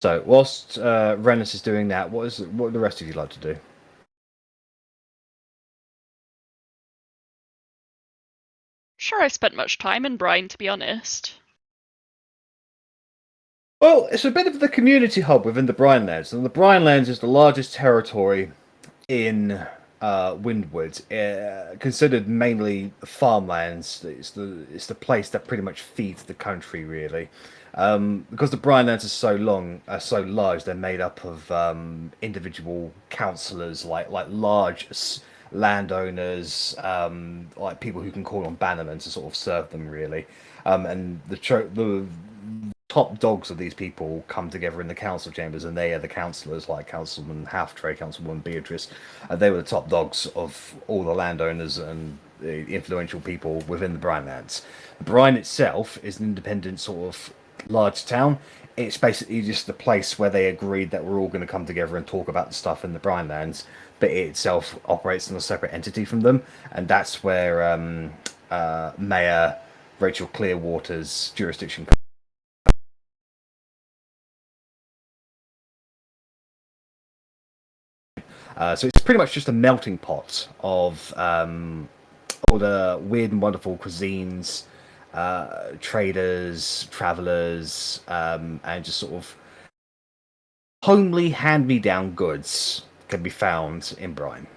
So, whilst Rennas is doing that, what would the rest of you like to do? Sure, I've spent much time in Brine, to be honest. Well, it's a bit of the community hub within the Brinelands, and the Brinelands is the largest territory in Windward, considered mainly farmlands. It's the place that pretty much feeds the country, really. Because the Brinelands are so large, they're made up of individual councillors, like large landowners, like people who can call on bannermen to sort of serve them, really. And the top dogs of these people come together in the council chambers, and they are the councillors, like Councilman Half-Tray, Councilwoman Beatrice. They were the top dogs of all the landowners and the influential people within the Brinelands. Brine itself is an independent sort of large town. It's basically just the place where they agreed that we're all going to come together and talk about the stuff in the Brinelands, but it itself operates in a separate entity from them, and that's where Mayor Rachel Clearwater's jurisdiction. So it's pretty much just a melting pot of all the weird and wonderful cuisines, traders, travelers, and just sort of homely hand-me-down goods can be found in Brine.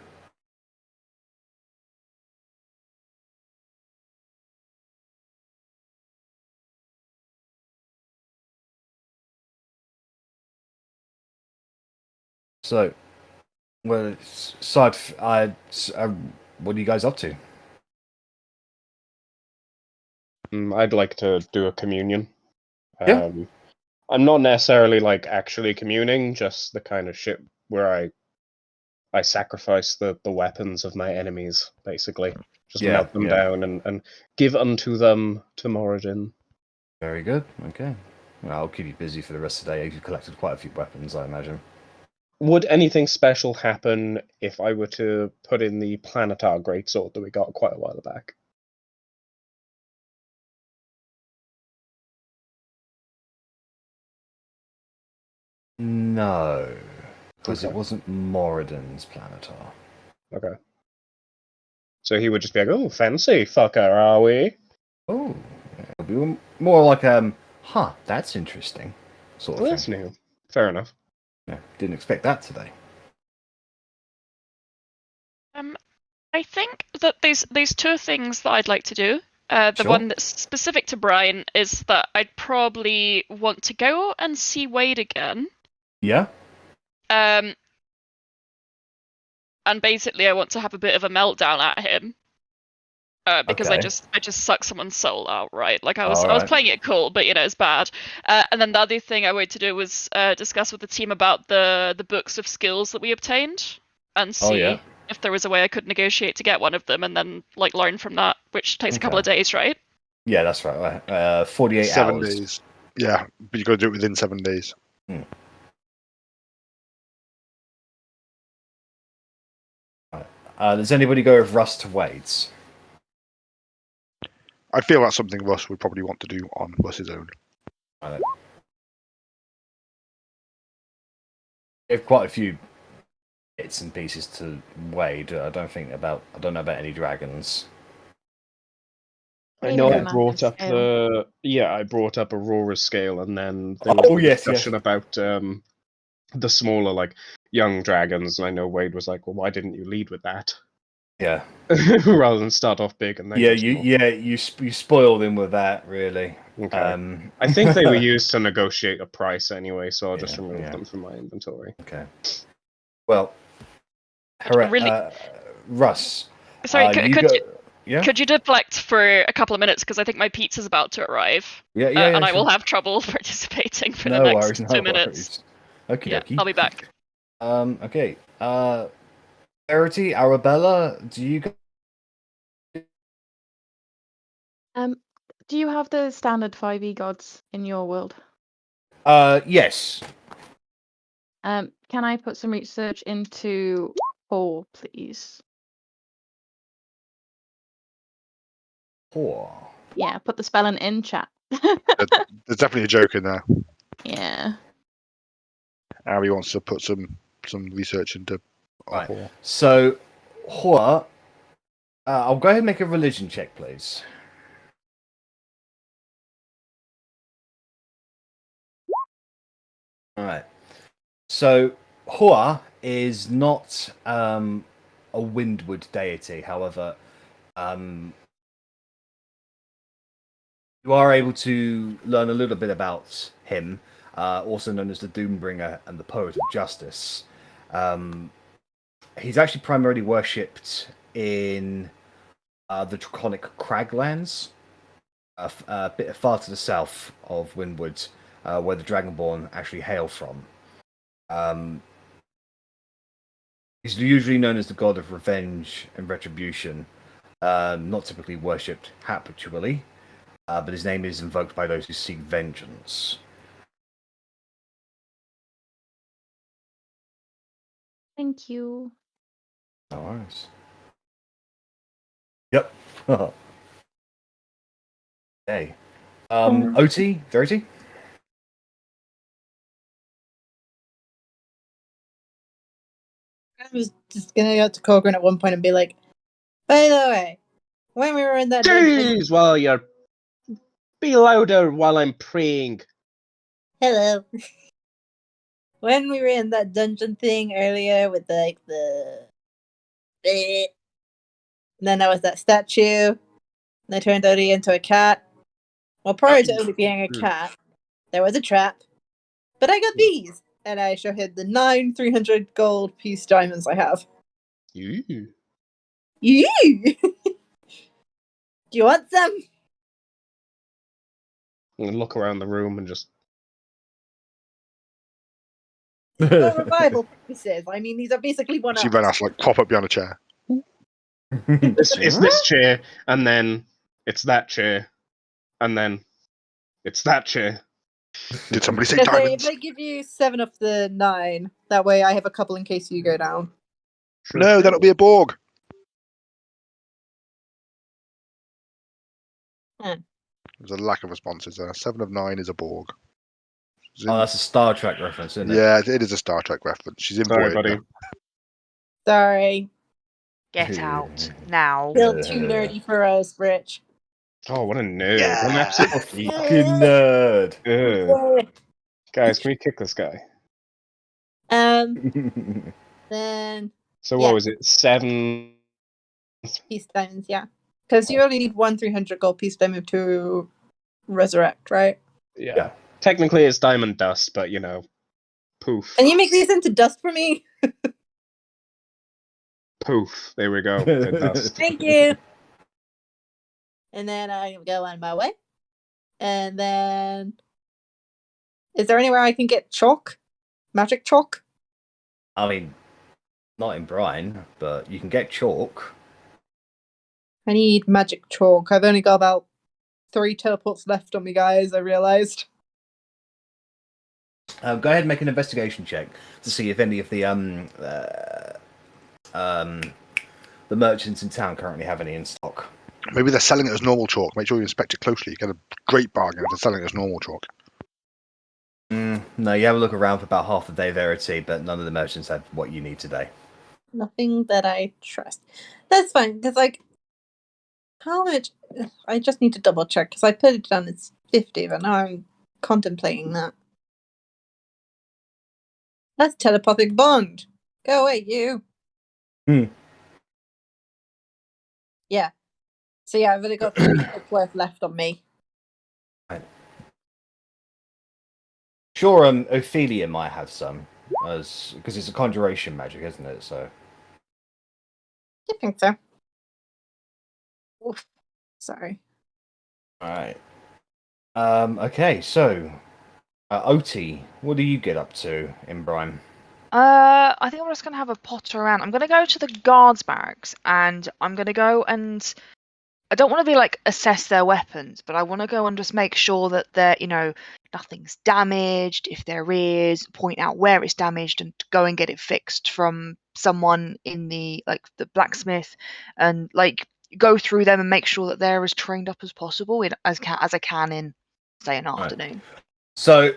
So, well, what are you guys up to? I'd like to do a communion. Yeah. I'm not necessarily like actually communing, just the kind of shit where I sacrifice the weapons of my enemies, basically. Just melt them down and give unto them to Moradin. Very good. Okay. Well, I'll keep you busy for the rest of the day. You've collected quite a few weapons, I imagine. Would anything special happen if I were to put in the Planetar Greatsword that we got quite a while back? No, because it wasn't Moradin's Planetar. Okay. So he would just be like, "Oh, fancy fucker, are we?" Oh, it'll be more like that's interesting, sort of Well, thing. that's new. Fair enough. Yeah, didn't expect that today. I think that there's two things that I'd like to do. The one that's specific to Brian is that I'd probably want to go and see Wade again. Yeah. And basically I want to have a bit of a meltdown at him. Because Okay. I just suck someone's soul out, right? Like I was All right. playing it cool, but it's bad. And then the other thing I wanted to do was discuss with the team about the books of skills that we obtained and see if there was a way I could negotiate to get one of them, and then like learn from that, which takes a couple of days, right? Yeah, that's right. 48 7 hours. days. Yeah, but you got to do it within 7 days. Does anybody go with Russ to Wade's? I feel that's something Russ would probably want to do on Russ's own. Give quite a few bits and pieces to Wade. I don't know about any dragons. I know I brought up I brought up Aurora's scale, and then there was discussion about the smaller, like, young dragons, and I know Wade was like, "Well, why didn't you lead with that?" Yeah. Rather than start off big and then you spoiled him with that, really. Okay. I think they were used to negotiate a price anyway, so I'll just remove them from my inventory. Okay. Well, Russ. Sorry, could you deflect for a couple of minutes, because I think my pizza's about to arrive. And I will have trouble participating for the next 2 minutes. Okay, I'll be back. Okay. Verity, Arrabella, do you? Do you have the standard 5e gods in your world? Yes. Can I put some research into 4, please? 4. Yeah, put the spelling in chat. There's definitely a joke in there. Yeah. Arri wants to put some research into Right. Ahor. So, Hua, I'll go ahead and make a religion check, please. All right. So, Hua is not a windward deity. However, you are able to learn a little bit about him, also known as the Doombringer and the Poet of Justice. He's actually primarily worshipped in the Draconic Craglands, a bit far to the south of Windward, where the Dragonborn actually hail from. He's usually known as the god of revenge and retribution, not typically worshipped habitually, but his name is invoked by those who seek vengeance. Thank you. No worries. Yep. Okay. Otti, Verity? I was just gonna go to Korgrin at one point and be like, by the way, when we were in that dungeon. Jeez, well, you're. Be louder while I'm praying. Hello. When we were in that dungeon thing earlier with the. And then there was that statue. And they turned Otti into a cat. Well, prior to Otti being a cat, there was a trap. But I got these! And I show him the 9 300 gold piece diamonds I have. Ooh. You! Do you want some? I'm gonna look around the room and just. For revival purposes. I mean, these are basically one See up. Rennas like pop up behind a chair. It's this chair, and then it's that chair, and then it's that chair. Did somebody say If diamonds? I give you 7 of the 9, that way I have a couple in case you go down. Sure No, thing. that'll be a Borg. There's a lack of responses there. 7 of 9 is a Borg. Oh, that's a Star Trek reference, isn't it? Yeah, it is a Star Trek reference. She's in Sorry, Voyager. buddy. Sorry. Get out now. Still too nerdy for us, Rich. Oh, what a nerd. Yeah. What an absolute Fucking geek. nerd. Ugh. Guys, can we kick this guy? Then So Yeah. what was it? 7. peace diamonds, yeah. Because you only need 1 300 gold peace diamond to resurrect, right? Yeah. Yeah. Technically, it's diamond dust, but poof. Can you make these into dust for me? Poof. There we go. They're dust. Thank you. And then I go on my way. And then, is there anywhere I can get chalk? Magic chalk? I mean, not in brine, but you can get chalk. I need magic chalk. I've only got about 3 teleports left on me, guys, I realised. Go ahead and make an investigation check to see if any of the merchants in town currently have any in stock. Maybe they're selling it as normal chalk. Make sure you inspect it closely. You get a great bargain if they're selling it as normal chalk. No, you have a look around for about half the day, Verity, but none of the merchants have what you need today. Nothing that I trust. That's fine, because, how much? I just need to double check, because I put it down as 50, but now I'm contemplating that. That's telepathic bond. Go away, you. Yeah. So yeah, I've only got 3 bits worth left on me. Sure, Ophelia might have some, because it's a conjuration magic, isn't it? So. I think so. Oof. Sorry. All right. Okay, so Otti, what do you get up to in brine? I think I'm just gonna have a potter around. I'm gonna go to the guards barracks and I'm gonna go and I don't want to be assess their weapons, but I want to go and just make sure that they're, nothing's damaged. If there is, point out where it's damaged and go and get it fixed from someone in the the blacksmith, and go through them and make sure that they're as trained up as possible as I can in say an afternoon. So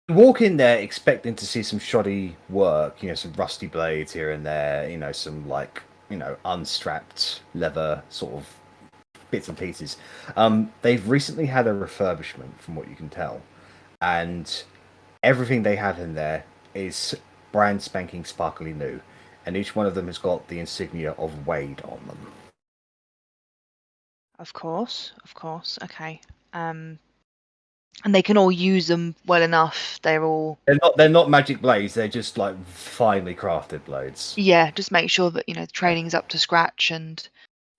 You walk in there expecting to see some shoddy work, some rusty blades here and there, some unstrapped leather sort of bits and pieces. They've recently had a refurbishment, from what you can tell, and everything they have in there is brand spanking sparkly new, and each one of them has got the insignia of Wade on them. Of course. Okay. And they can all use them well enough. They're not magic blades. They're just like finely crafted blades. Yeah, just make sure that the training's up to scratch and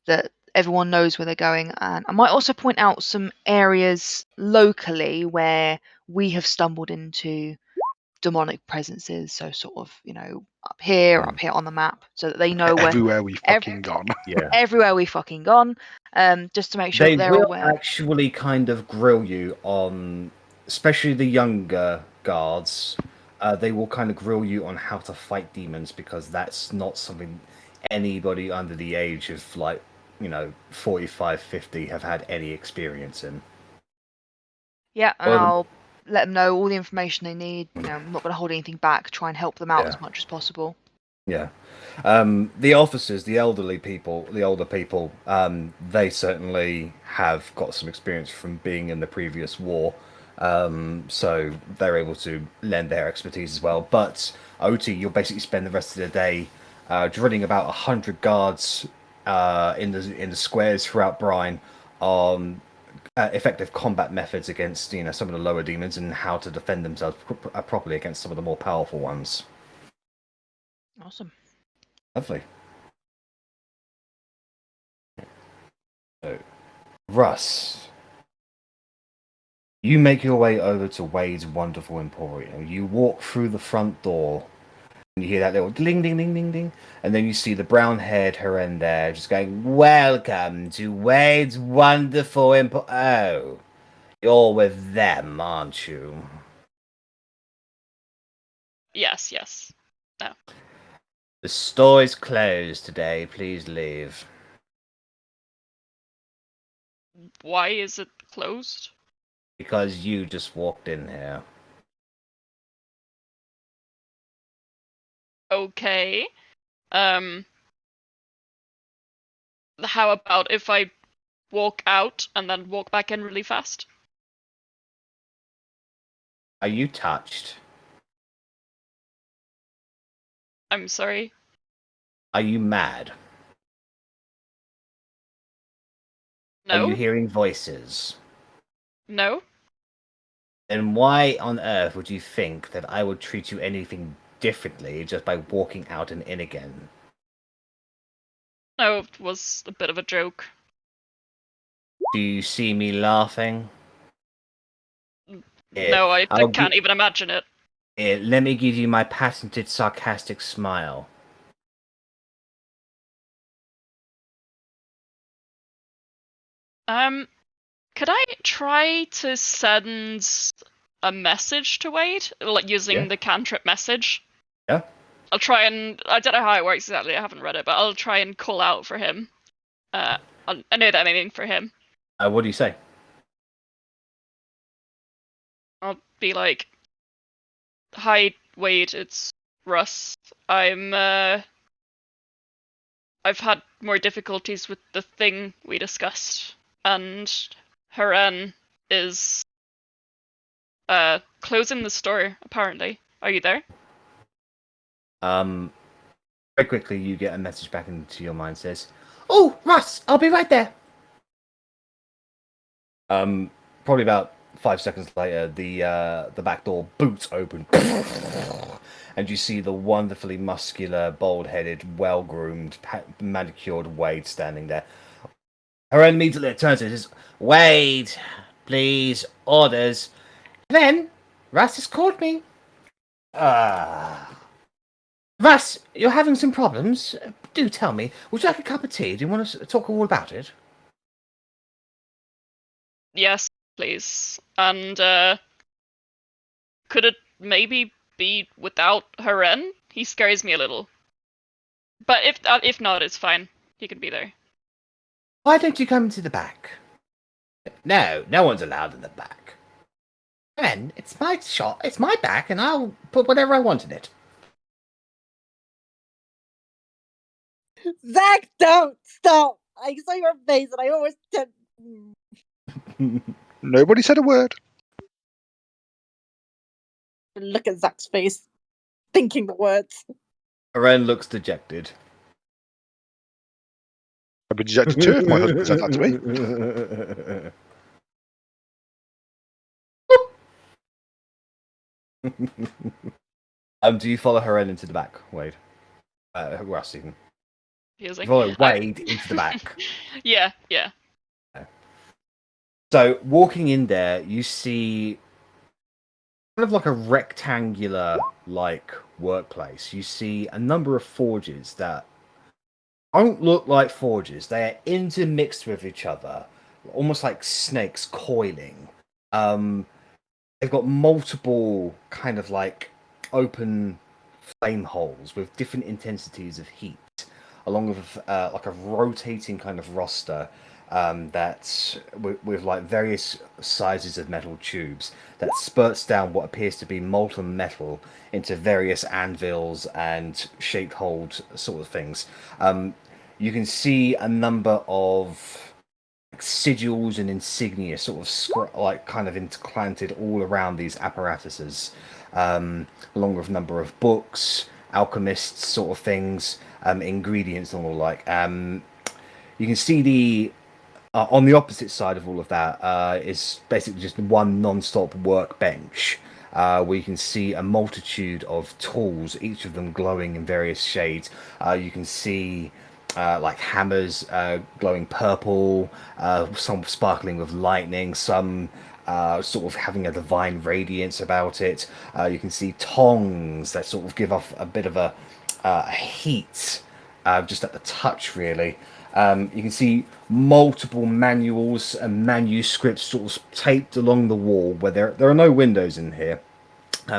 that everyone knows where they're going. And I might also point out some areas locally where we have stumbled into demonic presences. So sort of up here on the map, so that they know everywhere we've fucking gone. Yeah, everywhere we've fucking gone. Just to make sure they're will aware. actually kind of grill you on, especially the younger guards. They will kind of grill you on how to fight demons, because that's not something anybody under the age of 45, 50 have had any experience in. Yeah, and I'll let them know all the information they need. I'm not going to hold anything back. Try and help them out as much as possible. Yeah. The officers, the older people, they certainly have got some experience from being in the previous war. So they're able to lend their expertise as well. But Otti, you'll basically spend the rest of the day drilling about 100 guards in the squares throughout Brine on effective combat methods against some of the lower demons, and how to defend themselves properly against some of the more powerful ones. Awesome. Lovely. So, Russ, you make your way over to Wade's wonderful emporium. You walk through the front door, and you hear that little ding, ding, ding, ding, ding, and then you see the brown-haired Heren there, just going, "Welcome to Wade's wonderful emporium." Oh, you're with them, aren't you? Yes. No. The store is closed today. Please leave. Why is it closed? Because you just walked in here. Okay. How about if I walk out and then walk back in really fast? Are you touched? I'm sorry. Are you mad? No. Are you hearing voices? No. Then why on earth would you think that I would treat you anything differently just by walking out and in again? No, it was a bit of a joke. Do you see me laughing? No, I can't even imagine it. Let me give you my patented sarcastic smile. Could I try to send a message to Wade, like using the cantrip message? Yeah. I'll try and I don't know how it works exactly. I haven't read it, but I'll try and call out for him. I know that I'm aiming for him. What do you say? I'll be like, "Hi, Wade. It's Russ. I've had more difficulties with the thing we discussed, and Heren is closing the store, apparently. Are you there?" Very quickly you get a message back into your mind, says, "Oh, Russ, I'll be right there." Probably about 5 seconds later, the back door boots open, and you see the wonderfully muscular, bald-headed, well-groomed, manicured Wade standing there. Her immediately turns to her and says, "Wade, please, orders." "Then, Russ has called me." Russ, you're having some problems. Do tell me. Would you like a cup of tea? Do you want to talk all about it? Yes, please. And could it maybe be without Heren? He scares me a little. But if not, it's fine. He can be there. Why don't you come to the back? No, no one's allowed in the back. Ren, it's my shot. It's my back, and I'll put whatever I want in it. Zach, don't stop. I saw your face, and I almost did. Nobody said a word. Look at Zach's face, thinking the words. Ren looks dejected. I'd be dejected too if my husband said that to me. Do you follow Heren into the back, Wade? Russ, even. You Confusing. follow Wade into the back. Yeah. So, walking in there, you see kind of like a rectangular, like, workplace. You see a number of forges that don't look like forges. They are intermixed with each other, almost like snakes coiling. They've got multiple kind of like open flame holes with different intensities of heat, along with like a rotating kind of roster that's with like various sizes of metal tubes that spurts down what appears to be molten metal into various anvils and shaped holes sort of things. You can see a number of sigils and insignia sort of like kind of implanted all around these apparatuses, along with a number of books, alchemists sort of things, ingredients and all like. You can see the on the opposite side of all of that is basically just one non-stop workbench, where you can see a multitude of tools, each of them glowing in various shades. You can see like hammers glowing purple, some sparkling with lightning, some sort of having a divine radiance about it. You can see tongs that sort of give off a bit of a heat just at the touch, really. You can see multiple manuals and manuscripts sort of taped along the wall where there are no windows in here.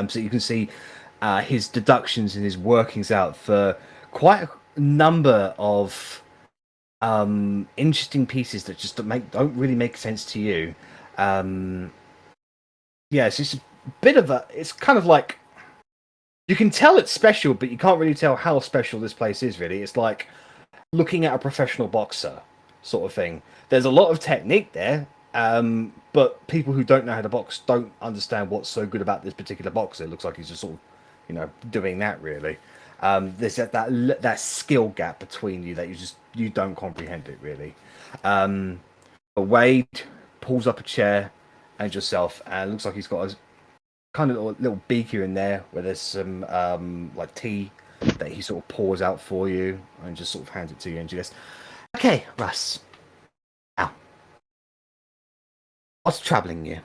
So you can see his deductions and his workings out for quite a number of interesting pieces that just don't really make sense to you. Yeah, it's just a bit of it's kind of like, you can tell it's special, but you can't really tell how special this place is, really. It's like looking at a professional boxer sort of thing. There's a lot of technique there, but people who don't know how to box don't understand what's so good about this particular boxer. It looks like he's just sort of, doing that, really. There's that skill gap between you that you don't comprehend it, really. But Wade pulls up a chair and yourself, and it looks like he's got a kind of little beaker in there where there's some like tea that he sort of pours out for you and just sort of hands it to you, and she goes, "Okay, Russ. Now, what's troubling you?"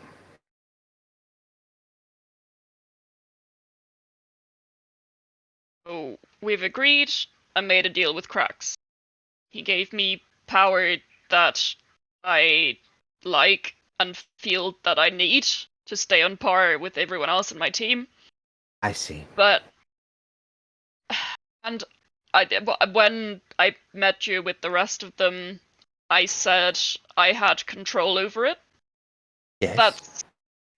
So we've agreed. I made a deal with Crux. He gave me power that I like and feel that I need to stay on par with everyone else in my team. I see. But and when I met you with the rest of them, I said I had control over it. Yes. That's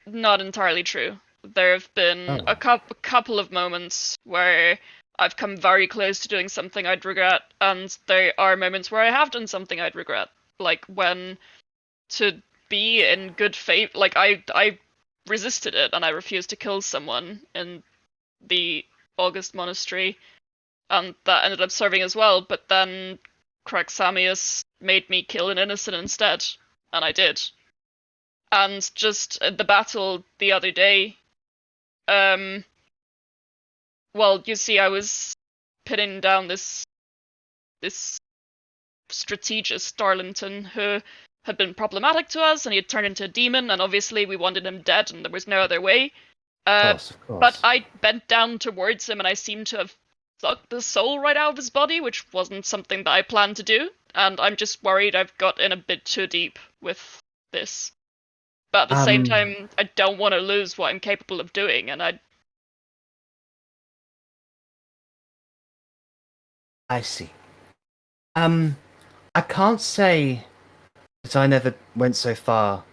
not entirely true. There have been a couple of moments where I've come very close to doing something I'd regret, and there are moments where I have done something I'd regret. Like when, to be in good faith, like I resisted it and I refused to kill someone in the August Monastery, and that ended up serving as well, but then Craxamius made me kill an innocent instead, and I did. And just the battle the other day, well, you see, I was pinning down this strategist Darlington who had been problematic to us, and he had turned into a demon, and obviously we wanted him dead, and there was no other way. Of course. But I bent down towards him, and I seemed to have sucked the soul right out of his body, which wasn't something that I planned to do, and I'm just worried I've got in a bit too deep with this. But at the same time, I don't want to lose what I'm capable of doing, and I see. I can't say that I never went so far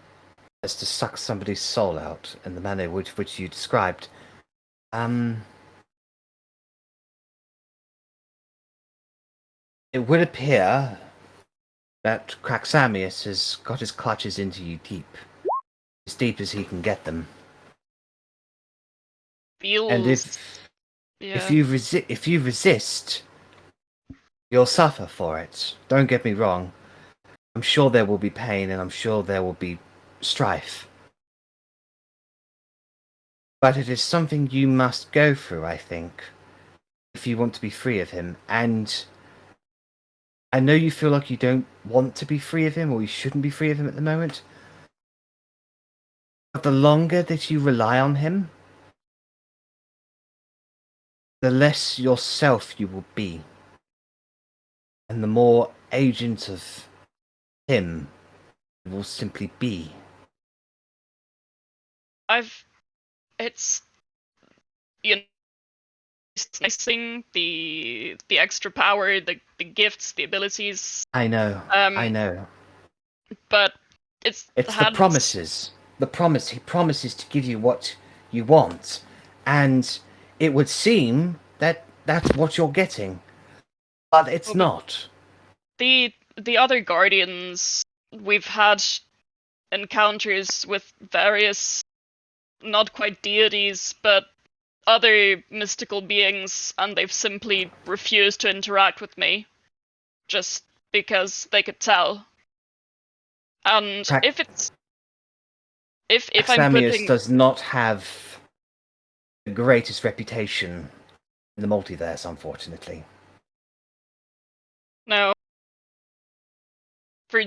as to suck somebody's soul out in the manner which you described. It would appear that Craxamius has got his clutches into you deep. As deep as he can get them. Feels... And if you resist, you'll suffer for it. Don't get me wrong. I'm sure there will be pain, and I'm sure there will be strife. But it is something you must go through, I think, if you want to be free of him. And I know you feel like you don't want to be free of him, or you shouldn't be free of him at the moment. But the longer that you rely on him, the less yourself you will be. And the more agent of him you will simply be. It's nice thing, the extra power, the gifts, the abilities. I know. But it's the promises. The promise. He promises to give you what you want, and it would seem that that's what you're getting, but it's not. The other guardians, we've had encounters with various, not quite deities, but other mystical beings, and they've simply refused to interact with me, just because they could tell. And if I'm putting... does not have the greatest reputation in the multiverse, unfortunately. No. For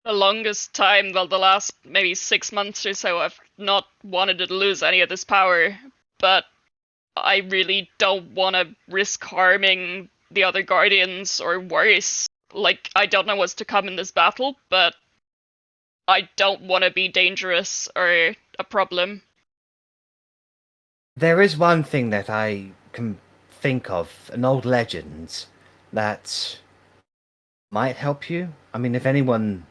the longest time, well, the last maybe 6 months or so, I've not wanted to lose any of this power, but I really don't want to risk harming the other guardians, or worse. Like, I don't know what's to come in this battle, but I don't want to be dangerous or a problem. There is one thing that I can think of, an old legend, that might help you. I mean, if anyone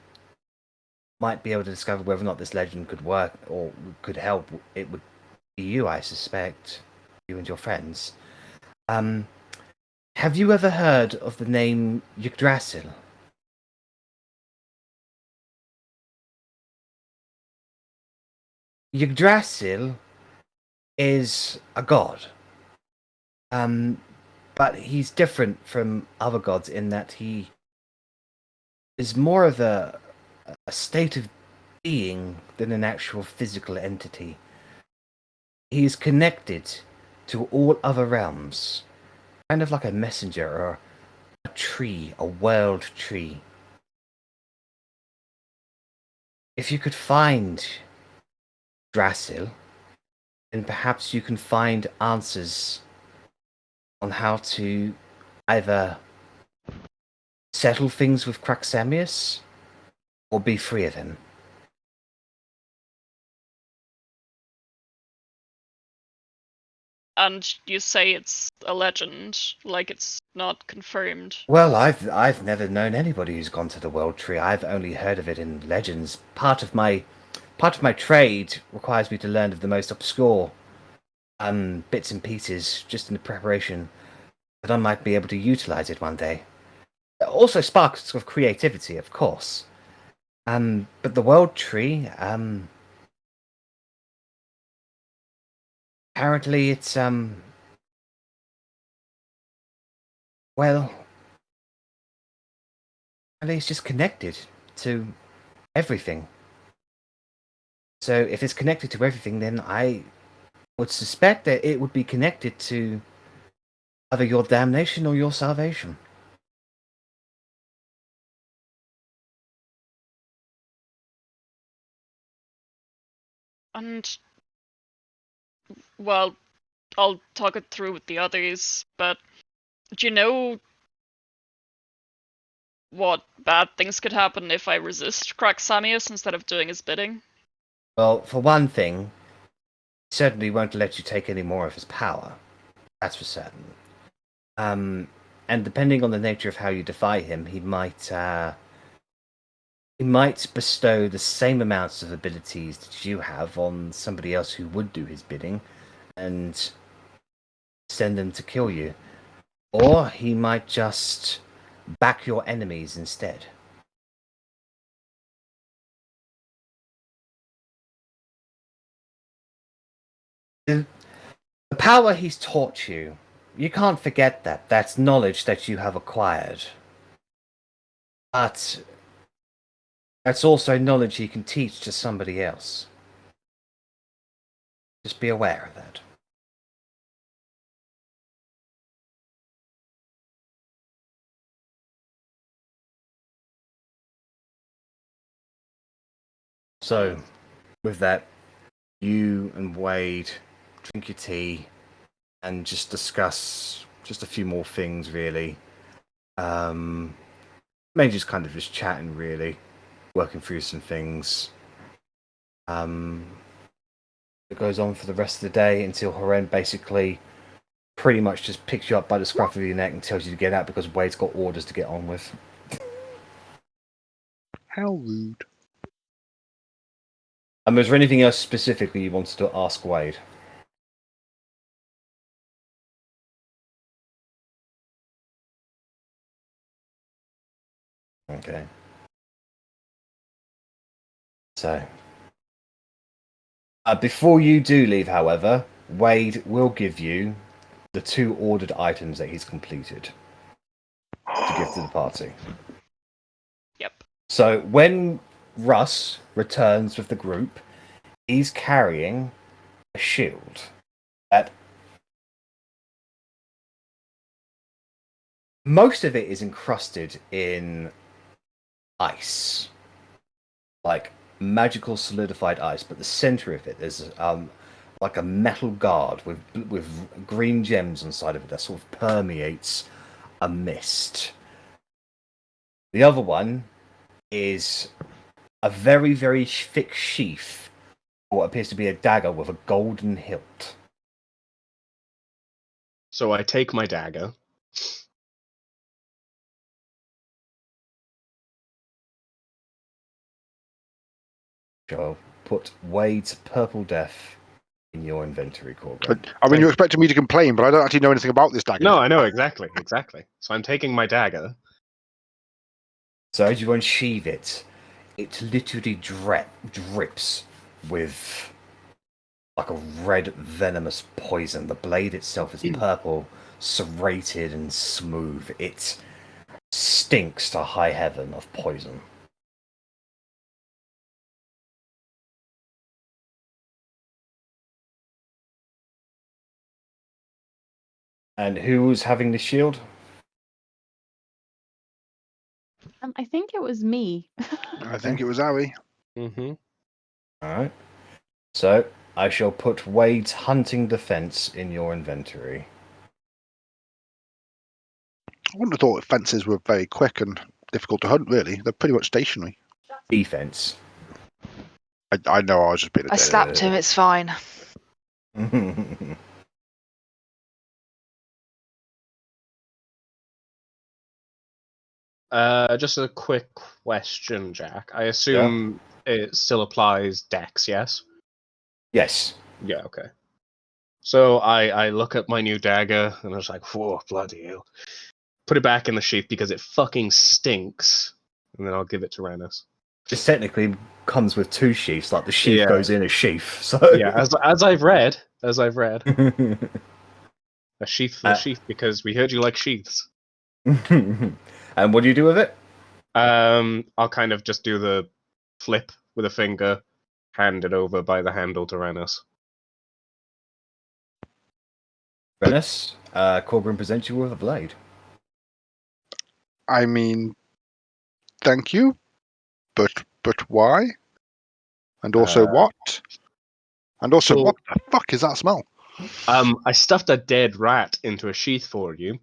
might be able to discover whether or not this legend could work or could help, it would be you, I suspect. You and your friends. Have you ever heard of the name Yggdrasil? Yggdrasil is a god. But he's different from other gods in that he is more of a state of being than an actual physical entity. He is connected to all other realms, kind of like a messenger or a tree, a world tree. If you could find Drasil, then perhaps you can find answers on how to either settle things with Craxamius or be free of him. And you say it's a legend, like it's not confirmed. Well, I've never known anybody who's gone to the World Tree. I've only heard of it in legends. Part of my trade requires me to learn of the most obscure bits and pieces, just in the preparation that I might be able to utilize it one day. It also sparks of creativity, of course. But the World Tree, apparently it's well, it's just connected to everything. So if it's connected to everything, then I would suspect that it would be connected to either your damnation or your salvation. And, well, I'll talk it through with the others, but do you know what bad things could happen if I resist Craxamius instead of doing his bidding? Well, for one thing, he certainly won't let you take any more of his power. That's for certain. And depending on the nature of how you defy him, he might he might bestow the same amounts of abilities that you have on somebody else who would do his bidding and send them to kill you. Or he might just back your enemies instead. The power he's taught you, you can't forget that. That's knowledge that you have acquired. But that's also knowledge he can teach to somebody else. Just be aware of that. So, with that, you and Wade drink your tea and just discuss just a few more things, really. Maybe just kind of just chatting, really, working through some things. It goes on for the rest of the day until Horen basically pretty much just picks you up by the scruff of your neck and tells you to get out because Wade's got orders to get on with. How rude. Is there anything else specifically you wanted to ask Wade? Okay. So, before you do leave, however, Wade will give you the 2 ordered items that he's completed to give to the party. Yep. So when Russ returns with the group, he's carrying a shield that most of it is encrusted in ice, like magical solidified ice, but the center of it is like a metal guard with green gems inside of it that sort of permeates a mist. The other one is a very, very thick sheath, or what appears to be a dagger with a golden hilt. So I take my dagger. I'll put Wade's Purple Death in your inventory, Korgrin. I mean, you're expecting me to complain, but I don't actually know anything about this dagger. No, I know, exactly. So I'm taking my dagger. So as you unsheathe it, it literally drips with like a red venomous poison. The blade itself is purple, serrated and smooth. It stinks to high heaven of poison. And who's having the shield? I think it was me. I think it was Arri. Mm-hmm. Alright. So I shall put Wade's hunting defense in your inventory. I wouldn't have thought fences were very quick and difficult to hunt, really. They're pretty much stationary. Defense. I know, I was just being a I dick. slapped him, it's fine. Just a quick question, Jack. I assume it still applies Dex, yes? Yes. Yeah, okay. So I look at my new dagger and I was like, whoa, bloody hell. Put it back in the sheath because it fucking stinks. And then I'll give it to Rennas. This technically comes with 2 sheaths, like the sheath goes in a sheath. So yeah, as I've read. A sheath for a sheath, because we heard you like sheaths. And what do you do with it? I'll kind of just do the flip with a finger, hand it over by the handle to Rennas. Rennas, Korgrin presents you with a blade. I mean, thank you, but why? And also what? And also, what the fuck is that smell? I stuffed a dead rat into a sheath for you,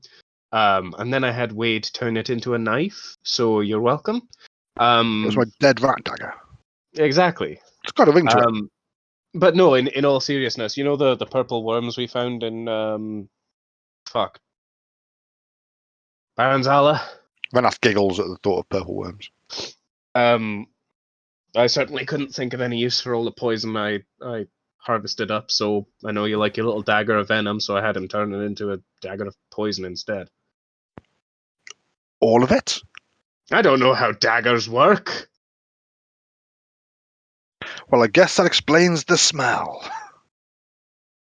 and then I had Wade turn it into a knife, so you're welcome. It was my dead rat dagger. Exactly. It's got a ring to it. But no, in all seriousness, you know the purple worms we found in Baronzala? Rennas giggles at the thought of purple worms. I certainly couldn't think of any use for all the poison I harvested up, so I know you like your little dagger of venom, so I had him turn it into a dagger of poison instead. All of it? I don't know how daggers work. Well, I guess that explains the smell.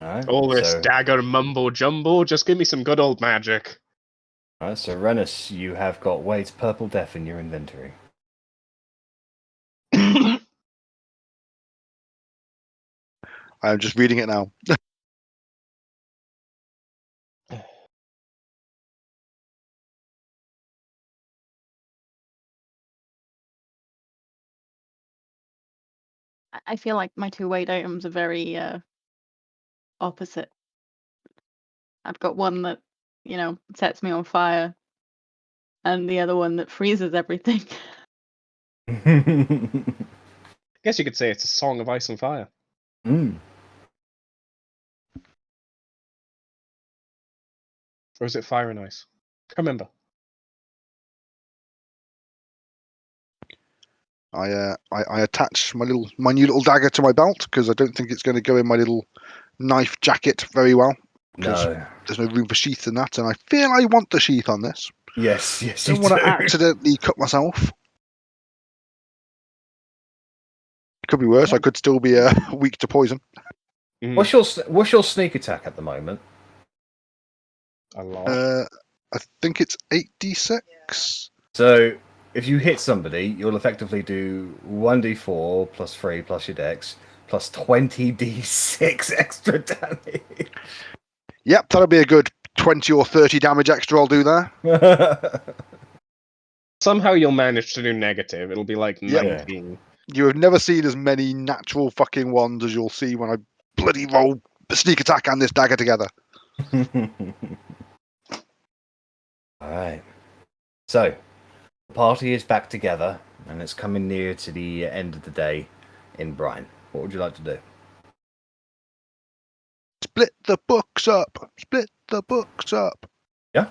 Alright, All this so, dagger mumbo jumbo, just give me some good old magic. alright, so Rennas, you have got Wade's Purple Death in your inventory. I'm just reading it now. I feel like my two weight items are very opposite. I've got one that, sets me on fire, and the other one that freezes everything. Guess you could say it's a song of ice and fire. Mm. Or is it fire and ice? Can't remember. I attach my new little dagger to my belt because I don't think it's going to go in my little knife jacket very well. No. There's no room for sheath in that, and I feel I want the sheath on this. Yes, you Don't want do. to accidentally cut myself. It could be worse. I could still be weak to poison. What's your sneak attack at the moment? A lot. I think it's 8d6. So if you hit somebody, you'll effectively do 1d4 plus 3 plus your dex plus 20d6 extra damage. Yep, that'll be a good 20 or 30 damage extra I'll do there. Somehow you'll manage to do negative. It'll be like 19. You have never seen as many natural fucking ones as you'll see when I bloody roll sneak attack and this dagger together. Alright. So, the party is back together, and it's coming near to the end of the day in Brine. What would you like to do? Split the books up. Split the books up. Yeah?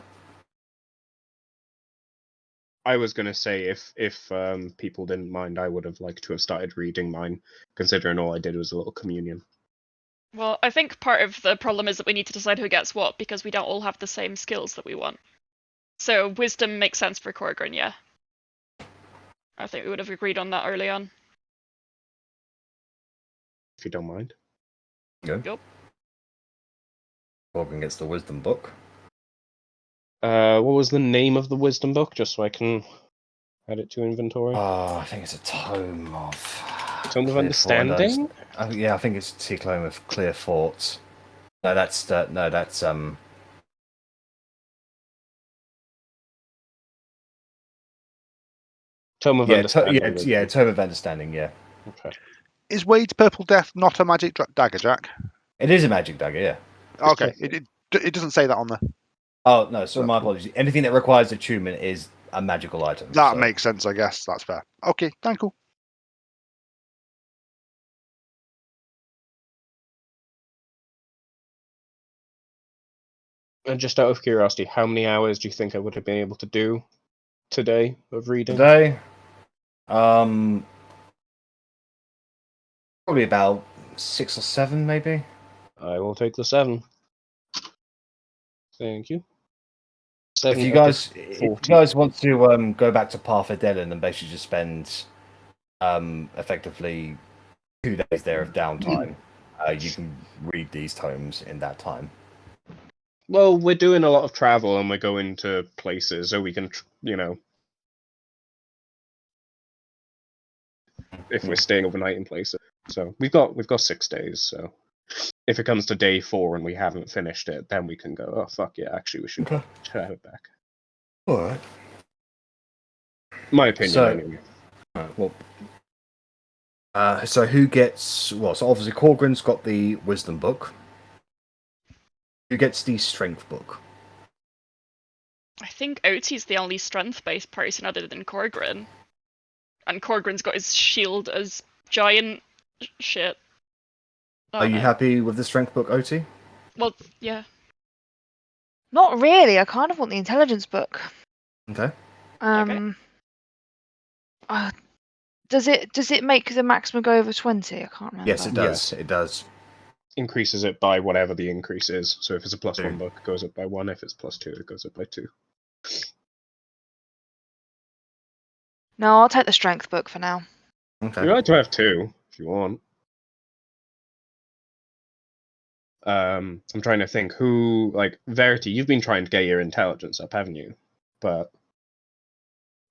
I was going to say, if people didn't mind, I would have liked to have started reading mine, considering all I did was a little communion. Well, I think part of the problem is that we need to decide who gets what, because we don't all have the same skills that we want. So wisdom makes sense for Korgrin, yeah. I think we would have agreed on that early on. If you don't mind. Yep. Korgrin gets the wisdom book. What was the name of the wisdom book, just so I can add it to inventory? I think it's a tome of... Tome of Understanding? Yeah, I think it's a tome of Clear Thoughts. No, that's... Tome of Understanding. Tome of Understanding, yeah. Okay. Is Wade's Purple Death not a magic dagger, Jack? It is a magic dagger, yeah. Okay, it doesn't say that on there. Oh, no, so my apologies. Anything that requires attunement is a magical item. That makes sense, I guess. That's fair. Okay, thank you. And just out of curiosity, how many hours do you think I would have been able to do today of reading? Today? Probably about 6 or 7, maybe. I will take the 7. Thank you. If you guys want to go back to Path Adelin and basically just spend effectively 2 days there of downtime, you can read these tomes in that time. Well, we're doing a lot of travel and we're going to places, so we can, if we're staying overnight in places. So we've got 6 days. So if it comes to day 4 and we haven't finished it, then we can go. Oh fuck yeah! Actually, we should have it back. All right. My opinion, so, anyway. So who gets? Well, so obviously Korgrin's got the wisdom book. Who gets the strength book? I think Otti's the only strength-based person other than Korgrin. And Korgrin's got his shield as giant shit. Are you happy with the strength book, Otti? Well, yeah. Not really. I kind of want the intelligence book. Okay. Okay. does it make the maximum go over 20? I can't remember. Yes, it does. Yes. It does. Increases it by whatever the increase is. So if it's a +1 2. book, it goes up by 1. If it's +2, it goes up by 2. No, I'll take the strength book for now. Okay. You're right to have 2 if you want. I'm trying to think who, like, Verity, you've been trying to get your intelligence up, haven't you? But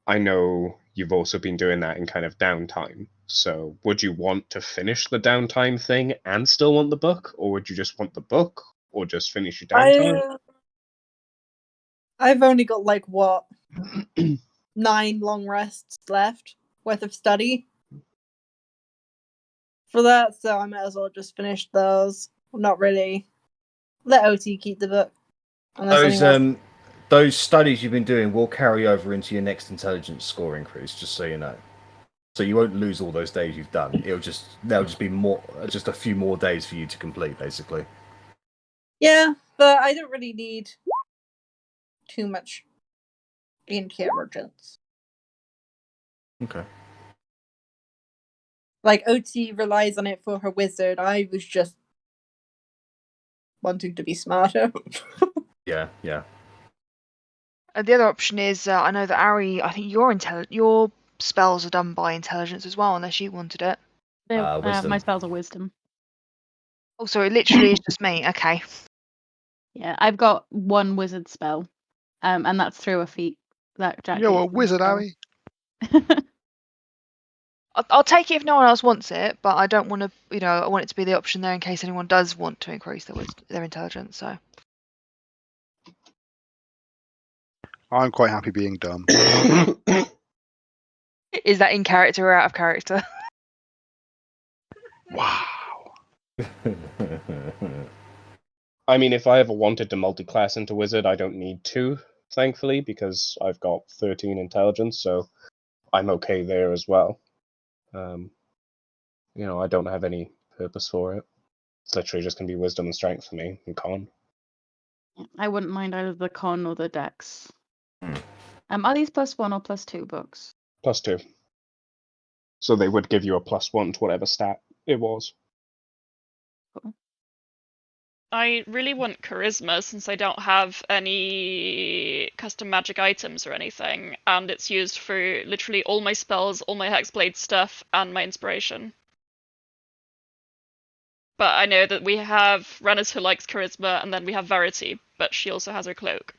I know you've also been doing that in kind of downtime. So would you want to finish the downtime thing and still want the book? Or would you just want the book? Or just finish your downtime? I've only got, like, what? 9 long rests left worth of study for that, so I might as well just finish those. Not really. Let Otti keep the book. Those studies you've been doing will carry over into your next intelligence score increase, just so you know. So you won't lose all those days you've done. There'll just be just a few more days for you to complete, basically. Yeah, but I don't really need too much intelligence. Okay. Like, Otti relies on it for her wizard. I was just wanting to be smarter. Yeah. The other option is, I know that Arri, I think your spells are done by intelligence as well, unless you wanted it. Wisdom. My spells are wisdom. Oh, sorry, it literally is just me. Okay. Yeah, I've got 1 wizard spell, and that's through a feat that Jack. You're a gave me, wizard, so- Harry. I'll take it if no one else wants it, but I don't want to, I want it to be the option there in case anyone does want to increase their intelligence, so. I'm quite happy being dumb. Is that in character or out of character? Wow. I mean, if I ever wanted to multi-class into wizard, I don't need to, thankfully, because I've got 13 intelligence, so I'm okay there as well. I don't have any purpose for it. It's literally just going to be wisdom and strength for me, and con. I wouldn't mind either the con or the dex. Hmm. Are these +1 or +2 books? +2. So they would give you a +1 to whatever stat it was. Cool. I really want charisma since I don't have any custom magic items or anything, and it's used for literally all my spells, all my hexblade stuff, and my inspiration. But I know that we have Rennas who likes charisma, and then we have Verity, but she also has her cloak.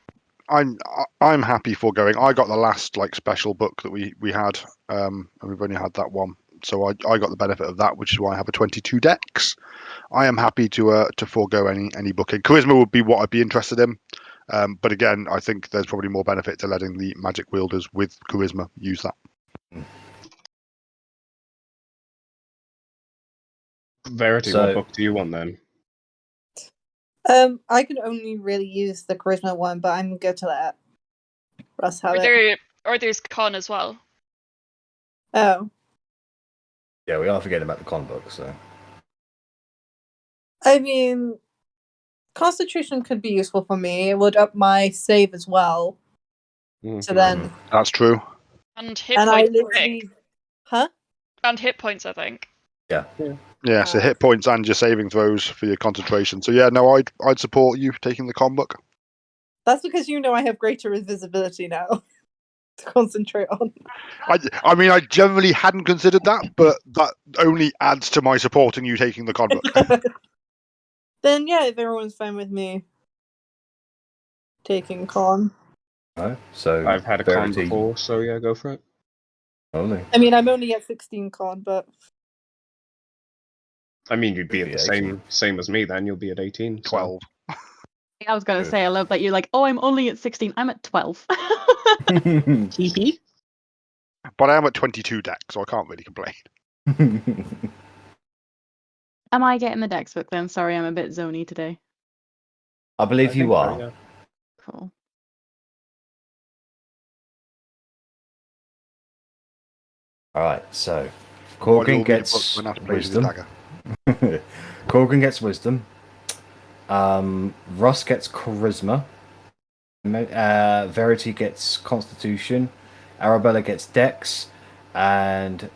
I'm happy for going. I got the last special book that we had, and we've only had that one, so I got the benefit of that, which is why I have a 22 dex. I am happy to forego any booking. Charisma would be what I'd be interested in, but again, I think there's probably more benefit to letting the magic wielders with charisma use that. Verity, what book do you want then? I can only really use the charisma one, but I'm good to let Russ have it. Or there's con as well. Oh. Yeah, we are forgetting about the con book, so. I mean, Constitution could be useful for me. It would up my save as well. Mm-hmm. So then. That's true. And hit points, I think. Huh? And hit points, I think. Yeah, so hit points and your saving throws for your concentration. So yeah, no, I'd support you taking the con book. That's because I have greater invisibility now to concentrate on. I mean, I generally hadn't considered that, but that only adds to my supporting you taking the con book. Then yeah, if everyone's fine with me taking con. Right, so I've had a con before, so yeah, go for it. Only. I mean, I'm only at 16 con, but. I mean, you'd be at the same as me then. You'll be at 18. 12. I was going to say, I love that you're like, oh, I'm only at 16. I'm at 12. But I am at 22 dex, so I can't really complain. Am I getting the dex book then? Sorry, I'm a bit zony today. I believe you are. So, yeah. Cool. All right, so Korgrin gets wisdom. Korgrin gets wisdom. Russ gets charisma. Verity gets constitution. Arrabella gets dex, and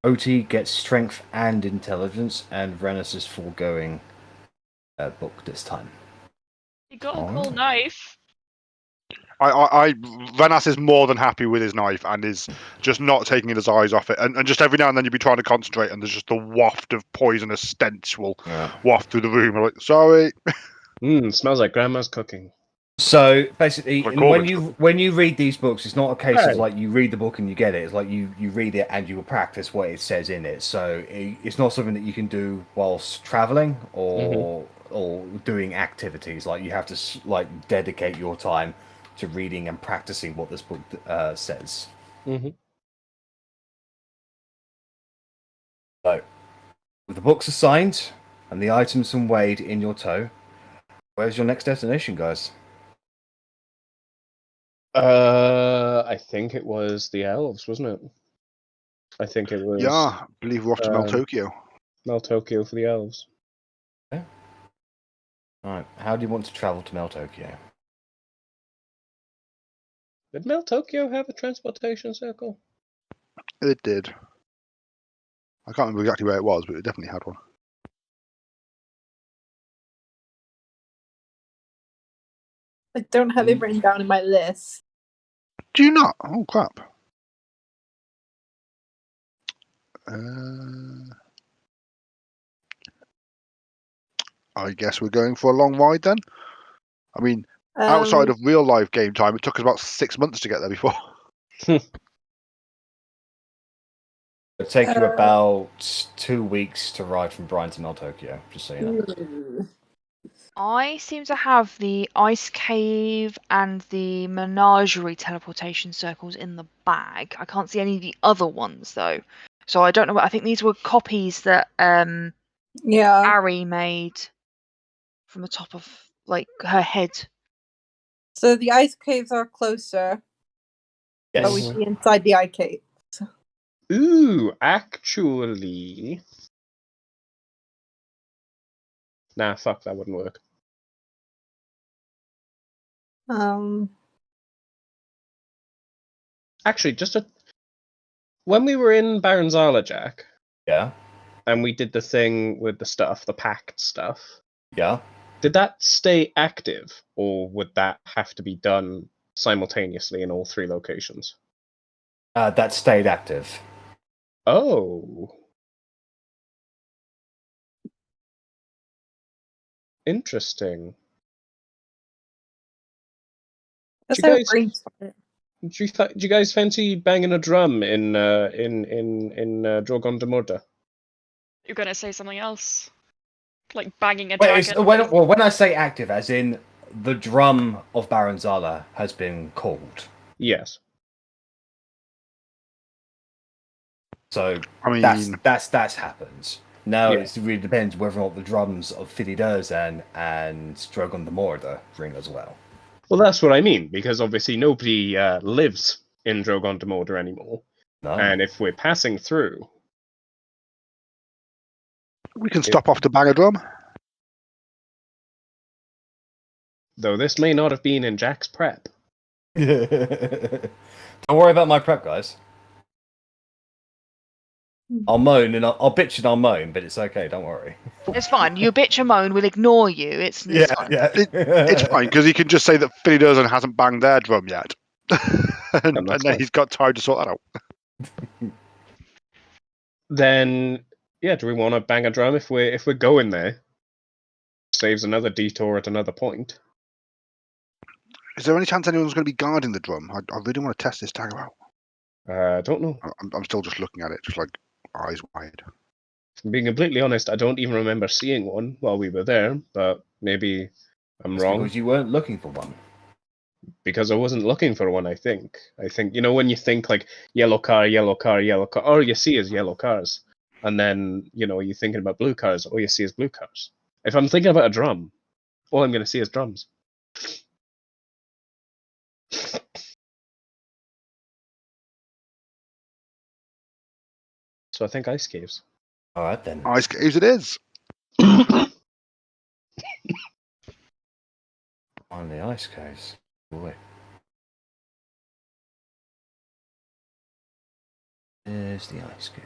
Otti gets strength and intelligence, and Rennas is foregoing a book this time. You got a cool knife. Rennas is more than happy with his knife and is just not taking his eyes off it. And just every now and then you'd be trying to concentrate, and there's just a waft of poisonous stench will waft through the room. I'm like, sorry. Smells like grandma's cooking. So basically, Like when you read these books, it's not a case of like you read the book and you get it. It's like you read it and you will practice what it says in it. So it's not something that you can do whilst traveling or doing activities. Like you have to like dedicate your time to reading and practicing what this book says. So, with the books assigned and the items and weighed in your tow, where's your next destination, guys? I think it was the elves, wasn't it? I think it was. Yeah, I believe we're off to Meltokyo. Meltokyo for the elves. Okay. Alright, how do you want to travel to Meltokyo? Did Meltokyo have a transportation circle? It did. I can't remember exactly where it was, but it definitely had one. I don't have it written down in my list. Do you not? Oh, crap. I guess we're going for a long ride then. I mean, outside of real life game time, it took us about 6 months to get there before. It'll take you about 2 weeks to ride from Bryan to Meltokyo, just so you know. I seem to have the ice cave and the menagerie teleportation circles in the bag. I can't see any of the other ones though, so I don't know. I think these were copies that Arri made from the top of like her head. So the ice caves are closer. Yes. But we'd be inside the ice cave. Ooh, actually. Nah, fuck, that wouldn't work. Actually, when we were in Baronzala, Jack. Yeah. And we did the thing with the stuff, the packed stuff. Yeah. Did that stay active, or would that have to be done simultaneously in all 3 locations? That stayed active. Oh. Interesting. Do you guys fancy banging a drum in Drogon de Murda? You're gonna say something else, like banging a dragon. When I say active, as in the drum of Baronzala has been called. Yes. So I mean, that's happened. Now it really depends whether or not the drums of Fididurz and Drogon de Murda ring as well. Well, that's what I mean, because obviously nobody lives in Drogon de Murda anymore. No. And if we're passing through... We can stop off to bang a drum. Though this may not have been in Jack's prep. Don't worry about my prep, guys. I'll moan and I'll bitch and I'll moan, but it's okay. Don't worry. It's fine. You bitch and moan, we'll ignore you. It's fine. It's fine because he can just say that Philly Durson hasn't banged their drum yet, and then he's got time to sort that out. Then, yeah, do we want to bang a drum if we're going there? Saves another detour at another point. Is there any chance anyone's going to be guarding the drum? I really want to test this tag out. I don't know. I'm still just looking at it, just like eyes wide. If I'm being completely honest, I don't even remember seeing one while we were there, but maybe I'm wrong. Because you weren't looking for one. Because I wasn't looking for one, I think. You know, when you think like yellow car, all you see is yellow cars. And then, you know, you're thinking about blue cars, all you see is blue cars. If I'm thinking about a drum, all I'm going to see is drums. So I think ice caves. All right, then. Ice caves it is. On the ice caves. Boy. There's the ice cave.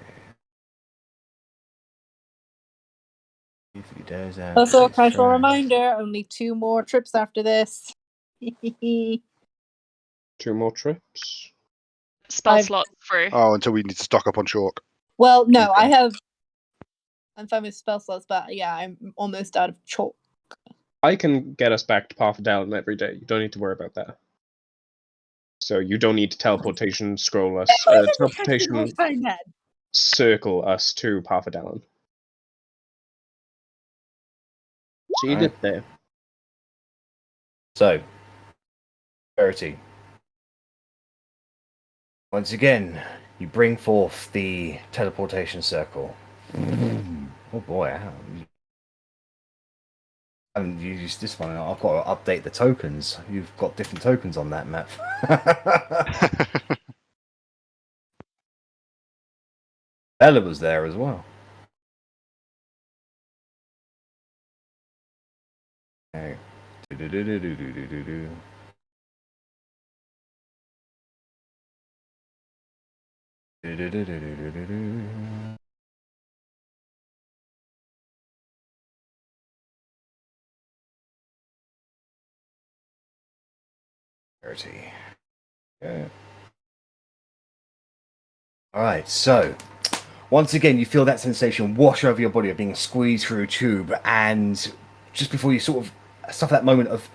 Also, a casual reminder, only 2 more trips after this. 2 more trips? Spell slot free. Oh, until we need to stock up on chalk. Well, no, Okay. I'm fine with spell slots, but yeah, I'm almost out of chalk. I can get us back to Parfadalen every day. You don't need to worry about that. So you don't need to teleportation scroll us, teleportation circle us to Parfadalen. So you did there. So, Verity. Once again, you bring forth the teleportation circle. Oh boy, I haven't used this one. I've got to update the tokens. You've got different tokens on that map. Elle was there as well. Okay. Do-do-do-do-do-do-do-do. Do-do-do-do-do-do-do. Verity. Okay. Alright, so once again you feel that sensation wash over your body of being squeezed through a tube, and just before you sort of suffer that moment of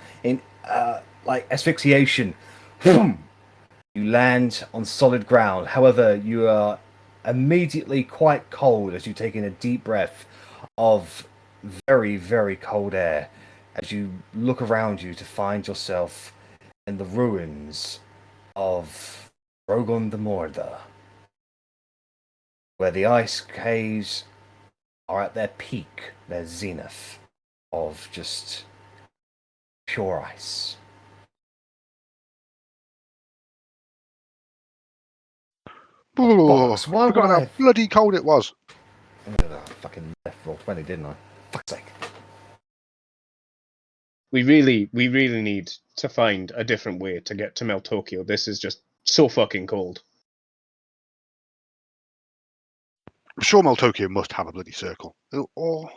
like asphyxiation, you land on solid ground. However, you are immediately quite cold as you take in a deep breath of very, very cold air as you look around you to find yourself in the ruins of Drogon the Mordor, where the ice caves are at their peak, their zenith of just pure ice. Bollocks, why Forgot would how bloody cold it was. Fucking left roll 20, didn't I? Fuck's sake. We really need to find a different way to get to Meltokio. This is just so fucking cold. I'm sure Meltokio must have a bloody circle. Or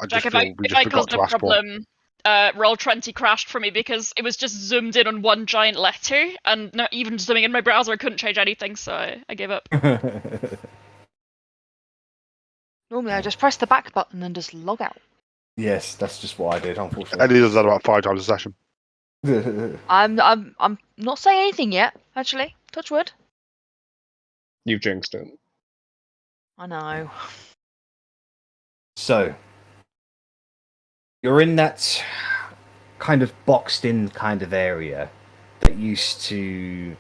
I just Jack, feel we if just I forgot caused to a ask one. problem, Roll20 crashed for me because it was just zoomed in on one giant letter, and not even zooming in my browser, I couldn't change anything, so I gave up. Normally, I just press the back button and just log out. Yes, that's just what I did, And unfortunately. he does that about 5 times a session. I'm not saying anything yet. Actually, touch wood. You jinxed it. I know. So, you're in that kind of boxed in kind of area that used to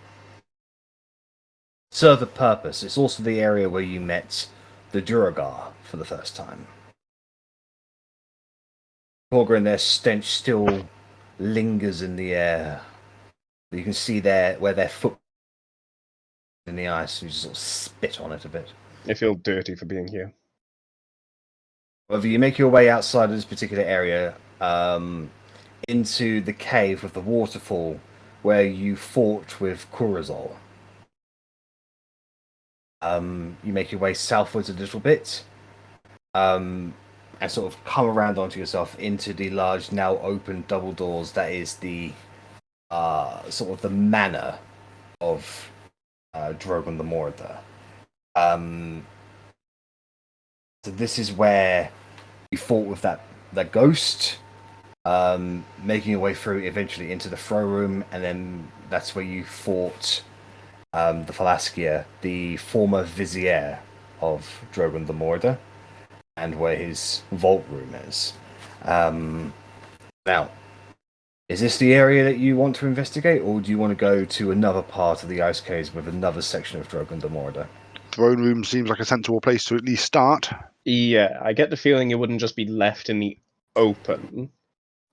serve a purpose. It's also the area where you met the Duragar for the first time. Korgrin, their stench still lingers in the air. You can see where their foot in the ice, you just sort of spit on it a bit. I feel dirty for being here. However, you make your way outside of this particular area, into the cave with the waterfall where you fought with Kurazol. You make your way southwards a little bit, and sort of come around onto yourself into the large, now open double doors that is the sort of the manor of Drogon the Mordor. So this is where you fought with that ghost, making your way through eventually into the throne room, and then that's where you fought the Falaskia, the former vizier of Drogon the Mordor, and where his vault room is. Now, is this the area that you want to investigate, or do you want to go to another part of the ice caves with another section of Drogon the Mordor? Throne room seems like a sensible place to at least start. Yeah, I get the feeling it wouldn't just be left in the open,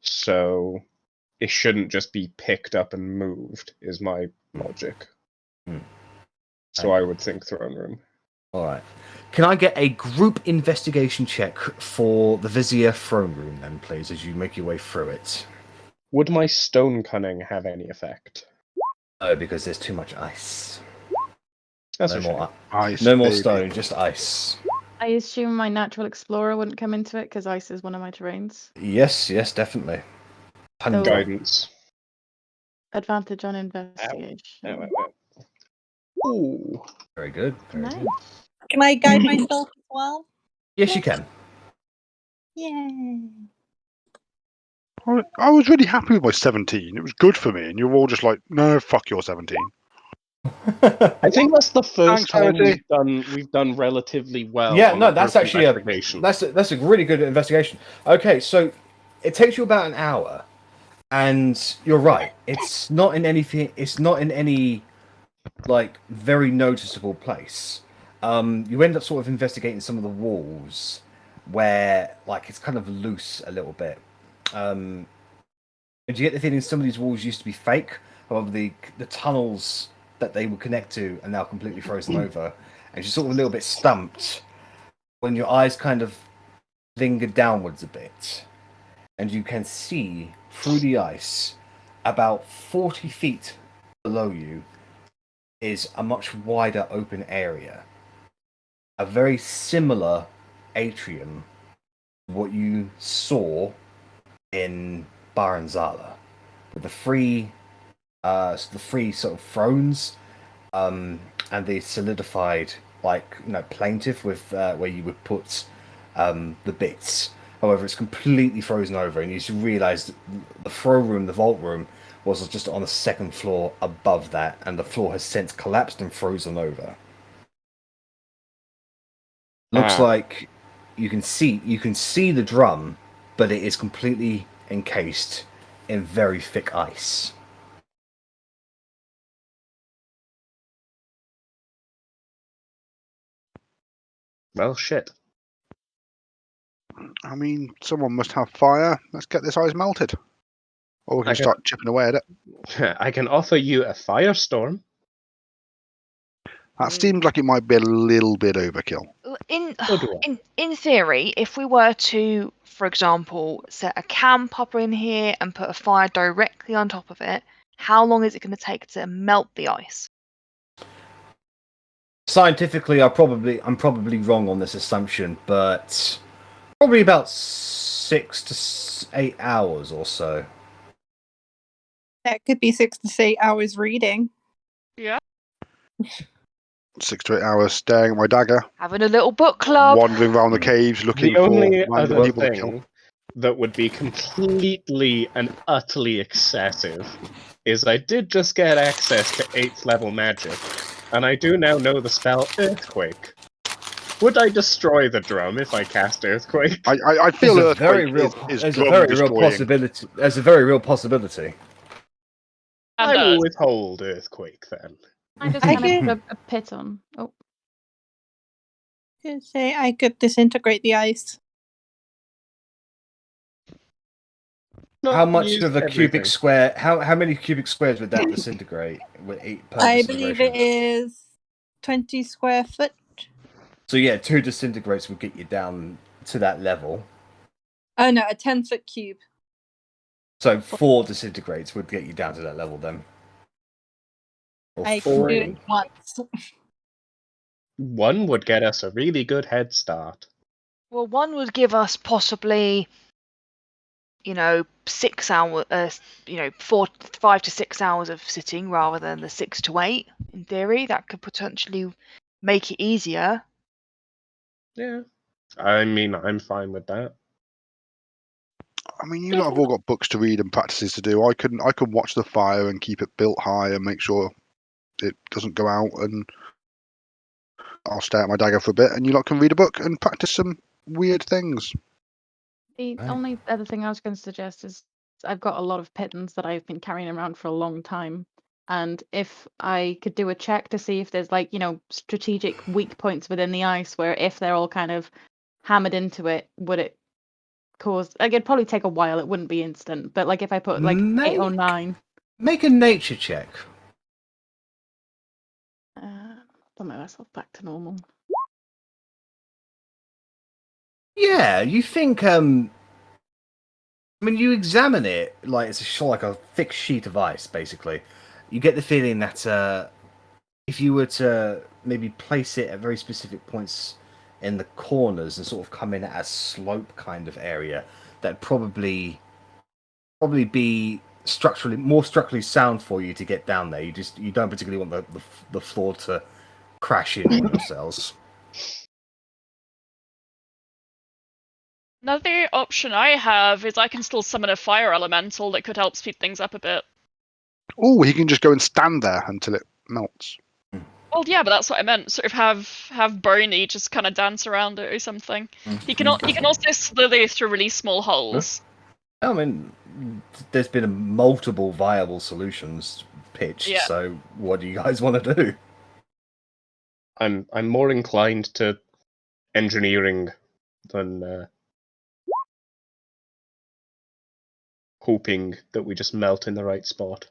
so it shouldn't just be picked up and moved, is my logic. So I would think throne room. Alright. Can I get a group investigation check for the Vizier throne room then, please, as you make your way through it? Would my stone cunning have any effect? No, because there's too much ice. That's No a shame. more Ice, no more baby. stone, just ice. I assume my natural explorer wouldn't come into it because ice is one of my terrains. Yes, definitely. So- Guidance. Advantage on investigation. Ow. Ooh. Very good. Very Nice. good. Can I guide myself as well? Yes, you can. Yay. I was really happy with my 17. It was good for me, and you're all just like, no, fuck your 17. I think that's the first Thanks, time Verity. we've done relatively well. Yeah, on no, a that's group actually investigation. that's a really good investigation. Okay, so it takes you about an hour, and you're right. It's not in anything. It's not in any like very noticeable place. You end up sort of investigating some of the walls where like it's kind of loose a little bit. And you get the feeling some of these walls used to be fake. However, the tunnels that they would connect to are now completely frozen over, and you're sort of a little bit stumped when your eyes kind of linger downwards a bit, and you can see through the ice about 40 feet below you is a much wider open area. A very similar atrium to what you saw in Baranzala, with the three sort of thrones, and the solidified plaintiff with where you would put the bits. However, it's completely frozen over, and you should realise the throne room, the vault room, was just on the second floor above that, and the floor has since collapsed and frozen over. Looks like you can see the drum, but it is completely encased in very thick ice. Well, shit. I mean, someone must have fire. Let's get this ice melted. Or we can start chipping away at it. I can offer you a firestorm. That seemed like it might be a little bit overkill. In theory, if we were to, for example, set a camp up in here and put a fire directly on top of it, how long is it going to take to melt the ice? Scientifically, I'm probably wrong on this assumption, but probably about 6 to 8 hours or so. That could be 6 to 8 hours reading. Yeah. 6 to 8 hours staring at my dagger. Having a little book club. Wandering around the caves looking The only for other people to kill. thing that would be completely and utterly excessive is I did just get access to 8th level magic, and I do now know the spell Earthquake. Would I destroy the drum if I cast Earthquake? I feel There's Earthquake is drum destroying. There's a very real possibility. I will withhold Earthquake then. I just kind of put a pit on. Oh. Could say I could disintegrate the ice. How much of a cubic square? How many cubic squares would that disintegrate? I believe it is 20 square foot. So yeah, 2 disintegrates would get you down to that level. Oh no, a 10-foot cube. So 4 disintegrates would get you down to that level then. Or I can do it once. 1 would get us a really good head start. Well, 1 would give us possibly, 6 hours, 5 to 6 hours of sitting rather than the 6 to 8. In theory, that could potentially make it easier. Yeah. I mean, I'm fine with that. I mean, you lot have all got books to read and practices to do. I can watch the fire and keep it built high and make sure it doesn't go out, and I'll stare at my dagger for a bit, and you lot can read a book and practice some weird things. The only other thing I was going to suggest is I've got a lot of pittons that I've been carrying around for a long time, and if I could do a check to see if there's strategic weak points within the ice where if they're all kind of hammered into it, would it cause it'd probably take a while, it wouldn't be instant, but if I put 8 or 9. Make a nature check. Put myself back to normal. Yeah, you think when you examine it, it's like a thick sheet of ice, basically. You get the feeling that if you were to maybe place it at very specific points in the corners and sort of come in at a slope kind of area that probably be more structurally sound for you to get down there. You don't particularly want the floor to crash in on yourselves. Another option I have is I can still summon a fire elemental that could help speed things up a bit. Oh, he can just go and stand there until it melts. Well, yeah, but that's what I meant. Sort of have Bernie just kind of dance around it or something. He can also slither through really small holes. I mean, there's been multiple viable solutions pitched. Yeah. So, what do you guys want to do? I'm more inclined to engineering than hoping that we just melt in the right spot.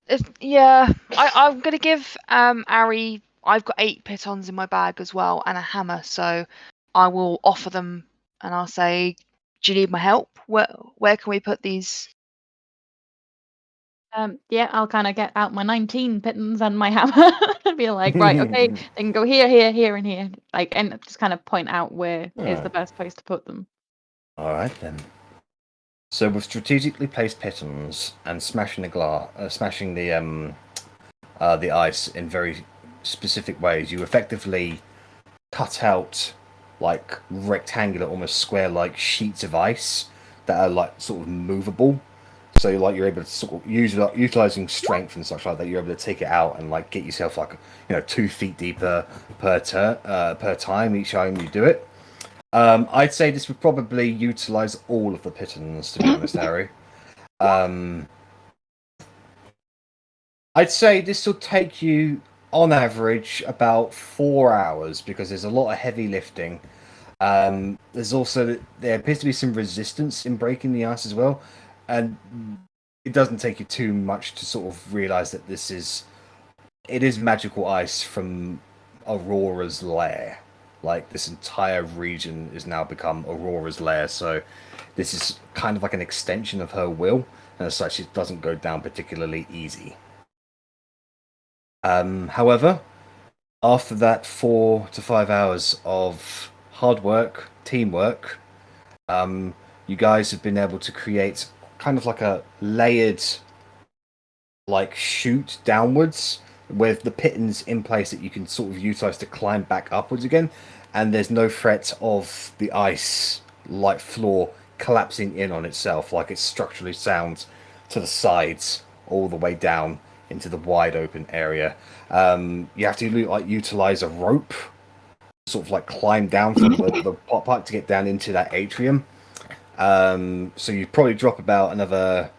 I'm going to give Arri. I've got 8 pitons in my bag as well and a hammer, so I will offer them and I'll say, "Do you need my help? Where can we put these?" Yeah, I'll kind of get out my 19 pitons and my hammer and be like, right, okay, they can go here, here, here, and here. Like, and just kind of point out where is the best place to put them. All right then. So with strategically placed pitons and smashing the ice in very specific ways, you effectively cut out like rectangular, almost square-like sheets of ice that are like sort of movable. So like you're able to sort of utilizing strength and such like that, you're able to take it out and like get yourself like 2 feet deeper per time each time you do it. I'd say this would probably utilize all of the pitons, to be honest, Harry. I'd say this will take you, on average, about 4 hours because there's a lot of heavy lifting. There appears to be some resistance in breaking the ice as well, and it doesn't take you too much to sort of realize that it is magical ice from Aurora's lair. Like, this entire region is now become Aurora's lair, so this is kind of like an extension of her will, and as such, it doesn't go down particularly easy. However, after that 4 to 5 hours of hard work, teamwork, you guys have been able to create kind of like a layered like chute downwards with the pitons in place that you can sort of utilize to climb back upwards again, and there's no threat of the ice like floor collapsing in on itself, like it's structurally sound to the sides all the way down into the wide open area. You have to like utilize a rope, sort of like climb down from the pot pipe to get down into that atrium. So you probably drop about another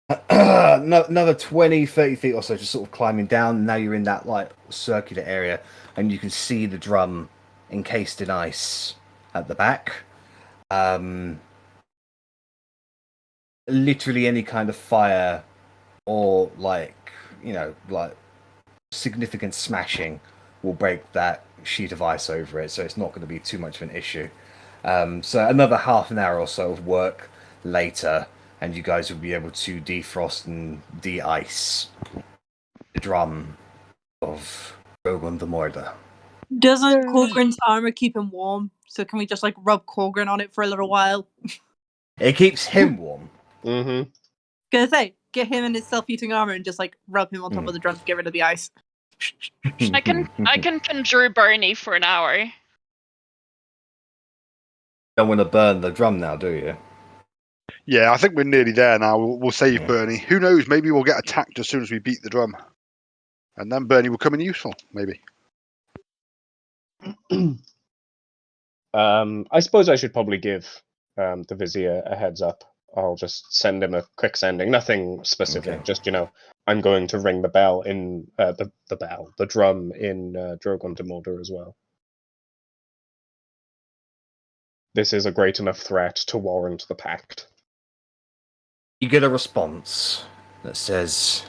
20, 30 feet or so, just sort of climbing down. Now you're in that like circular area, and you can see the drum encased in ice at the back. Literally any kind of fire or like significant smashing will break that sheet of ice over it, so it's not going to be too much of an issue. So another half an hour or so of work later, and you guys will be able to defrost and de-ice the drum of Drogon the Mortar. Doesn't Korgrin's armor keep him warm? So can we just like rub Korgrin on it for a little while? It keeps him warm. Mm-hmm. Gonna say, get him in his self-heating armor and just like rub him on top of the drum to get rid of the ice. I can conjure Bernie for an hour. Don't want to burn the drum now, do you? Yeah, I think we're nearly there now. We'll save Bernie. Who knows? Maybe we'll get attacked as soon as we beat the drum. And then Bernie will come in useful, maybe. I suppose I should probably give the Vizier a heads up. I'll just send him a quick sending. Nothing specific. Okay. Just, I'm going to ring the bell in the drum in Drogon de Mordor as well. This is a great enough threat to warrant the pact. You get a response that says,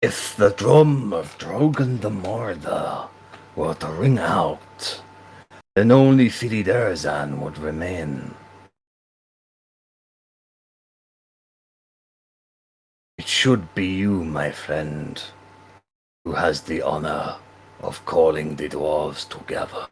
"If the drum of Drogon the Mordor were to ring out, then only Filiderzan would remain. It should be you, my friend. Who has the honor of calling the dwarves together?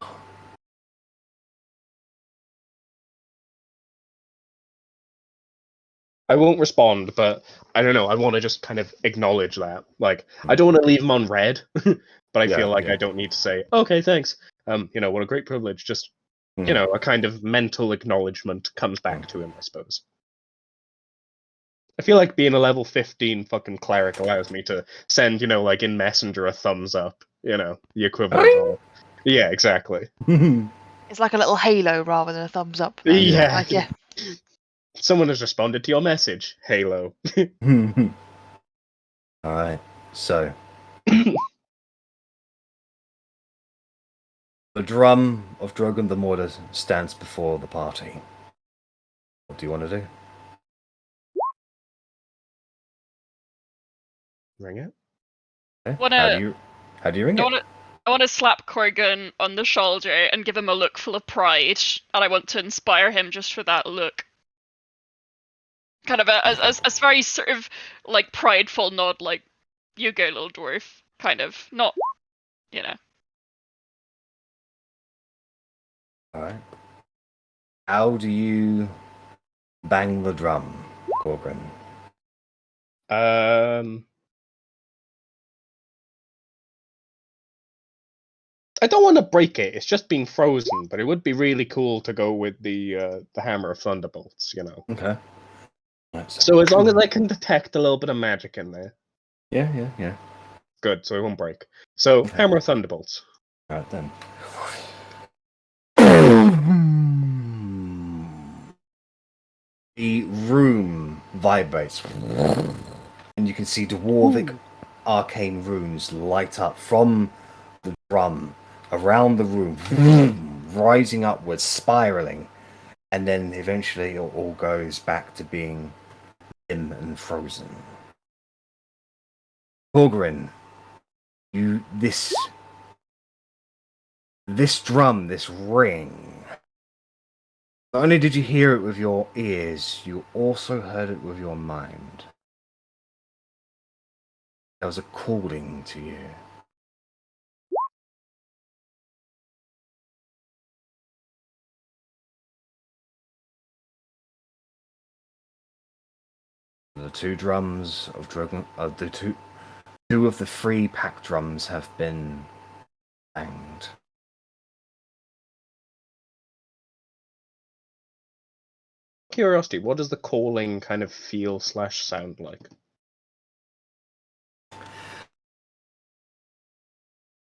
I won't respond, but I don't know. I want to just kind of acknowledge that. Like, I don't want to leave him on red, but I feel like I don't need to say, okay, thanks. What a great privilege. Just, a kind of mental acknowledgement comes back to him, I suppose. I feel like being a level 15 fucking cleric allows me to send, like in Messenger a thumbs up, the equivalent of. Yeah, exactly. It's like a little halo rather than a thumbs up. Yeah. Like, yeah. Someone has responded to your message, Halo. Alright, so. The drum of Drogon the Mortar stands before the party. What do you want to do? Ring it? Okay. Wanna- How do you ring it? I want to slap Korgrin on the shoulder and give him a look full of pride, and I want to inspire him just for that look. Kind of a very sort of like prideful nod, like, you go, little dwarf, kind of. Not, Alright. How do you bang the drum, Korgrin? I don't want to break it. It's just been frozen, but it would be really cool to go with the Hammer of Thunderbolts, Okay. So as long as I can detect a little bit of magic in there. Yeah. Good, so it won't break. So, okay. Hammer of Thunderbolts. Alright then. The room vibrates, and you can see dwarvic arcane runes light up from the drum around the room, rising upwards, spiraling, and then eventually it all goes back to being dim and frozen. Korgrin, this drum, this ring, not only did you hear it with your ears, you also heard it with your mind. There was a calling to you. The two drums of Dragon, two of the three pack drums have been banged. Curiosity, what does the calling kind of feel / sound like?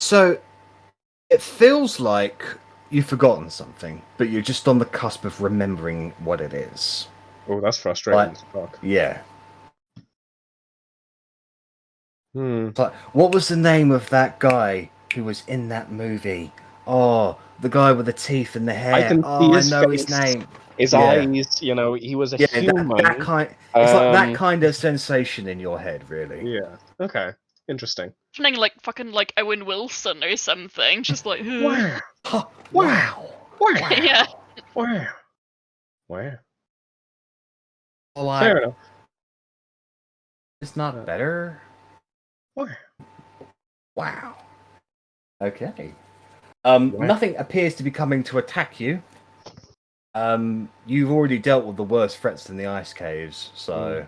So, it feels like you've forgotten something, but you're just on the cusp of remembering what it is. Oh, that's frustrating. Yeah. But what was the name of that guy who was in that movie? Oh, the guy with the teeth and the hair. I know his name. His eyes, he was a human. That kind. It's like that kind of sensation in your head, really. Yeah. Okay. Interesting. Something like fucking like Owen Wilson or something. Just like wow. Yeah. Wow. Well, fair enough. It's not better. Wow. Okay. Nothing appears to be coming to attack you. You've already dealt with the worst threats in the ice caves, so.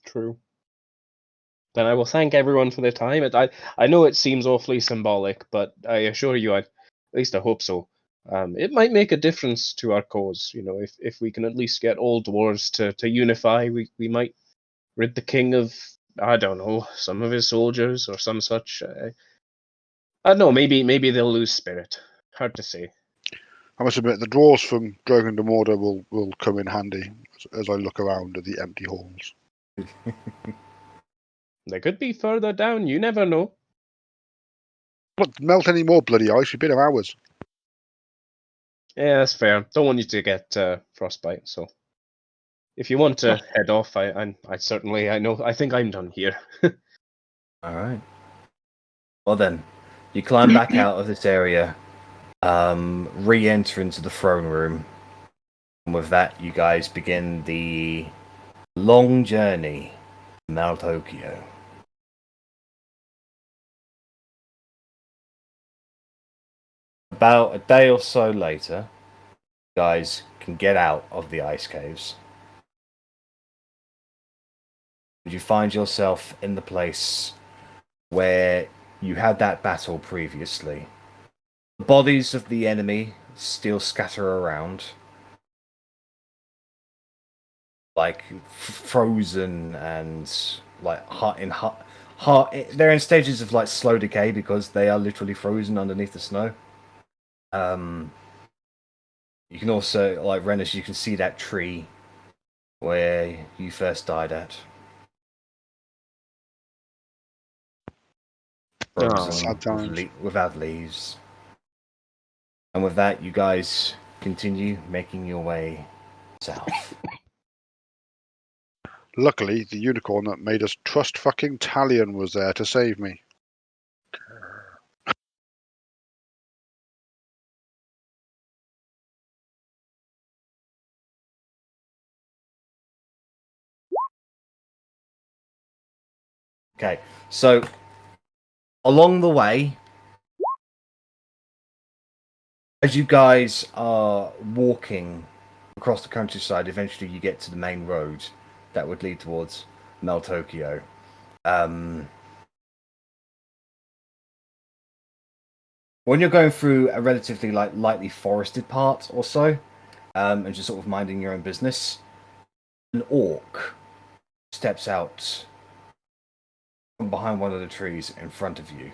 True. Then I will thank everyone for their time. I know it seems awfully symbolic, but I assure you, at least I hope so. It might make a difference to our cause. If we can at least get all dwarves to unify, we might rid the king of, I don't know, some of his soldiers or some such. I don't know. Maybe they'll lose spirit. Hard to say. I must admit, the dwarves from Drogon the Mortar will come in handy as I look around at the empty halls. They could be further down. You never know. But melt any more bloody ice. We've been here hours. Yeah, that's fair. Don't want you to get frostbite. So, if you want to head off, I certainly I think I'm done here. All right. Well then, you climb back out of this area, re-enter into the throne room, and with that, you guys begin the long journey to Maltokyo. About a day or so later, you guys can get out of the ice caves. You find yourself in the place where you had that battle previously. The bodies of the enemy still scatter around, like frozen and like they're in stages of like slow decay because they are literally frozen underneath the snow. You can also, like Rennas, you can see that tree where you first died at. Frozen Sad times. without leaves. And with that, you guys continue making your way south. Luckily, the unicorn that made us trust fucking Talion was there to save me. Okay, so along the way, as you guys are walking across the countryside, eventually you get to the main road that would lead towards Mel Tokyo. When you're going through a relatively like lightly forested part or so, and just sort of minding your own business, an orc steps out from behind one of the trees in front of you,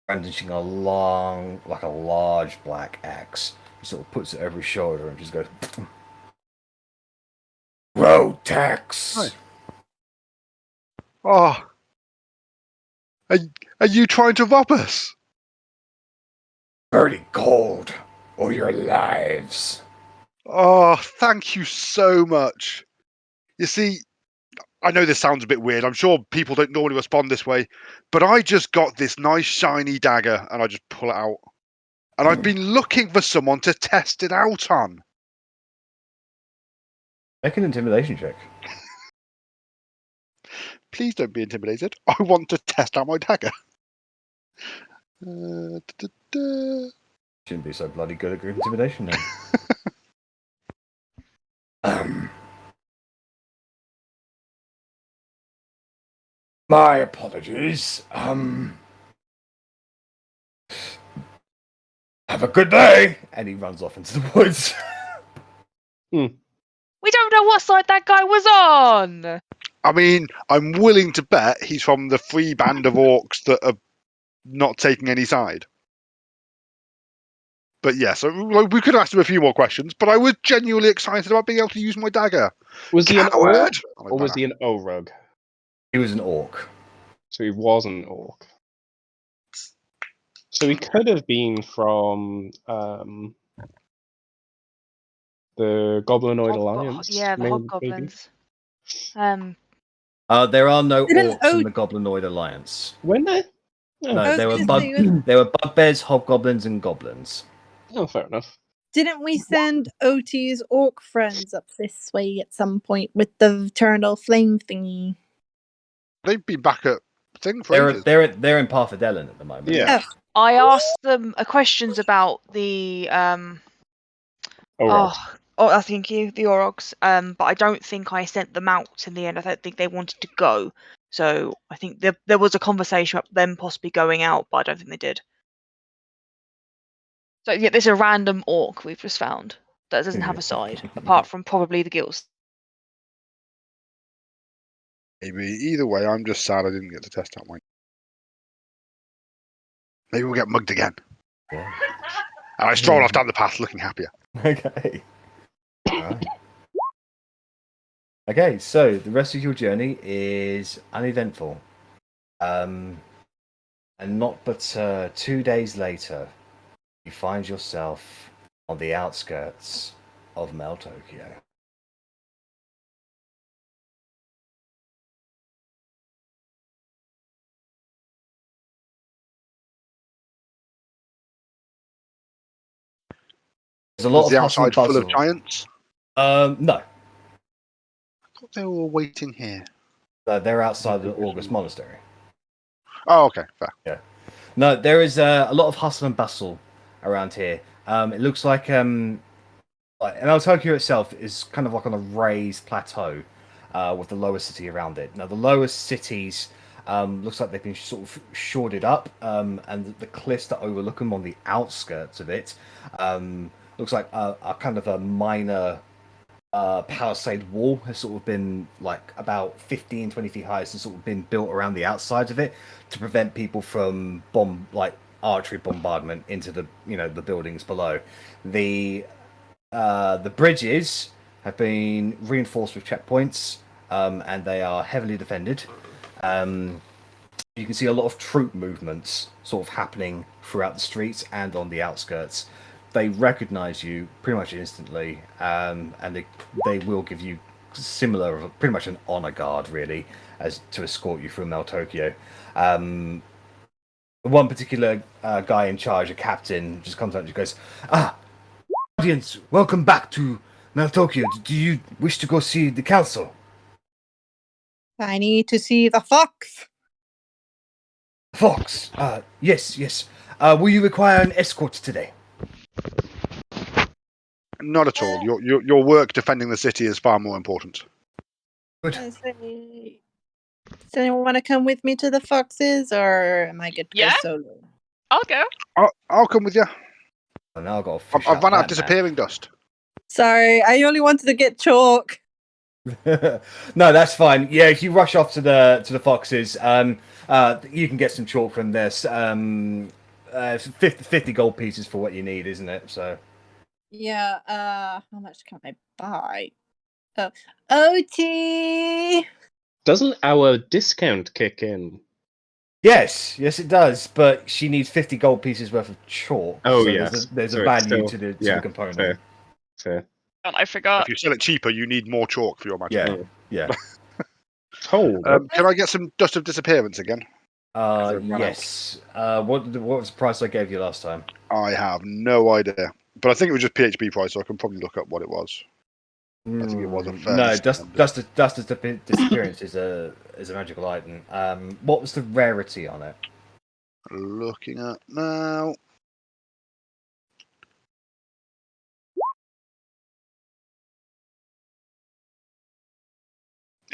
brandishing a large black axe. He sort of puts it over his shoulder and just goes, "Road tax." Hi. Oh, are you trying to rob us? Very cold, or your lives. Oh, thank you so much. You see, I know this sounds a bit weird. I'm sure people don't normally respond this way, but I just got this nice shiny dagger and I just pull it out. And I've been looking for someone to test it out on. Make an intimidation check. Please don't be intimidated. I want to test out my dagger. Shouldn't be so bloody good at group intimidation then. My apologies. Have a good day. And he runs off into the woods. We don't know what side that guy was on. I mean, I'm willing to bet he's from the free band of orcs that are not taking any side. But yeah, so we could ask him a few more questions, but I was genuinely excited about being able to use my dagger. Was he an Coward! orc or was he an orug? He was an orc. So he was an orc. So he could have been from the Goblinoid Alliance. Yeah, the maybe. hobgoblins. There are no Didn't orcs in the Goblinoid Alliance. When they? Oh, No, they were bugbears, hobgoblins, and goblins. oh, fair enough. Didn't we send Otti's orc friends up this way at some point with the eternal flame thingy? They've been back at thing for ages. They're in Parfadellen at the moment. Yeah. I asked them questions about the thank you, the Orogs. But I don't think I sent them out in the end. I don't think they wanted to go. So I think there was a conversation about them possibly going out, but I don't think they did. So yeah, there's a random orc we've just found that doesn't have a side, apart from probably the guilds. Maybe either way, I'm just sad I didn't get to test out mine. Maybe we'll get mugged again. Yeah. And I stroll off down the path looking happier. Okay. Right. Okay, so the rest of your journey is uneventful. And not but 2 days later, you find yourself on the outskirts of Mel Tokyo. There's a lot Was of the hustle and outside full of bustle. giants? No. I thought they were all waiting here. They're outside the August Monastery. Oh, okay, fair. Yeah. No, there is a lot of hustle and bustle around here. It looks like and Altokyo itself is kind of like on a raised plateau with the lower city around it. Now, the lower cities looks like they've been sort of shored up, and the cliffs that overlook them on the outskirts of it looks like a kind of a minor palisade wall has sort of been like about 15, 20 feet high. It's sort of been built around the outsides of it to prevent people from archery bombardment into the the buildings below. The bridges have been reinforced with checkpoints, and they are heavily defended. You can see a lot of troop movements sort of happening throughout the streets and on the outskirts. They recognize you pretty much instantly, and they will give you similar, pretty much an honor guard, really, as to escort you through Mel Tokyo. One particular guy in charge, a captain, just comes up and just goes, audience, welcome back to Mel Tokyo. Do you wish to go see the council? I need to see the fox. Fox, yes. Will you require an escort today? Not at all. Your work defending the city is far more important. Good. Does anyone want to come with me to the foxes, or am I good to go solo? I'll go. I'll come with you. Oh, now I've got to fish I've run out of that, disappearing dust. Sorry, I only wanted to get chalk. No, that's fine. Yeah, if you rush off to the foxes, you can get some chalk from this. 50 gold pieces for what you need, isn't it? So. Yeah. How much can I buy? Oh, Otti. Doesn't our discount kick in? Yes, it does. But she needs 50 gold pieces worth of chalk. Oh, so yes. There's So a it's value still- to the component. Fair. And I forgot. If you sell it cheaper, you need more chalk for your magic. Yeah. Hold up. Can I get some dust of disappearance again? Yes. What was the price I gave you last time? I have no idea, but I think it was just PHP price, so I can probably look up what it was. I think it was a fairly No, standard. dust of disappearance is a magical item. What was the rarity on it? Looking at now.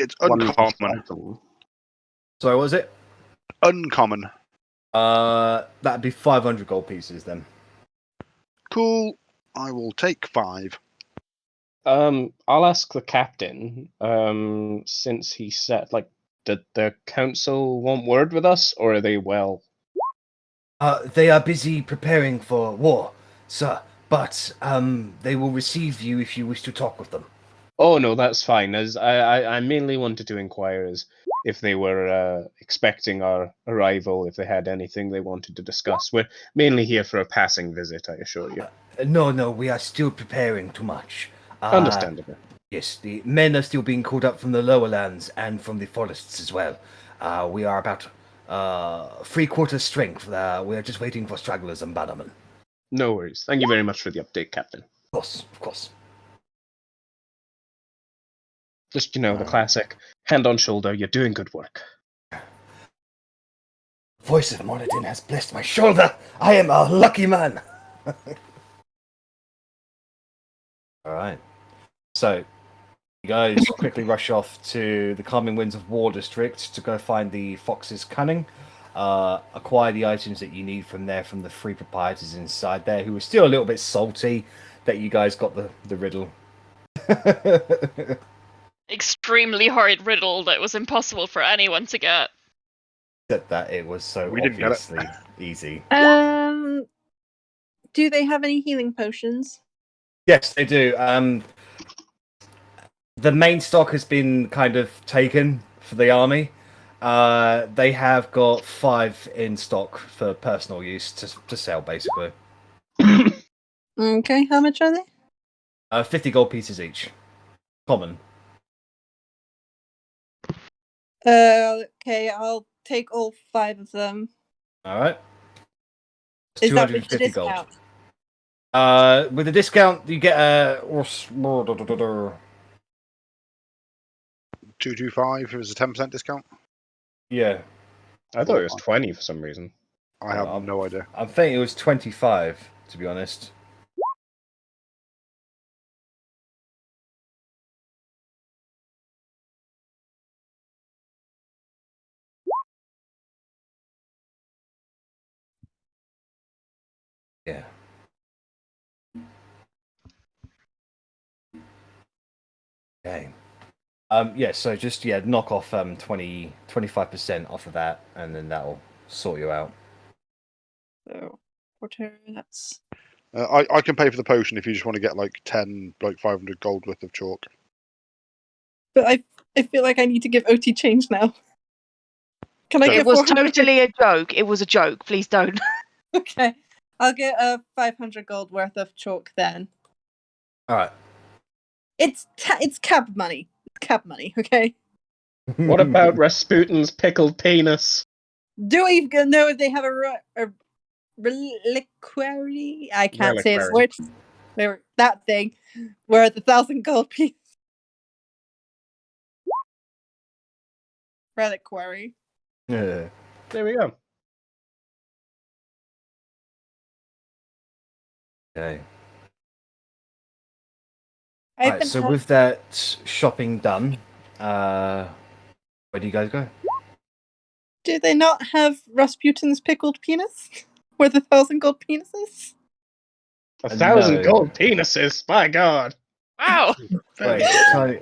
It's uncommon. Sorry, what was it? Uncommon. That'd be 500 gold pieces then. Cool. I will take 5. I'll ask the captain. Since he said, did the council want word with us, or are they well? They are busy preparing for war, sir. But they will receive you if you wish to talk with them. Oh no, that's fine. As I mainly wanted to inquire as if they were expecting our arrival, if they had anything they wanted to discuss. We're mainly here for a passing visit, I assure you. No, we are still preparing too much. Understandable. Yes, the men are still being called up from the lower lands and from the forests as well. We are about 3/4 strength. We are just waiting for stragglers and bannermen. No worries. Thank you very much for the update, Captain. Of course. Just, the classic hand on shoulder, you're doing good work. Voice of Moradin has blessed my shoulder. I am a lucky man. All right. So, you guys quickly rush off to the Calming Winds of War District to go find the Fox's Cunning. Acquire the items that you need from there from the 3 proprietors inside there, who are still a little bit salty that you guys got the riddle. Extremely hard riddle that was impossible for anyone to get. Except that it was so We didn't get it. obviously easy. Do they have any healing potions? Yes, they do. The main stock has been kind of taken for the army. They have got 5 in stock for personal use to sell, basically. Okay, how much are they? 50 gold pieces each. Common. Okay, I'll take all 5 of them. All right. Is that with the 250 gold. discount? With the discount, you get a 225. It was a 10% discount. yeah. I thought it was 20 for some reason. I have no idea. I'm thinking it was 25, to be honest. Yeah. Okay. Yeah, so just knock off 25% off of that, and then that'll sort you out. So, Porter, that's I can pay for the potion if you just want to get like 10, like 500 gold worth of chalk. But I feel like I need to give OT change now. Can I It get It was 400? totally a joke. It was a joke. Please don't. Okay, I'll get 500 gold worth of chalk then. All right. It's cab money. It's cab money. Okay. What about Rasputin's pickled penis? Do we know if they have a reliquary? I can't say the Reliquary. word. That thing worth 1,000 gold piece. Reliquary. Yeah. There we go. Okay. I've Right, been so with that shopping done, where do you guys go? Do they not have Rasputin's pickled penis? Worth 1,000 gold penises? 1,000 No. gold penises. My God. Wow. Wait, so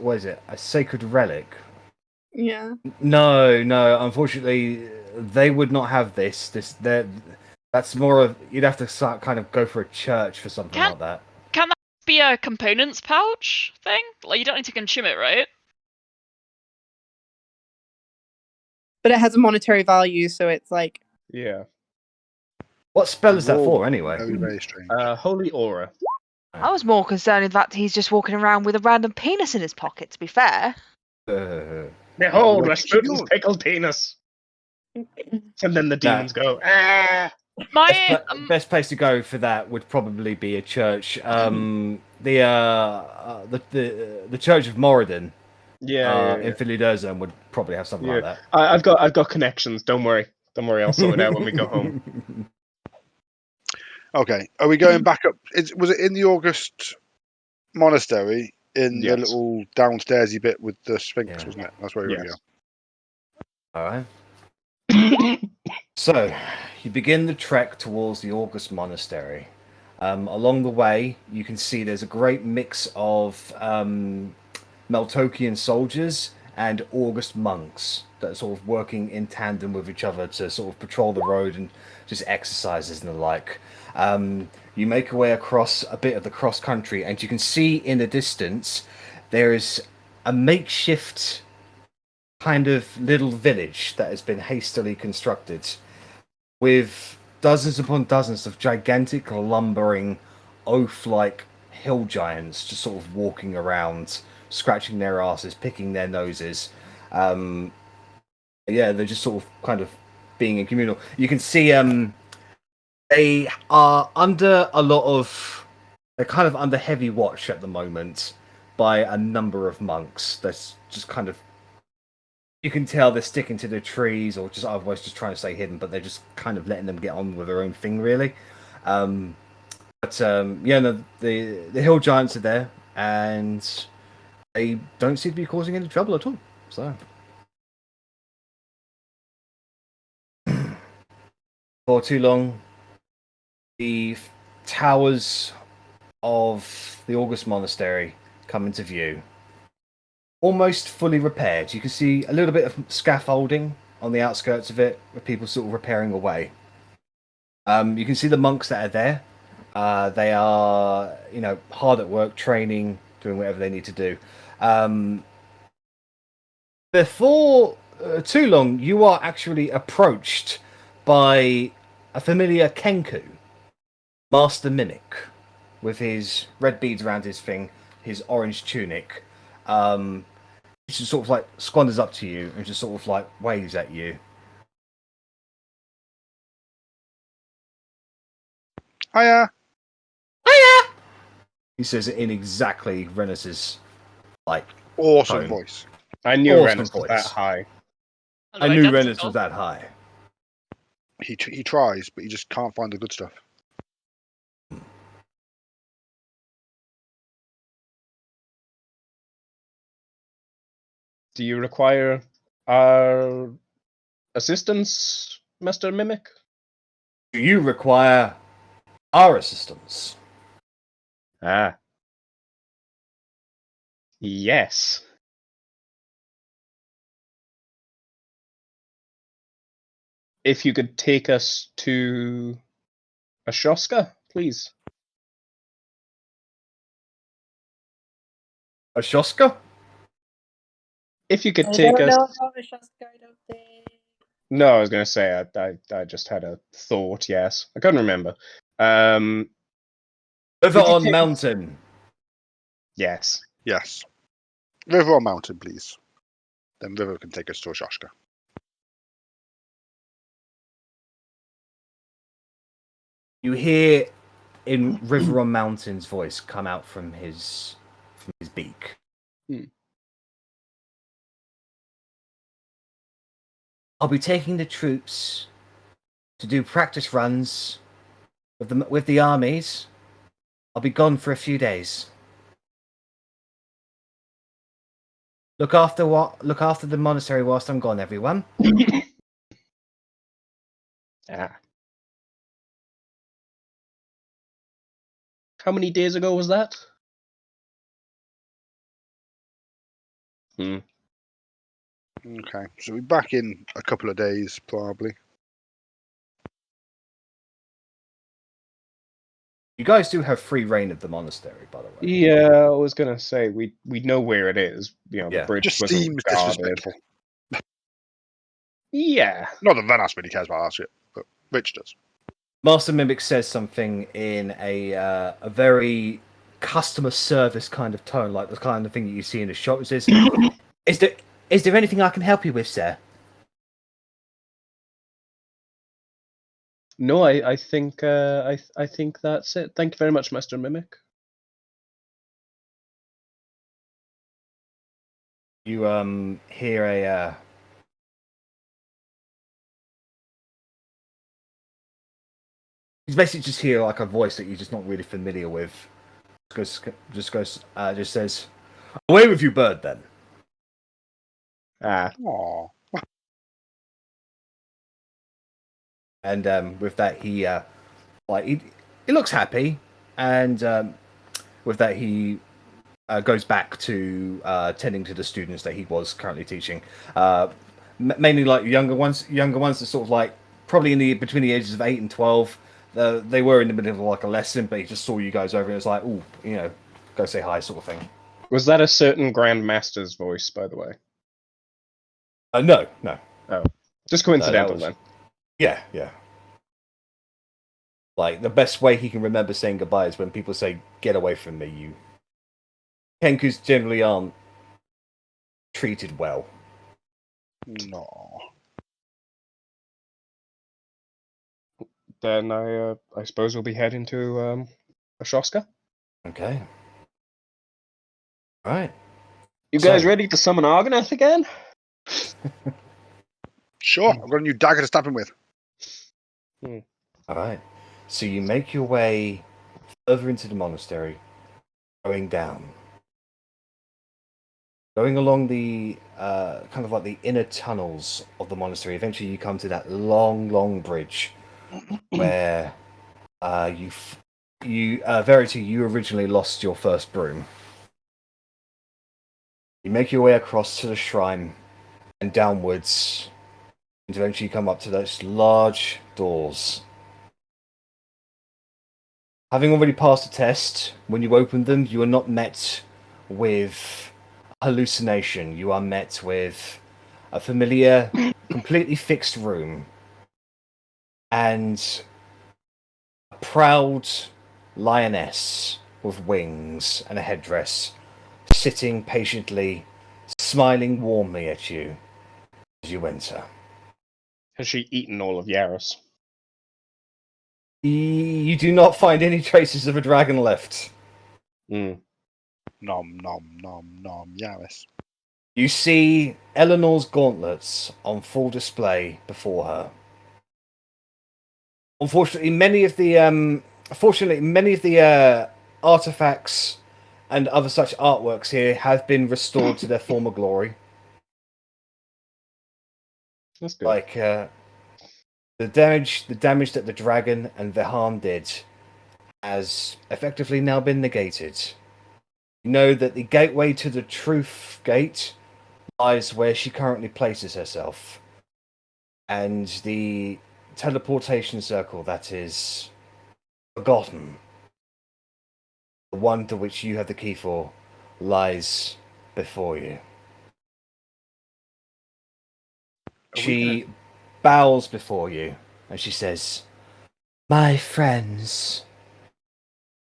what is it? A sacred relic? Yeah. No, unfortunately, they would not have this. That's more of, you'd have to start kind of go for a church for something like that. Can that be a components pouch thing? Like, you don't need to consume it, right? But it has a monetary value, so it's like... Yeah. What spell is that Raw, for, anyway? Very, very strange. Holy Aura. I was more concerned in fact he's just walking around with a random penis in his pocket, to be fair. Behold, What Rasputin's yours? pickled penis. And then the demons go, ah! My Best place to go for that would probably be a church. The Church of Moradin in Philidurzen would probably have something like that. I've got connections. Don't worry. I'll sort it out when we go home. Okay, are we going back up? Was it in the August monastery in the Yes. little downstairsy bit with the Sphinx, Yeah. wasn't it? That's where we're going to Yes. All right. So, you begin the trek towards the August Monastery. Along the way, you can see there's a great mix of Meltokian soldiers and August monks that are sort of working in tandem with each other to sort of patrol the road and just exercises and the like. You make your way across a bit of the cross country, and you can see in the distance there is a makeshift kind of little village that has been hastily constructed with dozens upon dozens of gigantic lumbering oaf-like hill giants just sort of walking around, scratching their asses, picking their noses. They're just sort of kind of being in communal. You can see they are under a lot of... They're kind of under heavy watch at the moment by a number of monks. That's just kind of... You can tell they're sticking to the trees or just otherwise just trying to stay hidden, but they're just kind of letting them get on with their own thing, really. The hill giants are there, and they don't seem to be causing any trouble at all. So, for too long, the towers of the August Monastery come into view. Almost fully repaired. You can see a little bit of scaffolding on the outskirts of it, with people sort of repairing away. You can see the monks that are there. They are, hard at work, training, doing whatever they need to do. Before too long, you are actually approached by a familiar Kenku, Master Mimic, with his red beads around his thing, his orange tunic. He just sort of like squanders up to you and just sort of like waves at you. Hiya. He says it in exactly Rennas' like Awesome tone. voice. I knew Awesome Rennas was voice. that high. I knew Rennas was that high. He tries, but he just can't find the good stuff. Do you require our assistance, Master Mimic? Do you require our assistance? Ah. Yes. If you could take us to Ashoska, please. Ashoska? If you could I take don't us... know about Ashoska, I don't think. No, I was going to say, I just had a thought, yes. I couldn't remember. Over Could you on take- mountain. Yes. Yes. River or mountain, please. Then river can take us to Ashoska. You hear in River on Mountain's voice come out from his beak. I'll be taking the troops to do practice runs with the armies. I'll be gone for a few days. Look after the monastery whilst I'm gone, everyone. Ah. How many days ago was that? Okay, so we're back in a couple of days, probably. You guys do have free reign of the monastery, by the way. Yeah, I was gonna say we know where it is. You know, Yeah. the bridge Just wasn't seems guarded. disrespectful. Yeah. Not that Rennas really cares about that shit, but Rich does. Master Mimic says something in a very customer service kind of tone, like the kind of thing that you see in a shop. It says, "Is there anything I can help you with, sir?" No, I think I think that's it. Thank you very much, Master Mimic. You hear a you basically just hear like a voice that you're just not really familiar with. Just says, "Away with you, bird!" Then. Ah. Aww. And with that, he looks happy, and with that, he goes back to tending to the students that he was currently teaching, mainly like younger ones that sort of like probably between the ages of 8 and 12. They were in the middle of like a lesson, but he just saw you guys over and it was like, "Oh, go say hi," sort of thing. Was that a certain Grand Master's voice, by the way? No. Oh, just coincidental then. Yeah. Like, the best way he can remember saying goodbye is when people say, "Get away from me, you." Kenkus generally aren't treated well. No. Then I suppose we'll be heading to Ashoska. Okay. Right. You guys So- ready to summon Argonath again? Sure, I've got a new dagger to stab him with. Alright. So you make your way further into the monastery, going down. Going along the kind of like the inner tunnels of the monastery, eventually you come to that long bridge where Verity, you originally lost your first broom. You make your way across to the shrine and downwards, and eventually you come up to those large doors. Having already passed the test, when you open them, you are not met with hallucination. You are met with a familiar, completely fixed room and a proud lioness with wings and a headdress sitting patiently, smiling warmly at you as you enter. Has she eaten all of Yaris? You do not find any traces of a dragon left. Nom, nom, nom, nom, Yaris. You see Eleanor's gauntlets on full display before her. Unfortunately, many of the artifacts and other such artworks here have been restored to their former glory. That's good. Like the damage that the dragon and Vihan did has effectively now been negated. You know that the gateway to the Truth Gate lies where she currently places herself, and the teleportation circle that is forgotten, the one to which you have the key for, lies before you. She bows before you, and she says, "My friends,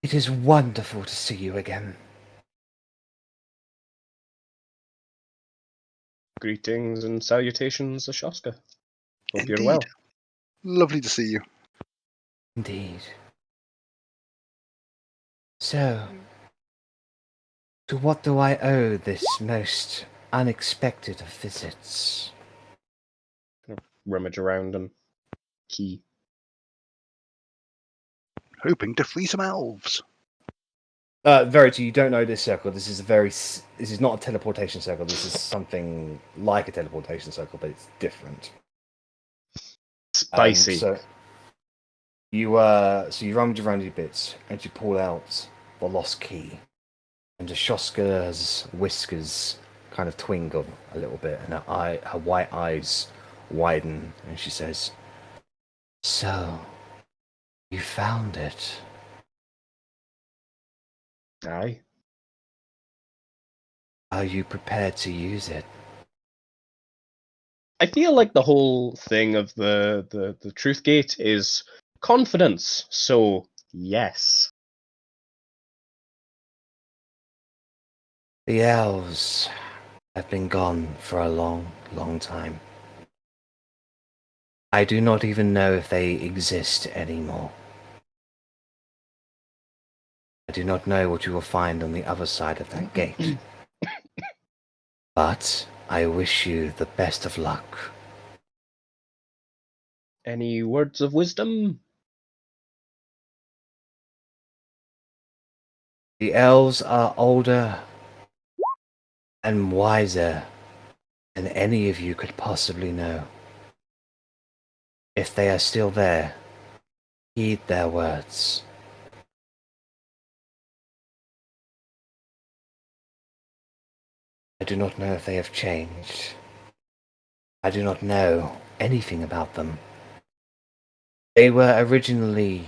it is wonderful to see you again." Greetings and salutations, Ashoska. Hope you're Indeed. well. Lovely to see you. Indeed. So, to what do I owe this most unexpected of visits? Rummage around and key. Hoping to free some elves. Verity, you don't know this circle. This is not a teleportation circle. This is something like a teleportation circle, but it's different. Spicy. So you rummage around your bits and you pull out the lost key, and Ashoska's whiskers kind of twinkle a little bit, and her white eyes widen, and she says, "So, you found it." Aye. Are you prepared to use it? I feel like the whole thing of the Truth Gate is confidence, so yes. The elves have been gone for a long, long time. I do not even know if they exist anymore. I do not know what you will find on the other side of that gate. But I wish you the best of luck. Any words of wisdom? The elves are older and wiser than any of you could possibly know. If they are still there, heed their words. I do not know if they have changed. I do not know anything about them. They were originally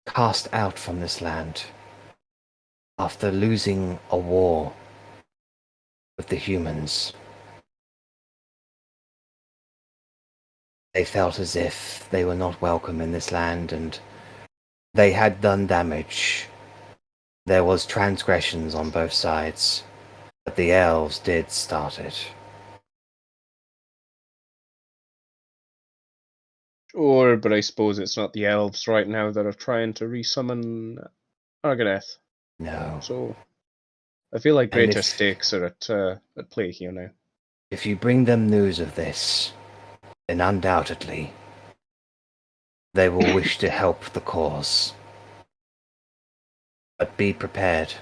cast out from this land after losing a war with the humans. They felt as if they were not welcome in this land, and they had done damage. There was transgressions on both sides, but the elves did start it. Sure, but I suppose it's not the elves right now that are trying to resummon Arganeth. No. So I feel like And greater if- stakes are at play here now. If you bring them news of this, then undoubtedly they will wish to help the cause. But be prepared.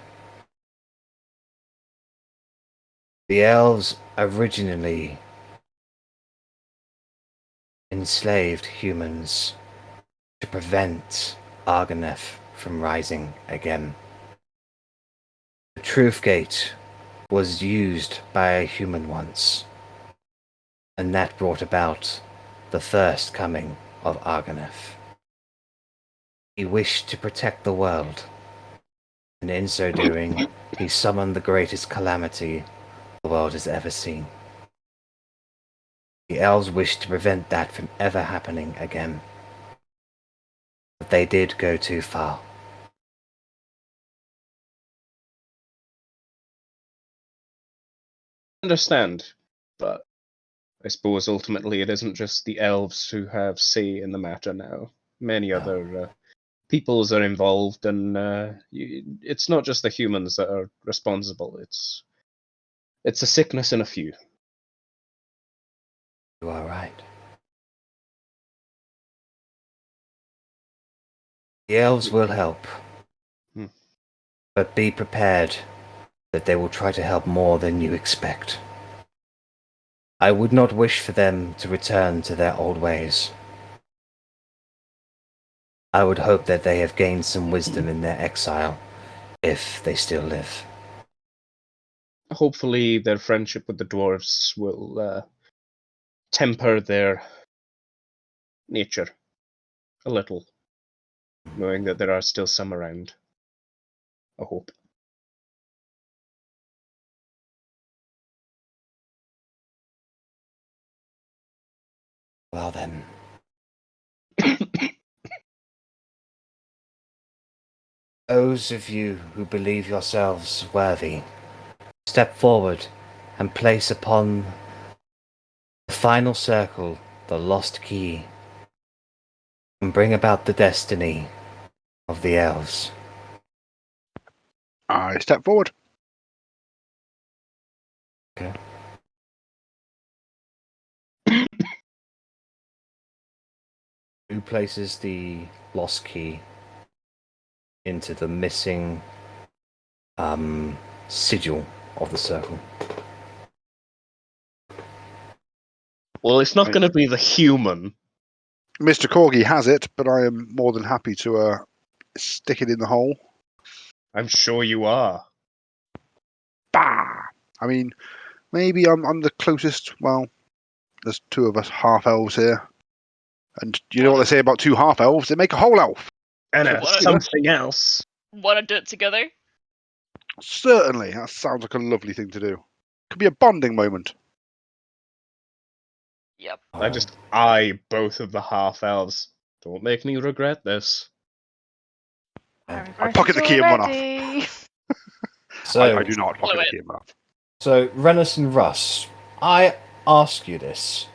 The elves originally enslaved humans to prevent Arganeth from rising again. The Truth Gate was used by a human once, and that brought about the first coming of Arganeth. He wished to protect the world, and in so doing, he summoned the greatest calamity the world has ever seen. The elves wished to prevent that from ever happening again, but they did go too far. Understand, but I suppose ultimately it isn't just the elves who have say in the matter now. Many other peoples are involved, and it's not just the humans that are responsible. It's a sickness in a few. You are right. The elves will help, but be prepared that they will try to help more than you expect. I would not wish for them to return to their old ways. I would hope that they have gained some wisdom in their exile, if they still live. Hopefully their friendship with the dwarves will temper their nature a little, knowing that there are still some around. I hope. Well then. Those of you who believe yourselves worthy, step forward and place upon the final circle the lost key, and bring about the destiny of the elves. I step forward. Okay. Who places the lost key into the missing sigil of the circle? Well, it's not going to be the human. Mr. Corgi has it, but I am more than happy to stick it in the hole. I'm sure you are. Bah! I mean, maybe I'm the closest. Well, there's two of us half-elves here. And you know what they say about two half-elves? They make a whole elf. And What? something else. Want to do it together? Certainly. That sounds like a lovely thing to do. Could be a bonding moment. Yep. I just eye both of the half-elves. Don't make me regret this. I pocket the key and run off. So I do not pocket the key and run off. So, Rennas and Russ, I ask you this.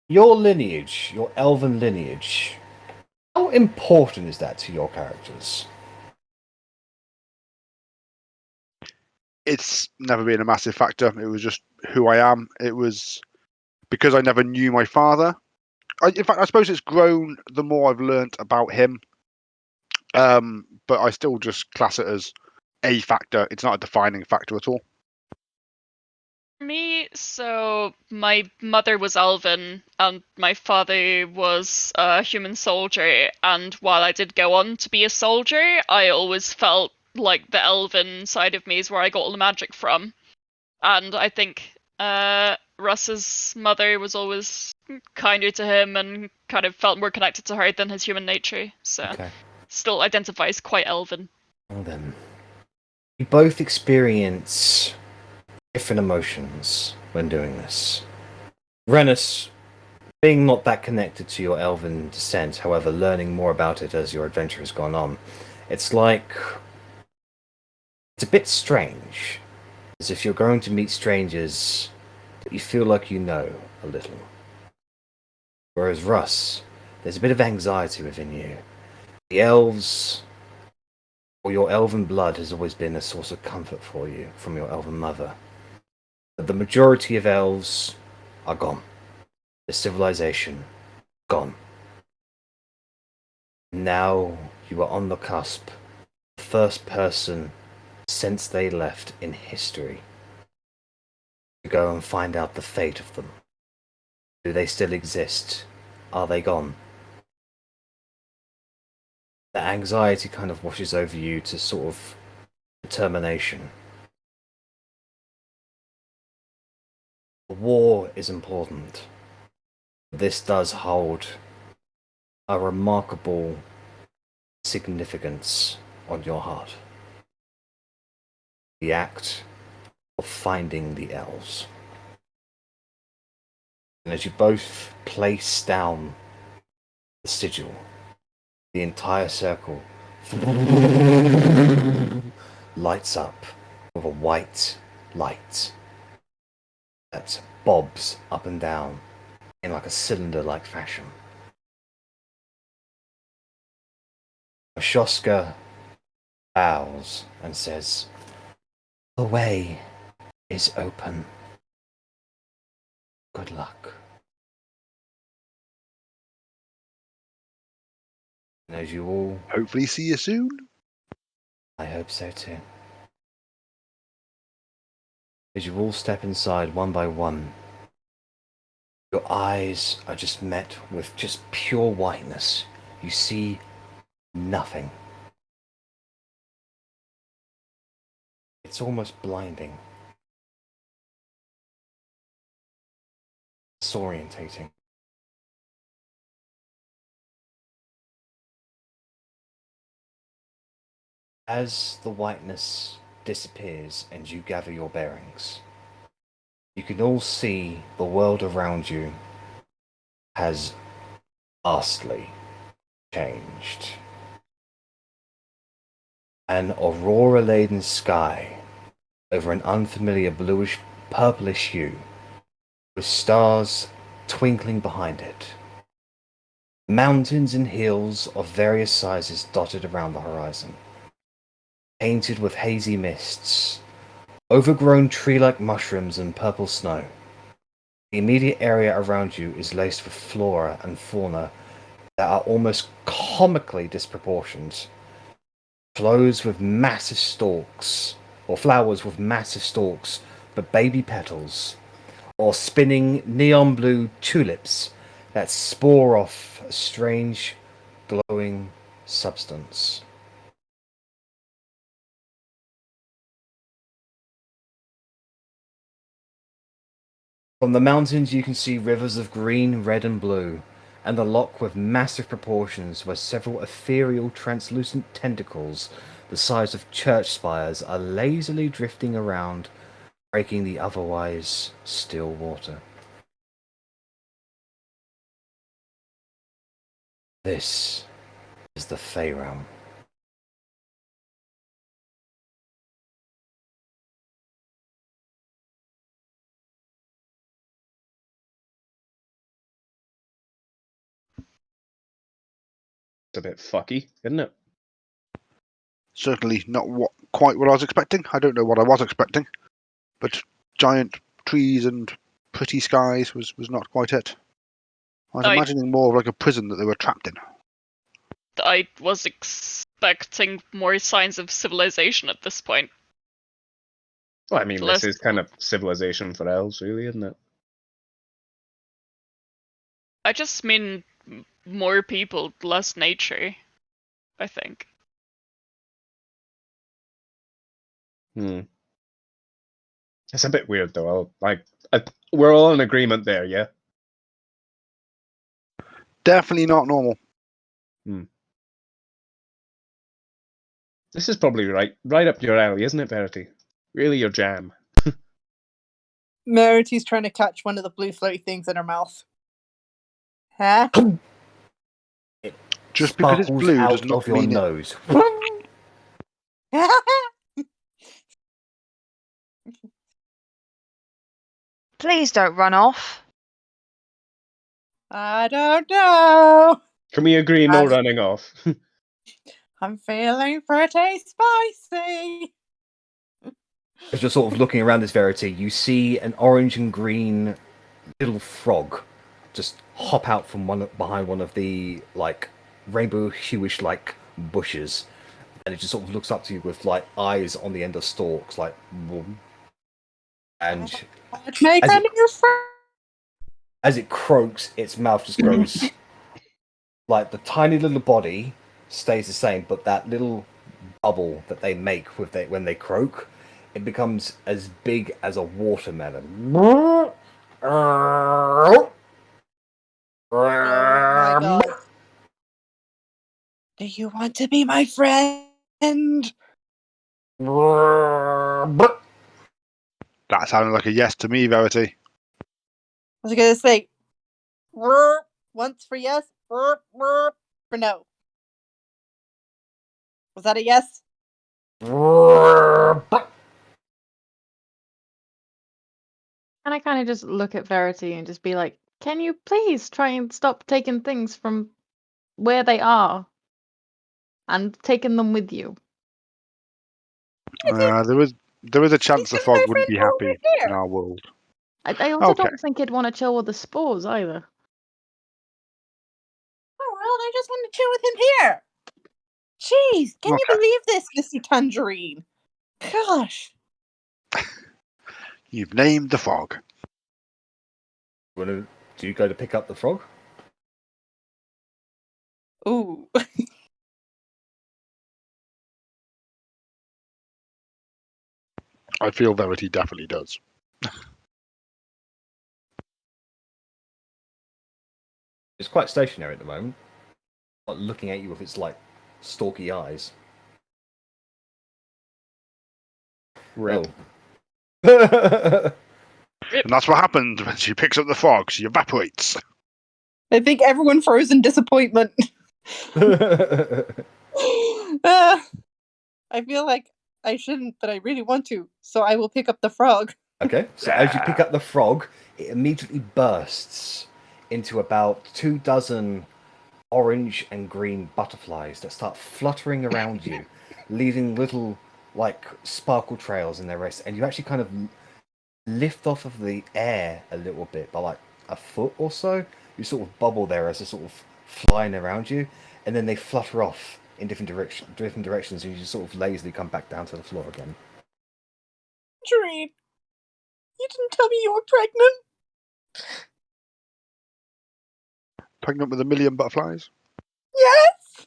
Your lineage, your elven lineage, how important is that to your characters? It's never been a massive factor. It was just who I am. It was because I never knew my father. In fact, I suppose it's grown the more I've learnt about him. But I still just class it as a factor. It's not a defining factor at all. Me, so my mother was Elven and my father was a human soldier, and while I did go on to be a soldier, I always felt like the Elven side of me is where I got all the magic from. And I think Russ's mother was always kinder to him and kind of felt more connected to her than his human nature, so still identifies quite Elven. Well then, you both experience different emotions when doing this. Rennas, being not that connected to your elven descent, however, learning more about it as your adventure has gone on, it's like... it's a bit strange. As if you're going to meet strangers that you feel like you know a little. Whereas Russ, there's a bit of anxiety within you. The elves, or your elven blood, has always been a source of comfort for you from your elven mother. But the majority of elves are gone. The civilization, gone. Now you are on the cusp. The first person since they left in history to go and find out the fate of them. Do they still exist? Are they gone? The anxiety kind of washes over you to sort of determination. The war is important. This does hold a remarkable significance on your heart. The act of finding the elves. And as you both place down the sigil, the entire circle lights up with a white light that bobs up and down in like a cylinder-like fashion. Shoska bows and says, "The way is open. Good luck." And as you all... hopefully see you soon. I hope so too. As you all step inside one by one, Your eyes are just met with just pure whiteness. You see nothing. It's almost blinding. Disorientating. As the whiteness disappears and you gather your bearings, you can all see the world around you has vastly changed. An aurora-laden sky over an unfamiliar bluish purplish hue, with stars twinkling behind it. Mountains and hills of various sizes dotted around the horizon, painted with hazy mists, overgrown tree-like mushrooms and purple snow. The immediate area around you is laced with flora and fauna that are almost comically disproportioned. Flowers with massive stalks, or flowers with massive stalks, but baby petals, or spinning neon blue tulips that spore off a strange, glowing substance. From the mountains you can see rivers of green, red and blue, and a loch with massive proportions where several ethereal translucent tentacles the size of church spires are lazily drifting around, breaking the otherwise still water. This is the Fey realm. It's a bit fucky, isn't it? Certainly not quite what I was expecting. I don't know what I was expecting, but giant trees and pretty skies was not quite it. I was imagining more of like a prison that they were trapped in. I was expecting more signs of civilization at this point. Well, I mean, Less- this is kind of civilization for elves, really, isn't it? I just mean more people, less nature, I think. It's a bit weird, though. We're all in agreement there, yeah? Definitely not normal. This is probably right up your alley, isn't it, Verity? Really your jam. Verity's trying to catch one of the blue floaty things in her mouth. Huh? Just because it's Sparkles blue out does not of your mean nose. Please don't run off. I don't know. Can we agree no running off? I'm feeling pretty spicy. As you're sort of looking around this Verity, you see an orange and green little frog just hop out from behind one of the like rainbow hueish like bushes, and it just sort of looks up to you with like eyes on the end of stalks, like, boom. And Make a new friend. as it croaks, its mouth just goes like the tiny little body stays the same, but that little bubble that they make with when they croak, it becomes as big as a watermelon. Oh my god. Do you want to be my friend? That sounded like a yes to me, Verity. I was gonna say once for yes, for no. Was that a yes? And I kind of just look at Verity and just be like, can you please try and stop taking things from where they are and taking them with you? There is a chance the He's fog my wouldn't friend be over happy here. in our world. I also Okay. don't think he'd want to chill with the spores either. Oh, well, I just want to chill with him here. Jeez, can you Okay. believe this, Mr. Tangerine? Gosh. You've named the fog. Want to Do you go to pick up the frog? Ooh. I feel Verity definitely does. It's quite stationary at the moment. Not looking at you with its like stalky eyes. Rip. Oh. And that's what happens when she picks up the frog. She evaporates. I think everyone froze in disappointment. I feel like I shouldn't, but I really want to, so I will pick up the frog. Okay, so as you pick up the frog, it immediately bursts into about 24 orange and green butterflies that start fluttering around you, leaving little like sparkle trails in their wrists, and you actually kind of lift off of the air a little bit by like a foot or so. You sort of bubble there as they're sort of flying around you, and then they flutter off in different directions, and you just sort of lazily come back down to the floor again. Dream, you didn't tell me you were pregnant. Pregnant with 1,000,000 butterflies? Yes!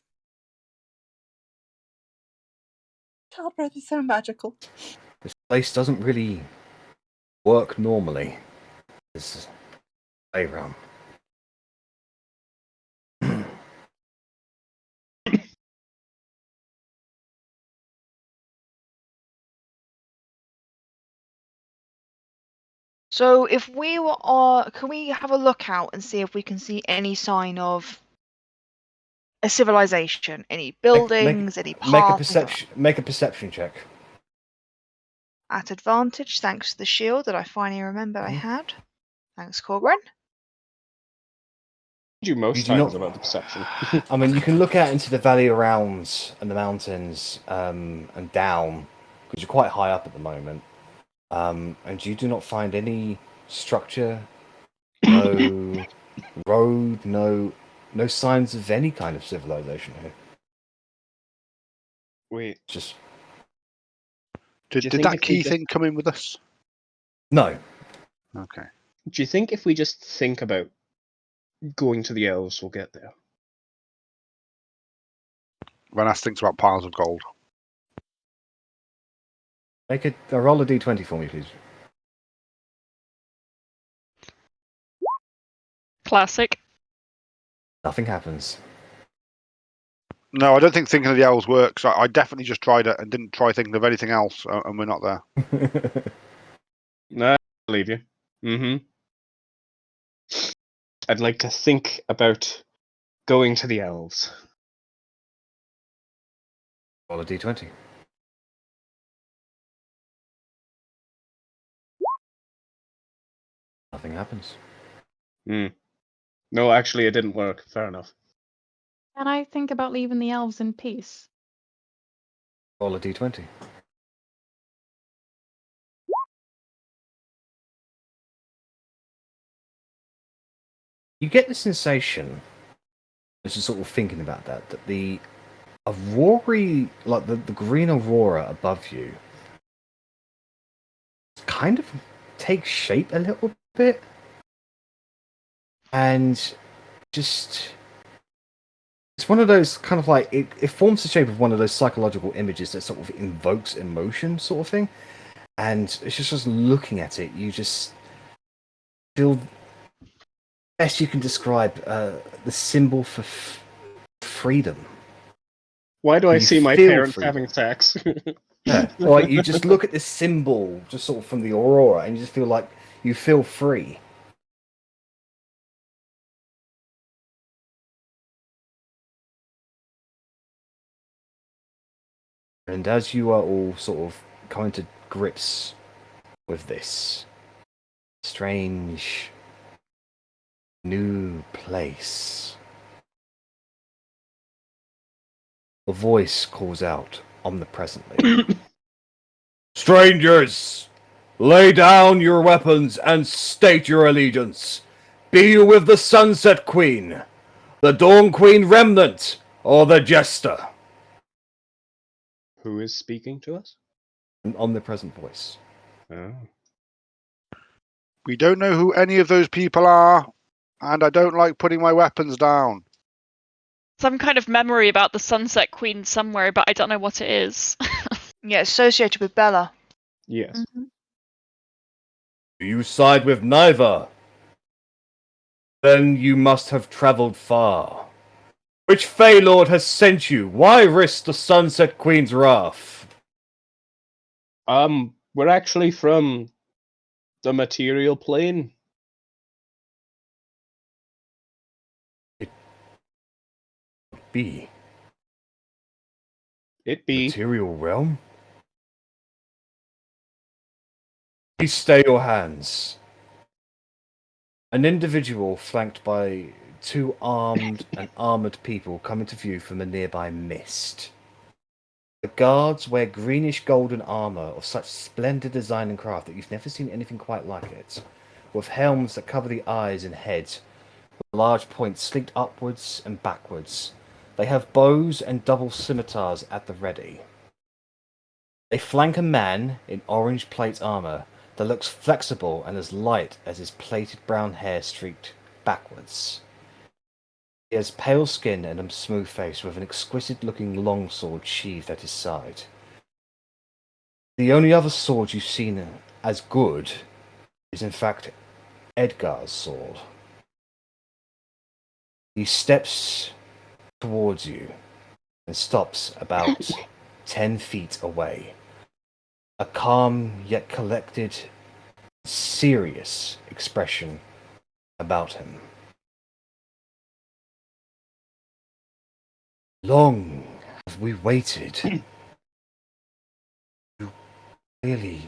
Childbirth is so magical. This place doesn't really work normally. This is a playground. So if we were, can we have a look out and see if we can see any sign of a civilization? Any buildings? Any paths? Make a perception check. At advantage, thanks to the shield that I finally remembered I had. Thanks, Korgrin. Do most You do times not- about the perception. I mean, you can look out into the valley around and the mountains and down because you're quite high up at the moment, and you do not find any structure, no road, no signs of any kind of civilization here. Wait, Just Did you think that if we key just- thing come in with us? no. Okay. do you think if we just think about going to the elves, we'll get there? Rennas thinks about piles of gold. Make a roll a d20 for me, please. Classic. Nothing happens. No, I don't think thinking of the elves works. I definitely just tried it and didn't try thinking of anything else, and we're not there. No, I believe you. Mm-hmm. I'd like to think about going to the elves. Roll a d20. Nothing happens. No, actually, it didn't work. Fair enough. Can I think about leaving the elves in peace? Roll a d20. You get the sensation, as you're sort of thinking about that the aurora, like the green aurora above you, kind of takes shape a little bit, and just it's one of those kind of like it forms the shape of one of those psychological images that sort of invokes emotion, sort of thing. And it's just looking at it, you just feel best you can describe the symbol for freedom. Why do I You see my feel parents freedom. having sex? Yeah. Like you just look at this symbol, just sort of from the aurora, and you just feel like you feel free. And as you are all sort of coming to grips with this strange new place, a voice calls out omnipresently. Strangers, lay down your weapons and state your allegiance. Be you with the Sunset Queen, the Dawn Queen Remnant, or the Jester? Who is speaking to us? An omnipresent voice. Oh. We don't know who any of those people are, And I don't like putting my weapons down. Some kind of memory about the Sunset Queen somewhere, but I don't know what it is. Yeah, it's associated with Bella. Yes. Mm-hmm. Do you side with neither? Then you must have travelled far. Which Fey Lord has sent you? Why risk the Sunset Queen's wrath? We're actually from the material plane. Be It be. material realm? Please stay your hands. An individual flanked by two armed and armoured people come into view from a nearby mist. The guards wear greenish golden armour of such splendid design and craft that you've never seen anything quite like it, with helms that cover the eyes and head, with large points slinked upwards and backwards. They have bows and double scimitars at the ready. They flank a man in orange plate armour that looks flexible and as light as his plaited brown hair streaked backwards. He has pale skin and a smooth face with an exquisite-looking longsword sheathed at his side. The only other sword you've seen as good is in fact Edgar's sword. He steps towards you and stops about 10 feet away. A calm yet collected, serious expression about him. Long have we waited. You clearly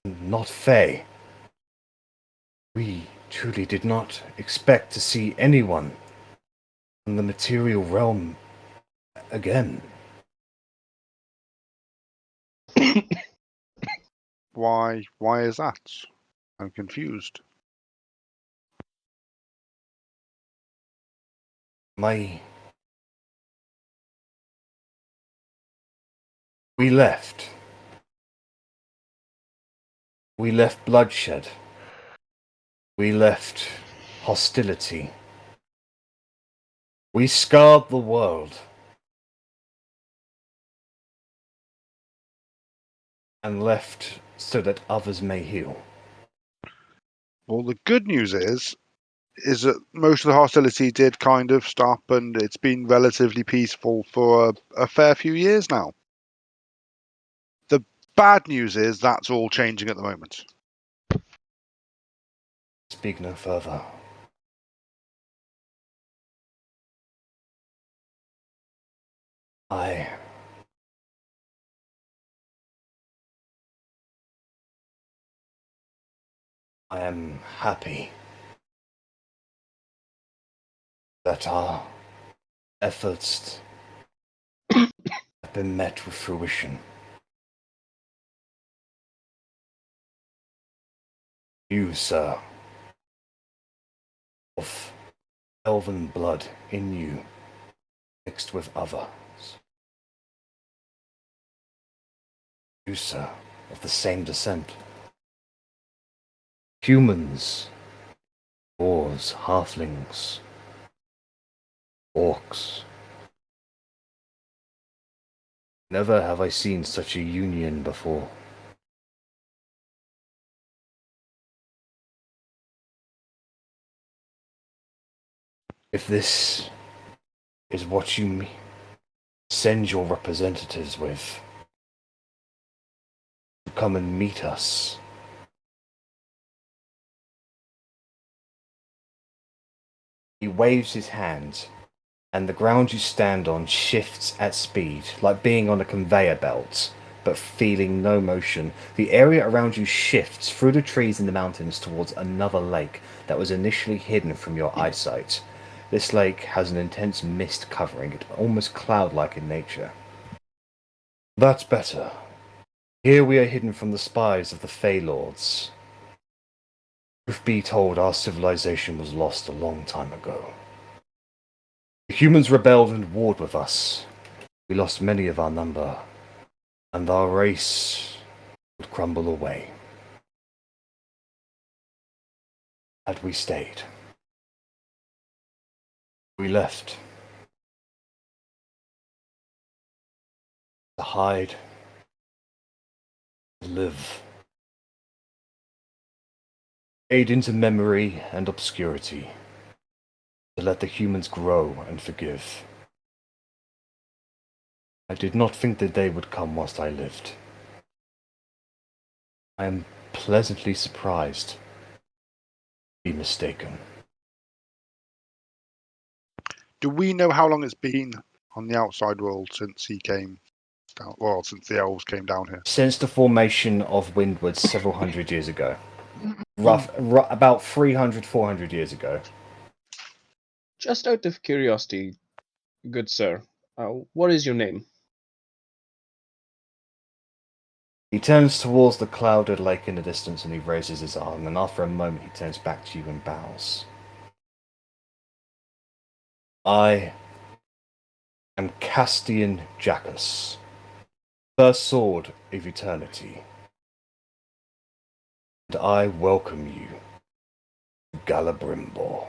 are not Fey. We truly did not expect to see anyone from the material realm again. Why is that? I'm confused. We left. We left bloodshed. We left hostility. We scarred the world. And left so that others may heal. Well, the good news is that most of the hostility did kind of stop, and it's been relatively peaceful for a fair few years now. The bad news is that's all changing at the moment. Speak no further. I am happy that our efforts have been met with fruition. You, sir, of elven blood in you, mixed with others. You, sir, of the same descent. Humans, dwarves, halflings, orcs. Never have I seen such a union before. If this is what you send your representatives with, to come and meet us, he waves his hand, and the ground you stand on shifts at speed, like being on a conveyor belt, but feeling no motion. The area around you shifts through the trees in the mountains towards another lake that was initially hidden from your eyesight. This lake has an intense mist covering it, almost cloud-like in nature. That's better. Here we are hidden from the spies of the Fey Lords. Truth be told, our civilization was lost a long time ago. The humans rebelled and warred with us. We lost many of our number, and our race would crumble away. Had we stayed. We left. To hide. To live. Fade into memory and obscurity. To let the humans grow and forgive. I did not think the day would come whilst I lived. I am pleasantly surprised to be mistaken. Do we know how long it's been on the outside world since he came down? Well, since the elves came down here. Since the formation of Windward several hundred years ago. About 300, 400 years ago. Just out of curiosity, good sir, what is your name? He turns towards the clouded lake in the distance and he raises his arm, and after a moment he turns back to you and bows. I am Castian Jackus, first sword of eternity, and I welcome you to Galabrimbor.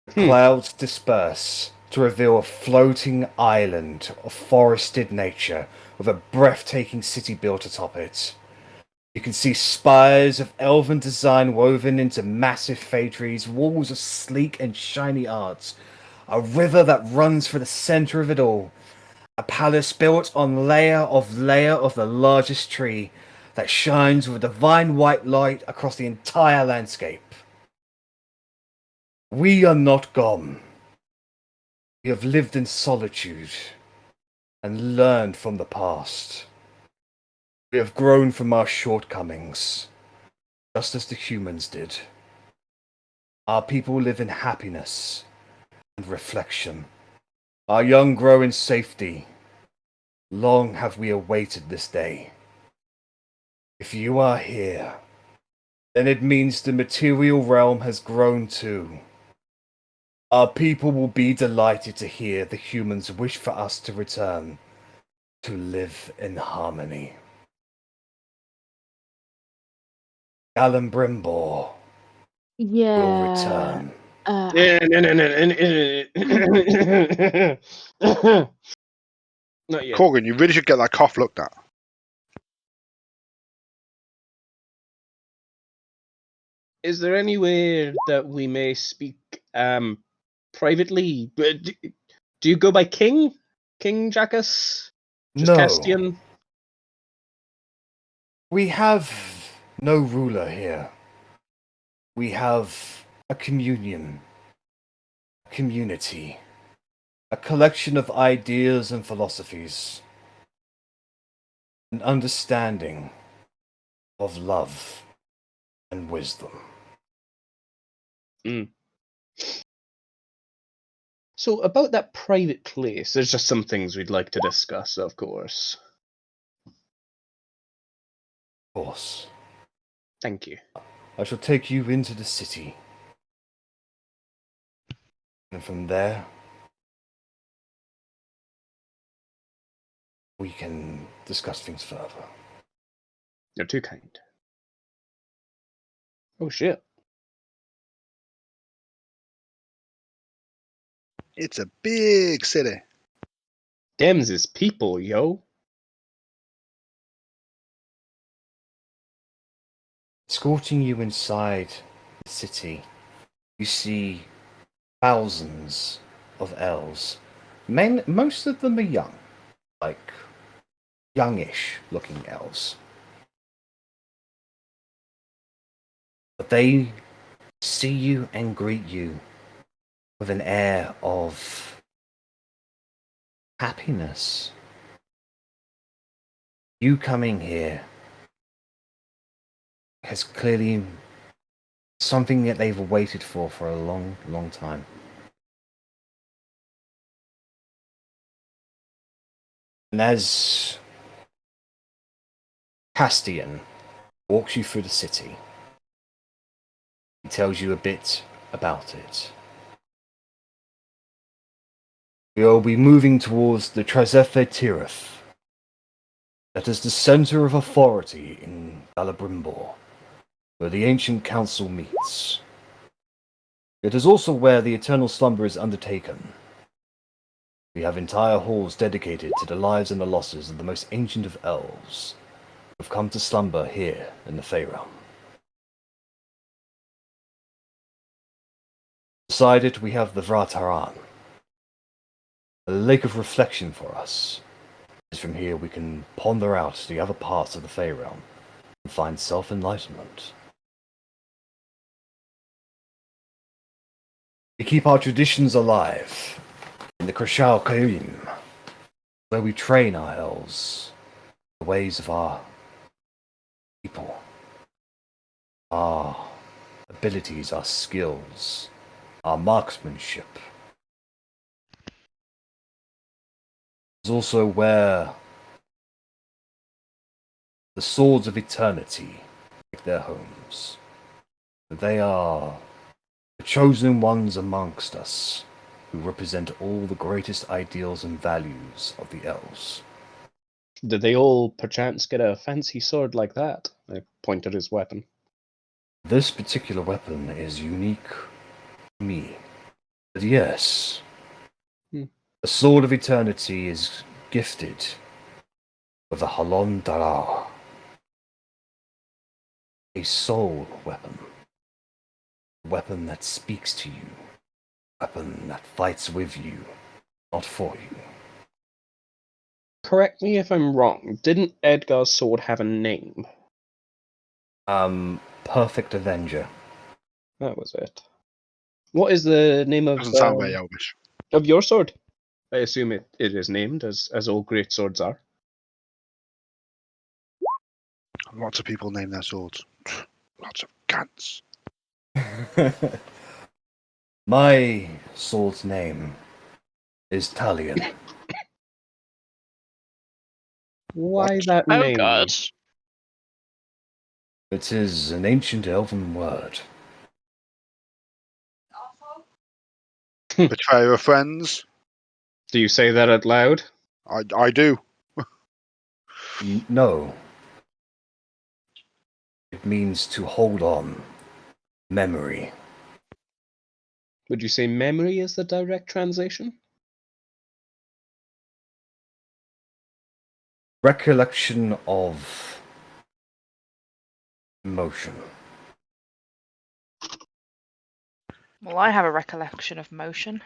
Clouds disperse to reveal a floating island of forested nature with a breathtaking city built atop it. You can see spires of elven design woven into massive fay trees, walls of sleek and shiny arts, a river that runs through the center of it all, a palace built on layer of the largest tree that shines with a divine white light across the entire landscape. We are not gone. We have lived in solitude and learned from the past. We have grown from our shortcomings, just as the humans did. Our people live in happiness and reflection. Our young grow in safety. Long have we awaited this day. If you are here, then it means the material realm has grown too. Our people will be delighted to hear the humans wish for us to return, to live in harmony. Galabrimbor will return. Not yet. Korgrin, you really should get that cough looked at. Is there anywhere that we may speak privately? Do you go by King? King Jackus? Just No. Castian? We have no ruler here. We have a community, a collection of ideas and philosophies, an understanding of love and wisdom. So about that private place, there's just some things we'd like to discuss, of course. Of course. Thank you. I shall take you into the city. And from there, we can discuss things further. You're too kind. Oh shit. It's a big city. Dems is people, yo. Escorting you inside the city, you see thousands of elves. Most of them are young, like youngish looking elves. But they see you and greet you with an air of happiness. You coming here has clearly something that they've waited for a long, long time. And as Castian walks you through the city, he tells you a bit about it. We will be moving towards the Trezethe Tirith. That is the center of authority in Galabrimbor, where the ancient council meets. It is also where the eternal slumber is undertaken. We have entire halls dedicated to the lives and the losses of the most ancient of elves who have come to slumber here in the Fey Realm. Beside it, we have the Vrataran, a lake of reflection for us. As from here, we can ponder out the other parts of the Fey Realm and find self-enlightenment. We keep our traditions alive in the Krashal Kairim, where we train our elves, the ways of our people, our abilities, our skills, our marksmanship. It's also where the swords of eternity make their homes. They are the chosen ones amongst us, who represent all the greatest ideals and values of the elves. Did they all perchance get a fancy sword like that? I pointed his weapon. This particular weapon is unique to me. But yes, the Sword of Eternity is gifted with a Halon Darar, a soul weapon. A weapon that speaks to you. A weapon that fights with you, not for you. Correct me if I'm wrong. Didn't Edgar's sword have a name? Perfect Avenger. That was it. What is the name of Doesn't sound very elvish. of your sword? I assume it is named, as all great swords are. Lots of people name their swords. Lots of cats. My sword's name is Talion. Why What? that Oh name? god. It is an ancient elven word. Betrayer of friends? Do you say that out loud? I do. No. It means to hold on. Memory. Would you say memory is the direct translation? Recollection of emotion. Well, I have a recollection of motion.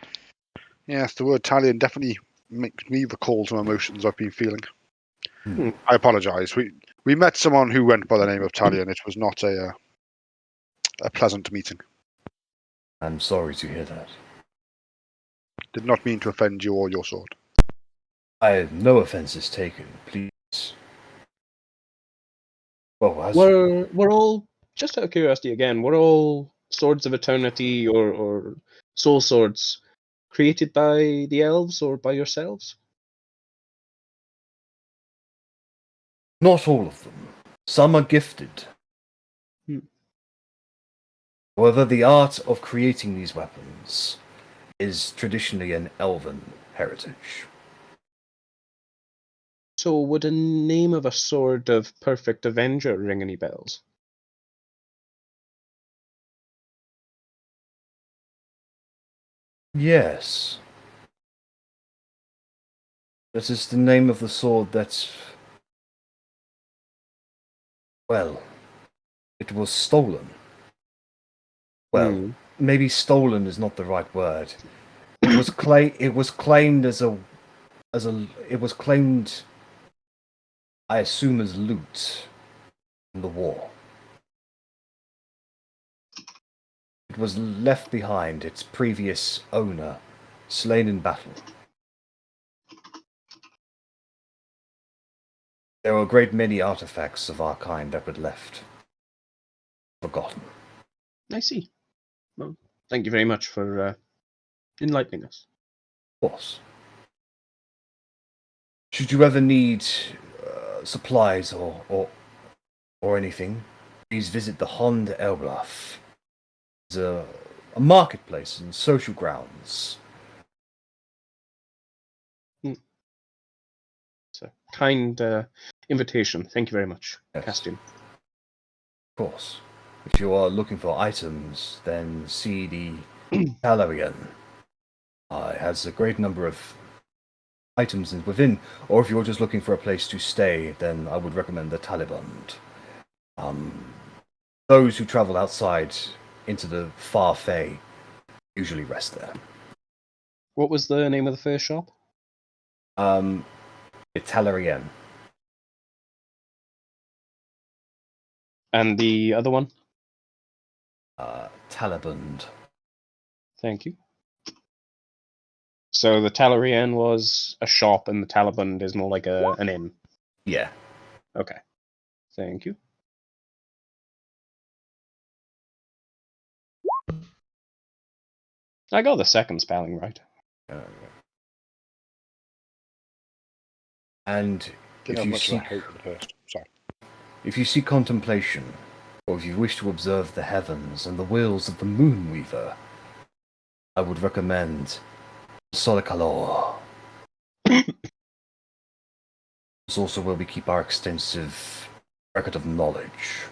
Yes, the word Talion definitely makes me recall some emotions I've been feeling. Hmm. I apologise. We met someone who went by the name of Talion. It was not a pleasant meeting. I'm sorry to hear that. Did not mean to offend you or your sword. No offense is taken, please. Well, as We're all, just out of curiosity again, were all swords of eternity or soul swords created by the elves or by yourselves? not all of them. Some are gifted. Hmm. However, the art of creating these weapons is traditionally an elven heritage. So would a name of a sword of Perfect Avenger ring any bells? Yes. That is the name of the sword that, well, it was stolen. Well, maybe stolen is not the right word. It was claimed it was claimed, I assume, as loot in the war. It was left behind, its previous owner slain in battle. There were a great many artifacts of our kind that were left forgotten. I see. Well, thank you very much for enlightening us. Of course. Should you ever need supplies or anything, please visit the Hond Elblaf. It's a marketplace and social grounds. It's a kind invitation. Thank you very much, Yes. Castian. Of course. If you are looking for items, then see the Talarian has a great number of items within, or if you're just looking for a place to stay, then I would recommend the Taliband. Those who travel outside into the far Fae usually rest there. What was the name of the first shop? The Talarian. And the other one? Taliband. Thank you. So the Talarian was a shop, and the Taliband is more like an inn. Yeah. Okay. Thank you. I got the second spelling right. And Didn't have much of a hope for the first. Sorry. If you seek contemplation, or if you wish to observe the heavens and the wheels of the Moonweaver, I would recommend Solikalor. This also where we keep our extensive record of knowledge.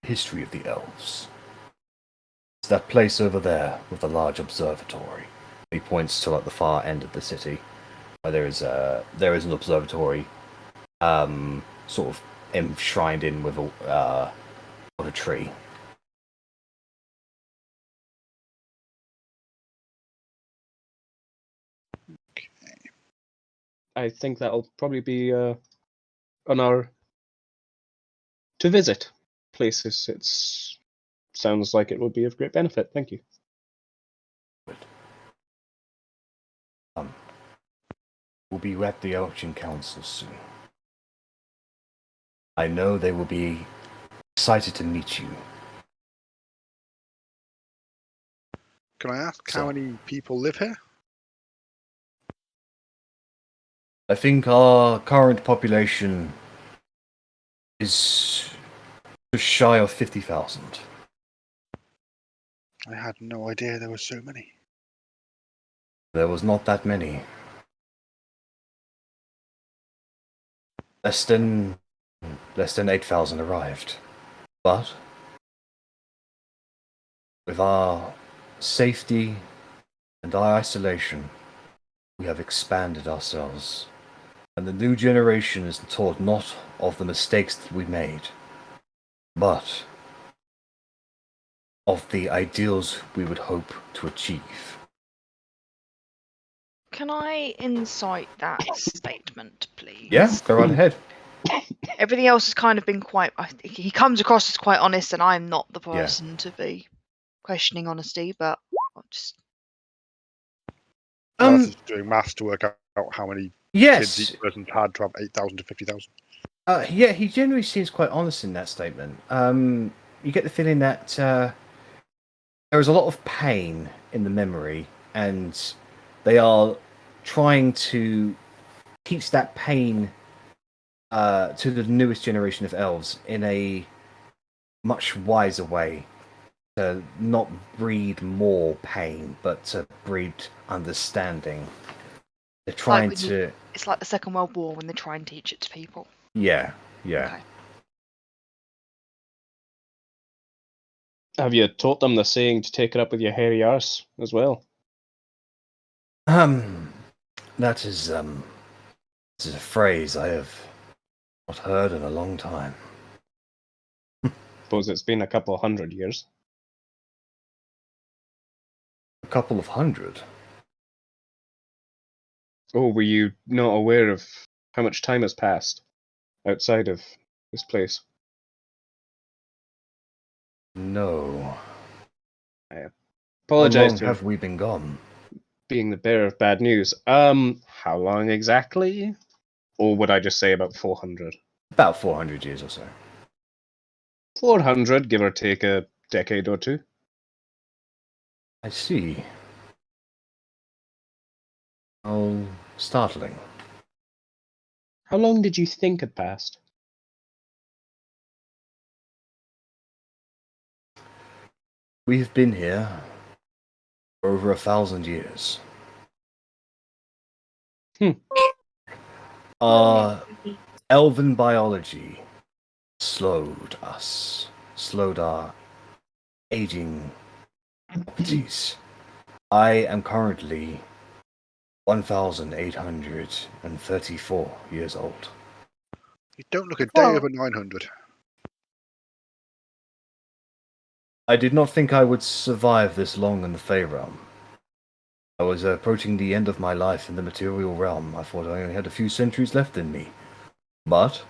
History of the elves. It's that place over there with the large observatory. He points to like the far end of the city, where there is an observatory, sort of enshrined in with a tree. I think that'll probably be on our to visit places. It's sounds like it would be of great benefit. Thank you. We'll be at the Elchin Council soon. I know they will be excited to meet you. Can I ask how many people live here? I think our current population is just shy of 50,000. I had no idea there were so many. There was not that many. Less than 8,000 arrived. But with our safety and our isolation, we have expanded ourselves. And the new generation is taught not of the mistakes that we made, but of the ideals we would hope to achieve. Can I incite that statement, please? Yeah, go right ahead. Everything else has kind of been quite. He comes across as quite honest, and I'm not the person to be questioning honesty, but I'll just. I was just doing maths to work out how many kids each person's had to have 8,000 to 50,000. Yeah, he generally seems quite honest in that statement. You get the feeling that there is a lot of pain in the memory, and they are trying to teach that pain to the newest generation of elves in a much wiser way. To not breed more pain, but to breed understanding. They're trying to. It's like the Second World War when they try and teach it to people. Yeah. Okay. Have you taught them the saying to take it up with your hairy arse as well? That is this is a phrase I have not heard in a long time. Suppose it's been a couple of 100 years. A couple of 100? Oh, were you not aware of how much time has passed outside of this place? No. I apologize. How long have we been gone? Being the bearer of bad news. How long exactly? Or would I just say about 400? About 400 years or so. 400, give or take a decade or two. I see. Oh, startling. How long did you think had passed? We've been here for over 1,000 years. Our elven biology slowed our aging Jeez. I am currently 1,834 years old. You don't look a day Oh. over 900. I did not think I would survive this long in the Fey realm. I was approaching the end of my life in the material realm. I thought I only had a few centuries left in me. But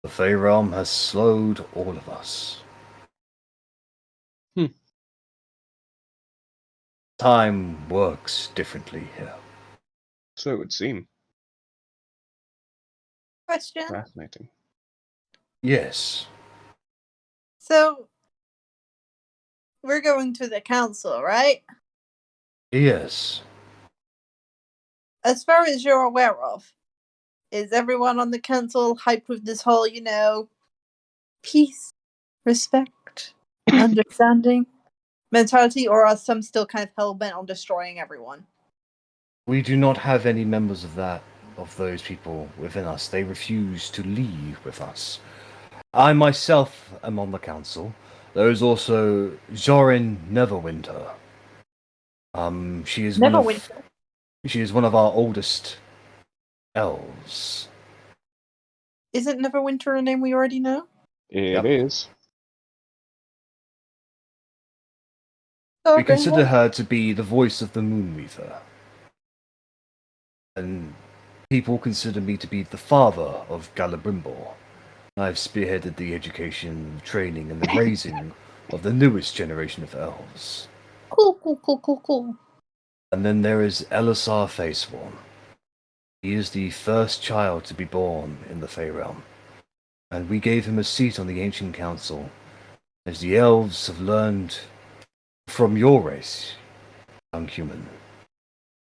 the Fey realm has slowed all of us. Time works differently here. So it would seem. Question. Fascinating. Yes. So we're going to the council, right? Yes. As far as you're aware of, is everyone on the council hyped with this whole, peace, respect, understanding mentality, or are some still kind of hell-bent on destroying everyone? We do not have any members of those people within us. They refuse to leave with us. I myself am on the council. There is also Zorin Neverwinter. She is one of our oldest elves. Isn't Neverwinter a name we already know? It is. We consider her to be the voice of the Moonweaver. And people consider me to be the father of Galabrimbor. I've spearheaded the education, training, and the raising of the newest generation of elves. Cool. And then there is Elisar Faceworn. He is the first child to be born in the Fey realm, and we gave him a seat on the Ancient Council, as the elves have learned from your race, young human.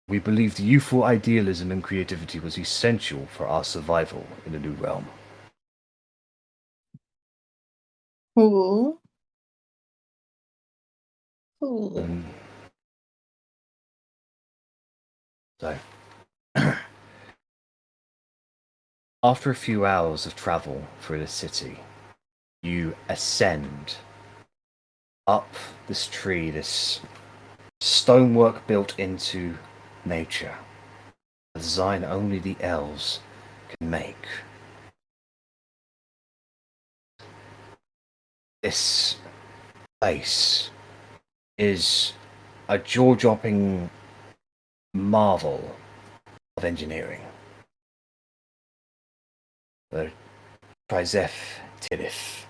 We believed youthful idealism and creativity was essential for our survival in the new realm. Cool. So, after a few hours of travel through the city, you ascend up this tree, this stonework built into nature, a design only the elves can make. This place is a jaw-dropping marvel of engineering. The Trizef Tidif.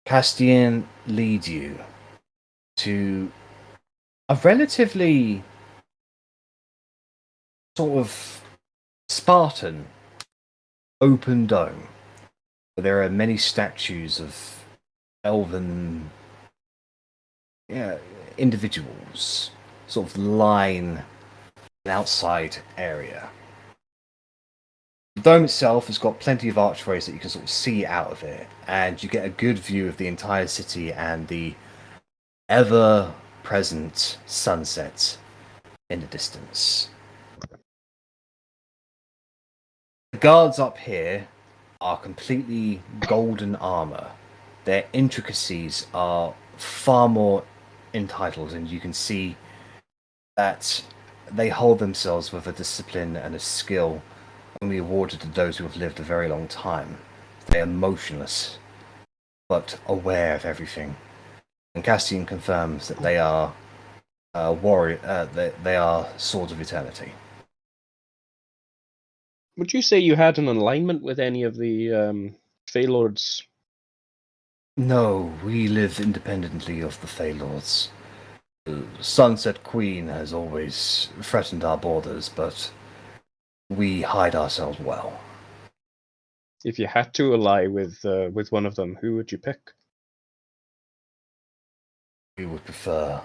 Castian leads you to a relatively sort of Spartan open dome, where there are many statues of elven individuals sort of line an outside area. The dome itself has got plenty of archways that you can sort of see out of it, and you get a good view of the entire city and the ever-present sunset in the distance. The guards up here are completely golden armor. Their intricacies are far more entitled, and you can see that they hold themselves with a discipline and a skill only awarded to those who have lived a very long time. They are motionless, but aware of everything. And Castian confirms that they are they are Swords of Eternity. Would you say you had an alignment with any of the Fey Lords? No, we live independently of the Fey Lords. The Sunset Queen has always threatened our borders, but we hide ourselves well. If you had to ally with one of them, who would you pick? We would prefer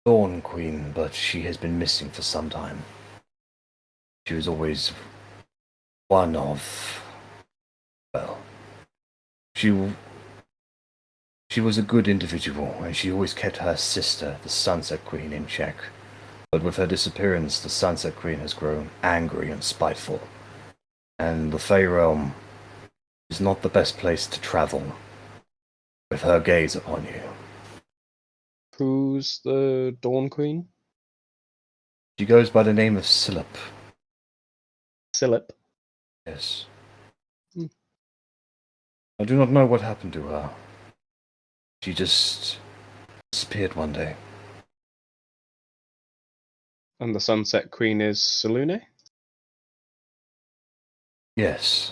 Dawn Queen, but she has been missing for some time. She was always one of... well... She was a good individual, and she always kept her sister, the Sunset Queen, in check. But with her disappearance, the Sunset Queen has grown angry and spiteful. And the Fey Realm is not the best place to travel with her gaze upon you. Who's the Dawn Queen? She goes by the name of Silip. Silip. Yes. Hmm. I do not know what happened to her. She just disappeared one day. And the Sunset Queen is Selune? Yes.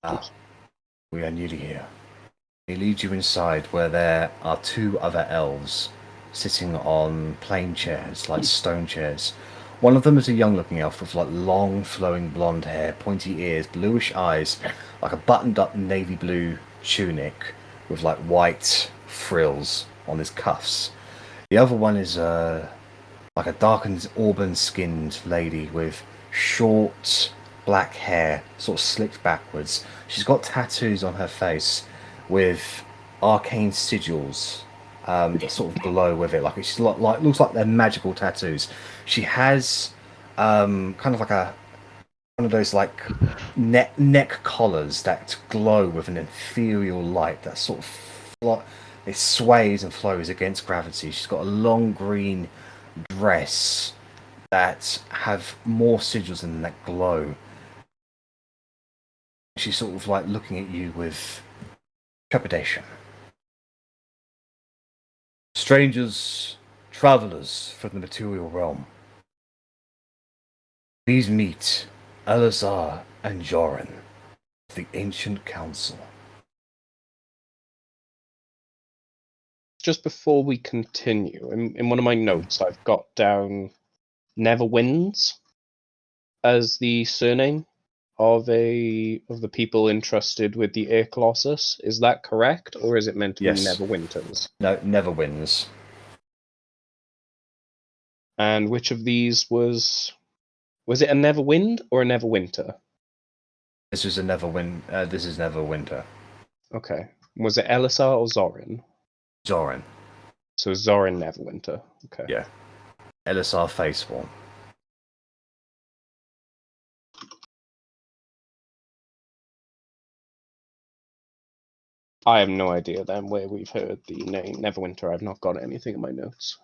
Ah, we are nearly here. He leads you inside where there are two other elves sitting on plain chairs, like stone chairs. One of them is a young-looking elf with like long, flowing blonde hair, pointy ears, bluish eyes, like a buttoned-up navy blue tunic with like white frills on his cuffs. The other one is like a darkened, auburn-skinned lady with short black hair, sort of slicked backwards. She's got tattoos on her face with arcane sigils that sort of glow with it. Like it's like looks like they're magical tattoos. She has kind of like one of those like neck collars that glow with an ethereal light that sort of it sways and flows against gravity. She's got a long green dress that have more sigils in that glow. She's sort of like looking at you with trepidation. Strangers, travelers from the material realm. Please meet Elazar and Joran of the Ancient Council. Just before we continue, in one of my notes, I've got down Neverwinds as the surname of the people entrusted with the Air Colossus. Is that correct, or is it meant to be Yes. Neverwinters? No, Neverwinds. And which of these was it a Neverwind or a Neverwinter? This is this is Neverwinter. Okay. Was it Elisar or Zorin? Zorin. So Zorin Neverwinter. Okay. Yeah. Elazar Faceform. I have no idea then where we've heard the name Neverwinter. I've not got anything in my notes.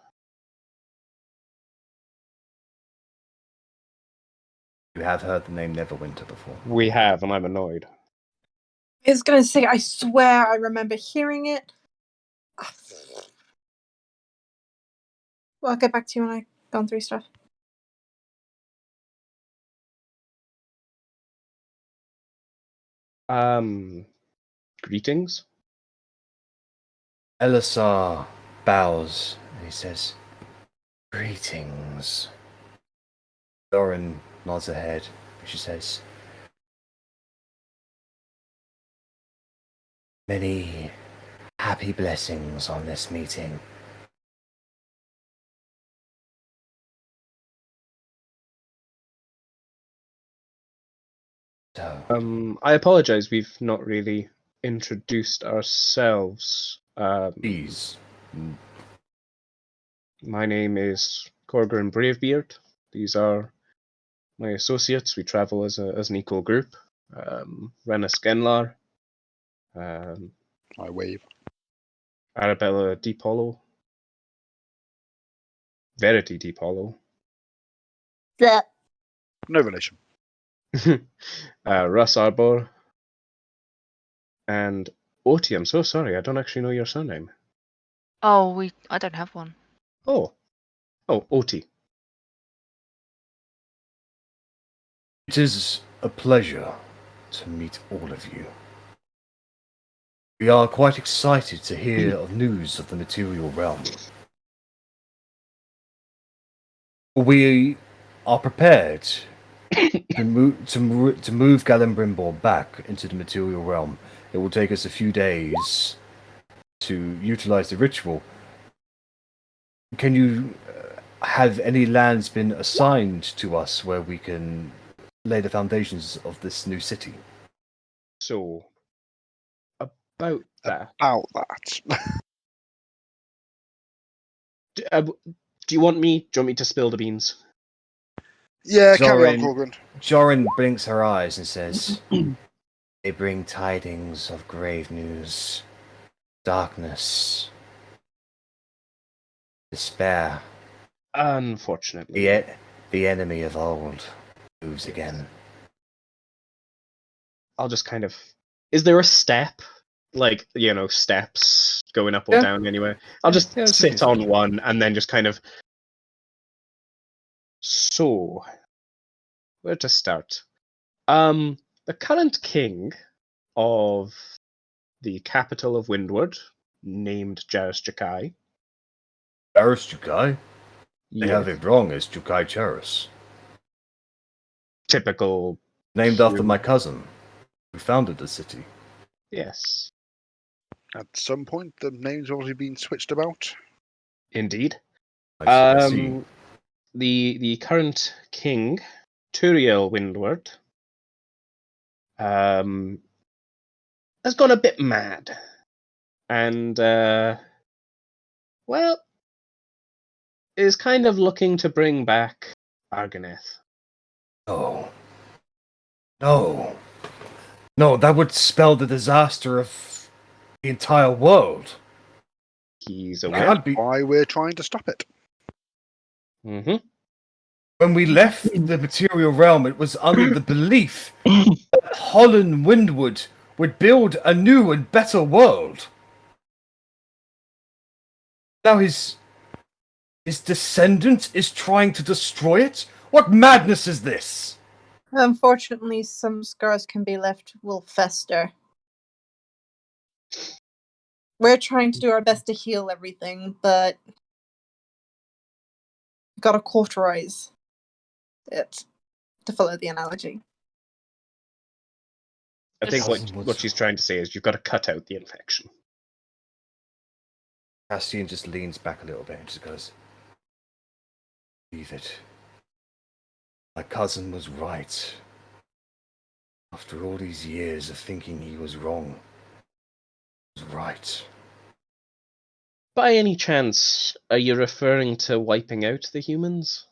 You have heard the name Neverwinter before. We have, and I'm annoyed. I was gonna say, I swear I remember hearing it. Well, I'll get back to you when I've gone through stuff. Greetings. Elazar bows and he says, "Greetings." Zorin nods her head and she says, "Many happy blessings on this meeting." So, I apologize, we've not really introduced ourselves. please. My name is Korgrin Bravebeard. These are my associates. We travel as an equal group. Rennas Genlar. I wave. Arrabella Deephollow. Verity Deephollow. That No relation. Russ Arbor. And Otti. I'm so sorry, I don't actually know your surname. Oh, I don't have one. Oh, Otti. It is a pleasure to meet all of you. We are quite excited to hear of news of the material realm. We are prepared to move Galabrimbor back into the material realm. It will take us a few days to utilize the ritual. Can you have any lands been assigned to us where we can lay the foundations of this new city? So, about that. About that. Do you want me to spill the beans? Yeah, carry on, Jorin, Korgrin. Jorin blinks her eyes and says, "They bring tidings of grave news, darkness, despair. Unfortunately. The enemy of old moves again." I'll just kind of... Is there a step? Like, steps going up or down anyway. I'll just sit on one and then just kind of... So, where to start? The current king of the capital of Windward, named Jairus Jakai. Jairus Jakai? They Yes. have it wrong as Jakai Jairus. Typical... Named after my cousin, who founded the city. Yes. At some point, the name's already been switched about. Indeed. I see. The current king, Turiel Windward, has gone a bit mad. And, is kind of looking to bring back Arganeth. No. No. No, that would spell the disaster of the entire world. He's aware. Why we're trying to stop it. Mm-hmm. When we left the material realm, it was under the belief that Holland Windward would build a new and better world. Now his descendant is trying to destroy it? What madness is this? Unfortunately, some scars can be left will fester. We're trying to do our best to heal everything, but gotta cauterize it, to follow the analogy. I think what she's trying to say is you've got to cut out the infection. Castian just leans back a little bit and just goes, "Leave it. My cousin was right. After all these years of thinking he was wrong, he was right." By any chance, are you referring to wiping out the humans?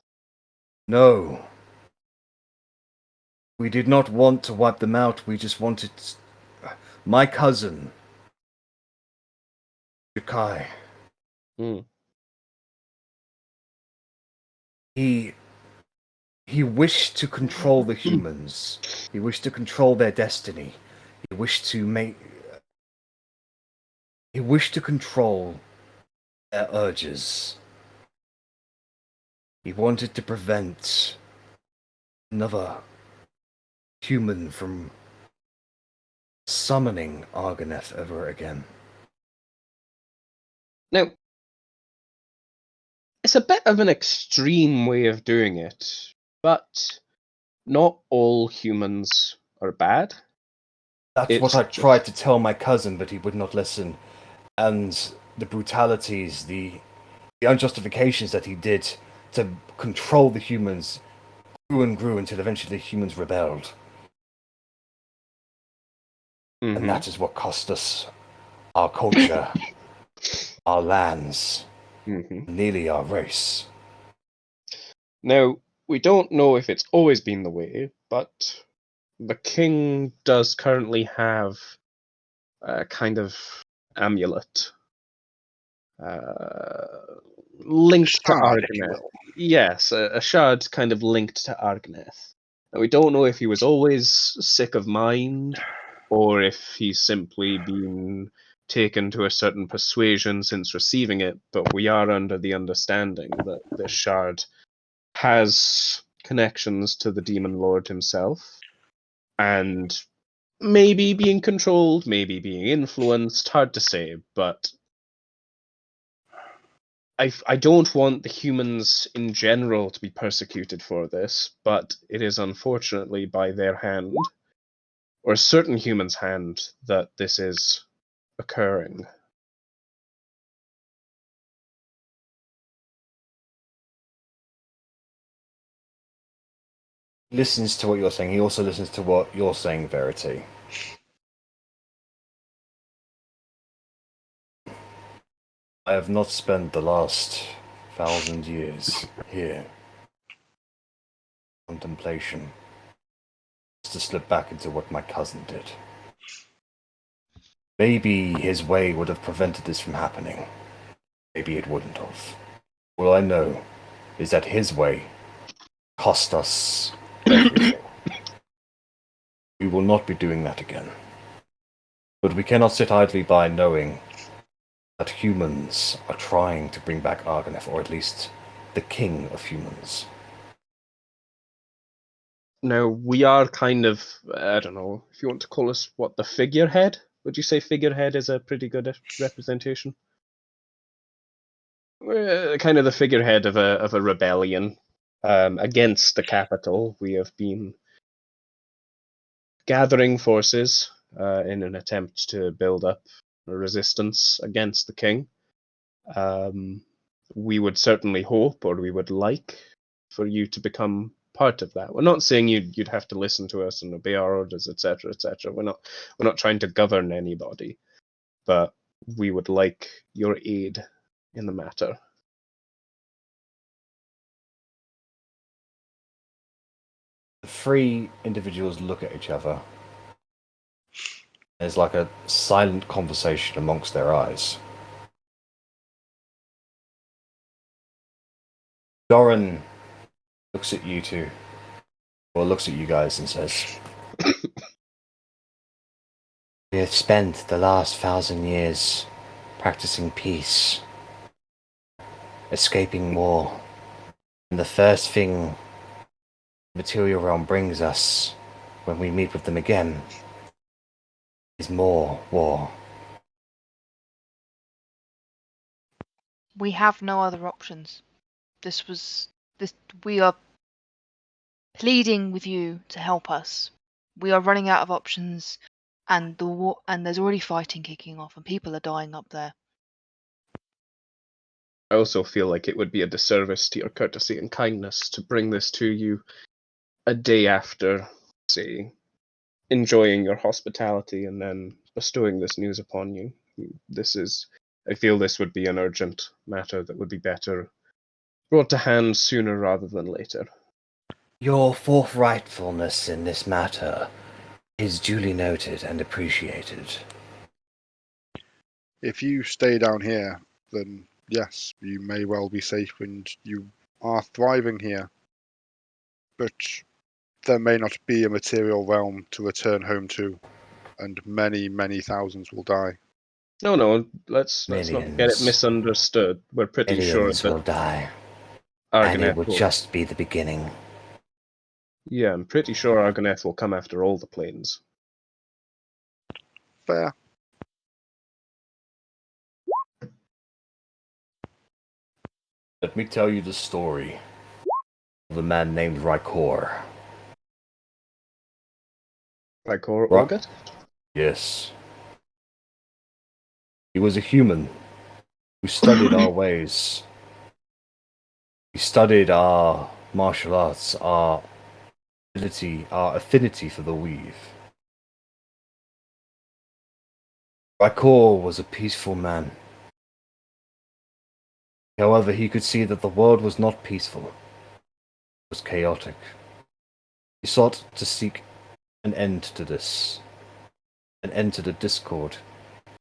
No. We did not want to wipe them out, we just wanted... My cousin, Jakai, he wished to control the humans. He wished to control their destiny. He wished to control their urges. He wanted to prevent another human from summoning Arganeth ever again. Now, it's a bit of an extreme way of doing it, but not all humans are bad. That's what I tried to tell my cousin, but he would not listen. And the brutalities, the unjustifications that he did to control the humans grew and grew until eventually the humans rebelled. Mm-hmm. And that is what cost us our culture, our lands, nearly our race. Now, we don't know if it's always been the way, but the king does currently have a kind of amulet linked to Arganeth. Yes, a shard kind of linked to Arganeth. Now, we don't know if he was always sick of mind, or if he's simply been taken to a certain persuasion since receiving it, but we are under the understanding that this shard has connections to the Demon Lord himself, and maybe being controlled, maybe being influenced, hard to say, but I don't want the humans in general to be persecuted for this, but it is unfortunately by their hand, or a certain human's hand, that this is occurring. He listens to what you're saying. He also listens to what you're saying, Verity. I have not spent the last 1,000 years here. Contemplation. Just to slip back into what my cousin did. Maybe his way would have prevented this from happening. Maybe it wouldn't have. All I know is that his way cost us everything. We will not be doing that again. But we cannot sit idly by knowing that humans are trying to bring back Argonef, or at least the king of humans. Now, we are kind of, I don't know, if you want to call us, what, the figurehead? Would you say figurehead is a pretty good representation? We're kind of the figurehead of a rebellion against the capital. We have been gathering forces in an attempt to build up a resistance against the king. We would certainly hope, or we would like, for you to become part of that. We're not saying you'd have to listen to us and obey our orders, etc., etc. We're not trying to govern anybody, but we would like your aid in the matter. The three individuals look at each other. There's like a silent conversation amongst their eyes. Doran looks at you two, or looks at you guys and says, "We have spent the last 1,000 years practicing peace, escaping war, and the first thing the material realm brings us when we meet with them again is more war." We have no other options. We are pleading with you to help us. We are running out of options, and there's already fighting kicking off, and people are dying up there. I also feel like it would be a disservice to your courtesy and kindness to bring this to you a day after, say, enjoying your hospitality and then bestowing this news upon you. I feel this would be an urgent matter that would be better brought to hand sooner rather than later. Your forthrightfulness in this matter is duly noted and appreciated. If you stay down here, then yes, you may well be safe and you are thriving here. But there may not be a material realm to return home to, and many, many thousands will die. No, let's not get it misunderstood. We're pretty sure Millions will die, and it will just be the beginning. Yeah, I'm pretty sure Argonef will come after all the planes. Fair. Let me tell you the story of a man named Rykor. Rykor August? Yes. He was a human who studied our ways. He studied our martial arts, our affinity for the weave. Rykor was a peaceful man. However, he could see that the world was not peaceful. It was chaotic. He sought to seek an end to this, an end to the discord.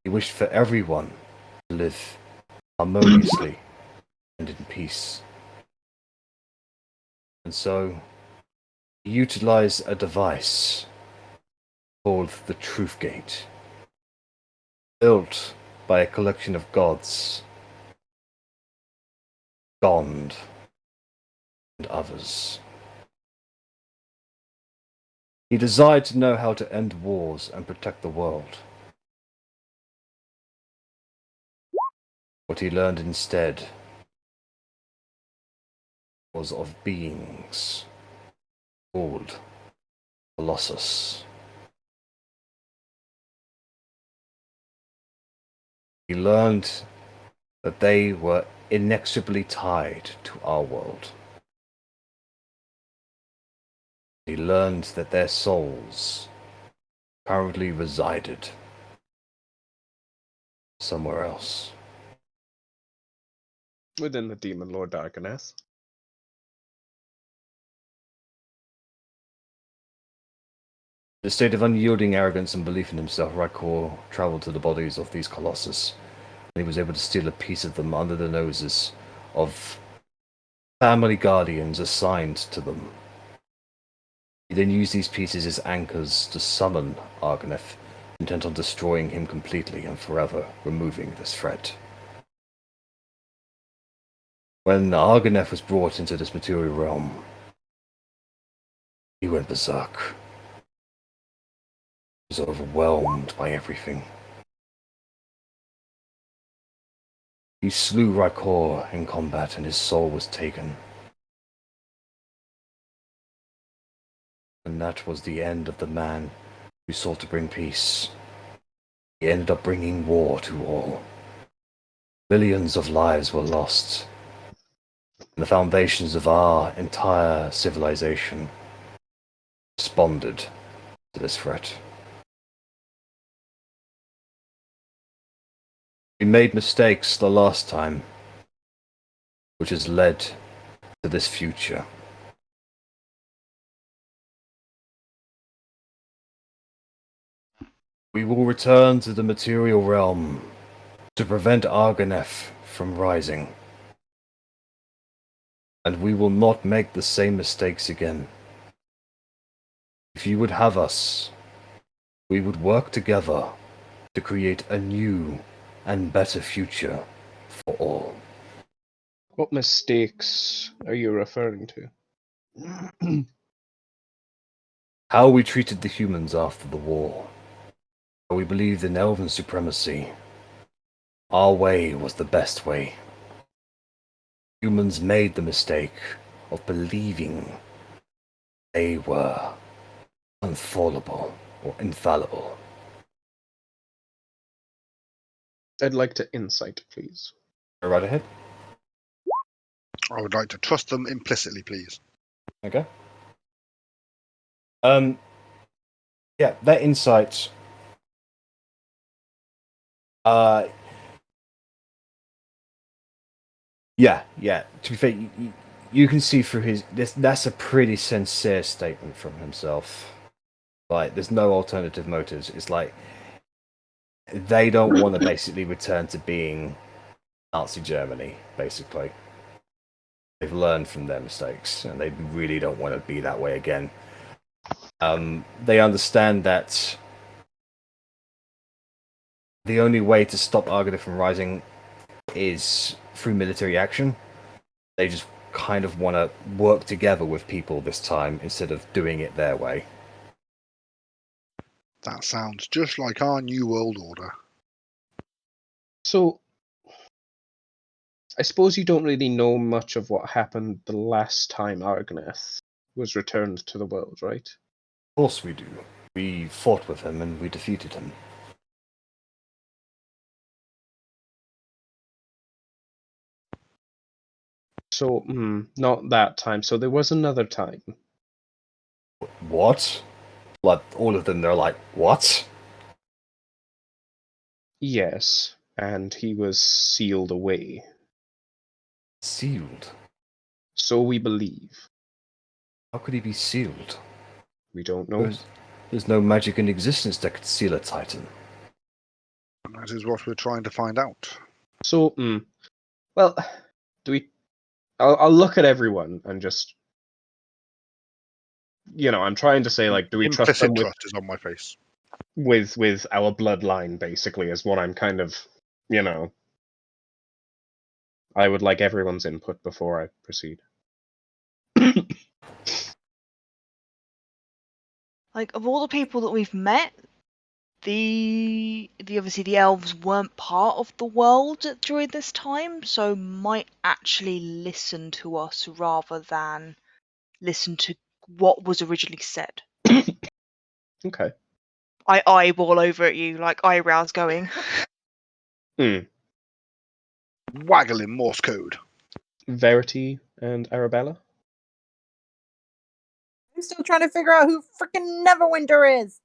He wished for everyone to live harmoniously and in peace. And so, he utilized a device called the Truth Gate, built by a collection of gods, Gond, and others. He desired to know how to end wars and protect the world. What he learned instead was of beings called Colossus. He learned that they were inexorably tied to our world. He learned that their souls currently resided somewhere else. Within the Demon Lord Darkness. In a state of unyielding arrogance and belief in himself, Rykor travelled to the bodies of these colossus, and he was able to steal a piece of them under the noses of family guardians assigned to them. He then used these pieces as anchors to summon Argonef, intent on destroying him completely and forever, removing this threat. When Argonef was brought into this material realm, he went berserk. He was overwhelmed by everything. He slew Rykor in combat and his soul was taken. And that was the end of the man who sought to bring peace. He ended up bringing war to all. Millions of lives were lost. And the foundations of our entire civilization responded to this threat. We made mistakes the last time, which has led to this future. We will return to the material realm to prevent Argonef from rising. And we will not make the same mistakes again. If you would have us, we would work together to create a new and better future for all. What mistakes are you referring to? How we treated the humans after the war. How we believed in elven supremacy. Our way was the best way. Humans made the mistake of believing they were unfallible or infallible. I'd like to insight, please. Go right ahead. I would like to trust them implicitly, please. Okay. Yeah, that insight. Yeah. To be fair, you can see through his. That's a pretty sincere statement from himself. Like, there's no alternative motives. It's like they don't want to basically return to being Nazi Germany. Basically, they've learned from their mistakes, and they really don't want to be that way again. They understand that the only way to stop Argonef from rising is through military action. They just kind of want to work together with people this time instead of doing it their way. That sounds just like our New World Order. So, I suppose you don't really know much of what happened the last time Argoneth was returned to the world, right? Of course we do. We fought with him and we defeated him. So, not that time. So there was another time. What? Like, all of them, they're like, what? Yes, and he was sealed away. Sealed? So we believe. How could he be sealed? We don't know. There's no magic in existence that could seal a Titan. And that is what we're trying to find out. So, well, do we... I'll look at everyone and just... I'm trying to say, like, do we trust them Implicit trust is on my face. with our bloodline, basically, is what I'm kind of, I would like everyone's input before I proceed. Like, of all the people that we've met, the obviously the elves weren't part of the world during this time, so might actually listen to us rather than listen to what was originally said. Okay. I eyeball over at you, like eyebrows going. Waggling Morse code. Verity and Arrabella? I'm still trying to figure out who freaking Neverwinter is.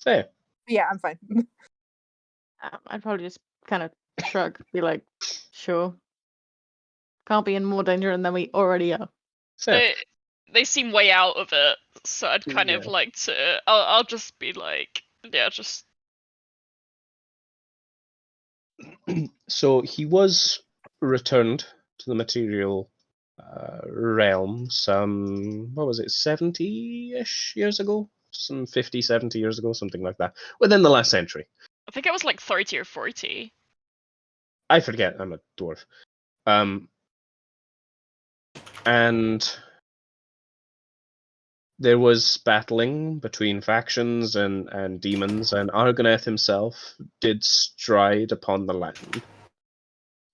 Fair. Yeah, I'm fine. I'd probably just kind of shrug, be like, sure. Can't be in more danger than we already are. Fair. They seem way out of it, so I'd kind of Yeah. like to. I'll just be like, yeah, just. So he was returned to the material realm some, what was it, 70-ish years ago? Some 50, 70 years ago, something like that. Within the last century. I think it was like 30 or 40. I forget, I'm a dwarf. And there was battling between factions and demons, and Argoneth himself did stride upon the land.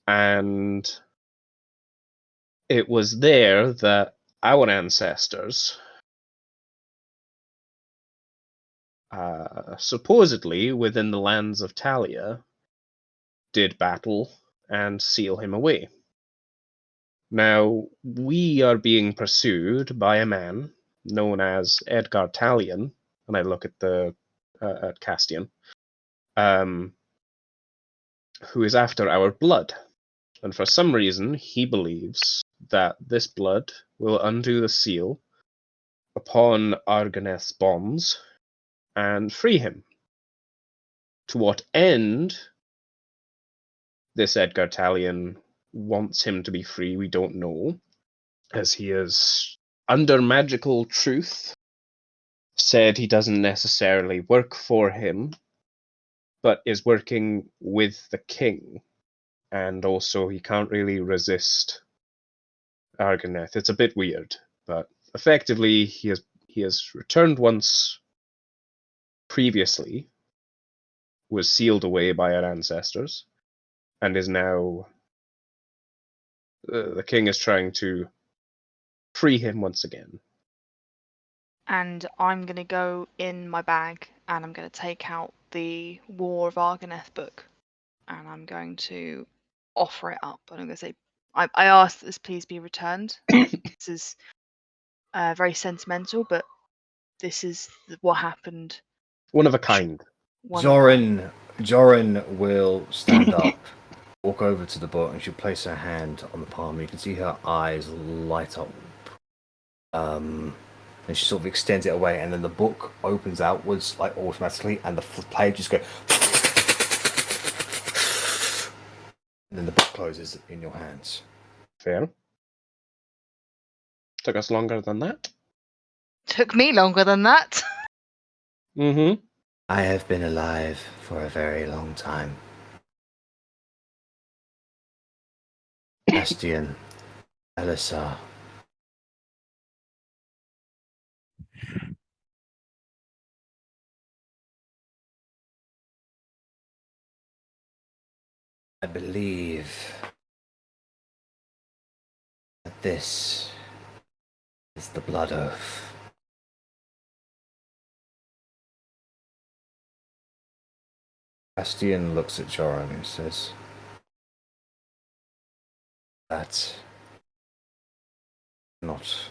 And it was there that our ancestors, supposedly within the lands of Talia, did battle and seal him away. Now, we are being pursued by a man known as Edgar Talion, and I look at at Castian, who is after our blood. And for some reason, he believes that this blood will undo the seal upon Argoneth's bonds and free him. To what end this Edgar Talion wants him to be free, we don't know, as he is under magical truth said he doesn't necessarily work for him, but is working with the king. And also he can't really resist Argoneth. It's a bit weird, but effectively he has returned once previously, was sealed away by our ancestors, and is now the king is trying to free him once again. And I'm going to go in my bag and I'm going to take out the War of Argoneth book and I'm going to offer it up. And I'm going to say, I ask that this please be returned. This is very sentimental, but this is what happened. One of a kind. Jorin will stand up, walk over to the book, and she'll place her hand on the palm. You can see her eyes light up. And she sort of extends it away, and then the book opens outwards, like automatically, and the pages go. And then the book closes in your hands. Fair. Took us longer than that. Took me longer than that. Mm-hmm. I have been alive for a very long time. Bastian, Elisar. I believe that this is the blood oath. Bastian looks at Joran and says, "That's not."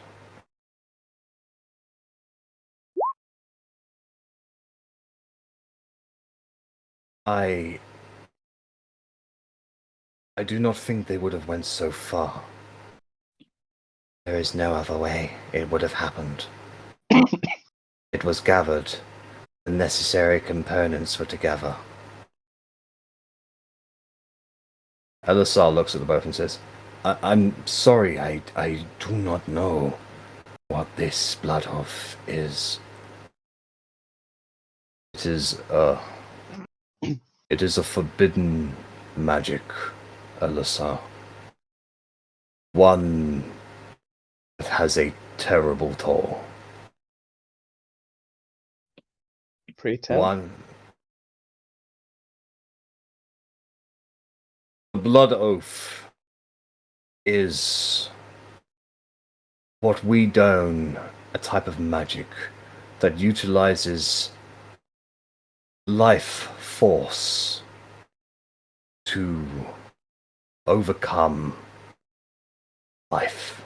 I do not think they would have went so far. There is no other way it would have happened. It was gathered. The necessary components were together. Elisar looks at the both and says, I'm sorry, I do not know what this blood oath is. It is a forbidden magic, Elisar. One that has a terrible toll. Pray tell. The blood oath is what we term a type of magic that utilizes life force to overcome life.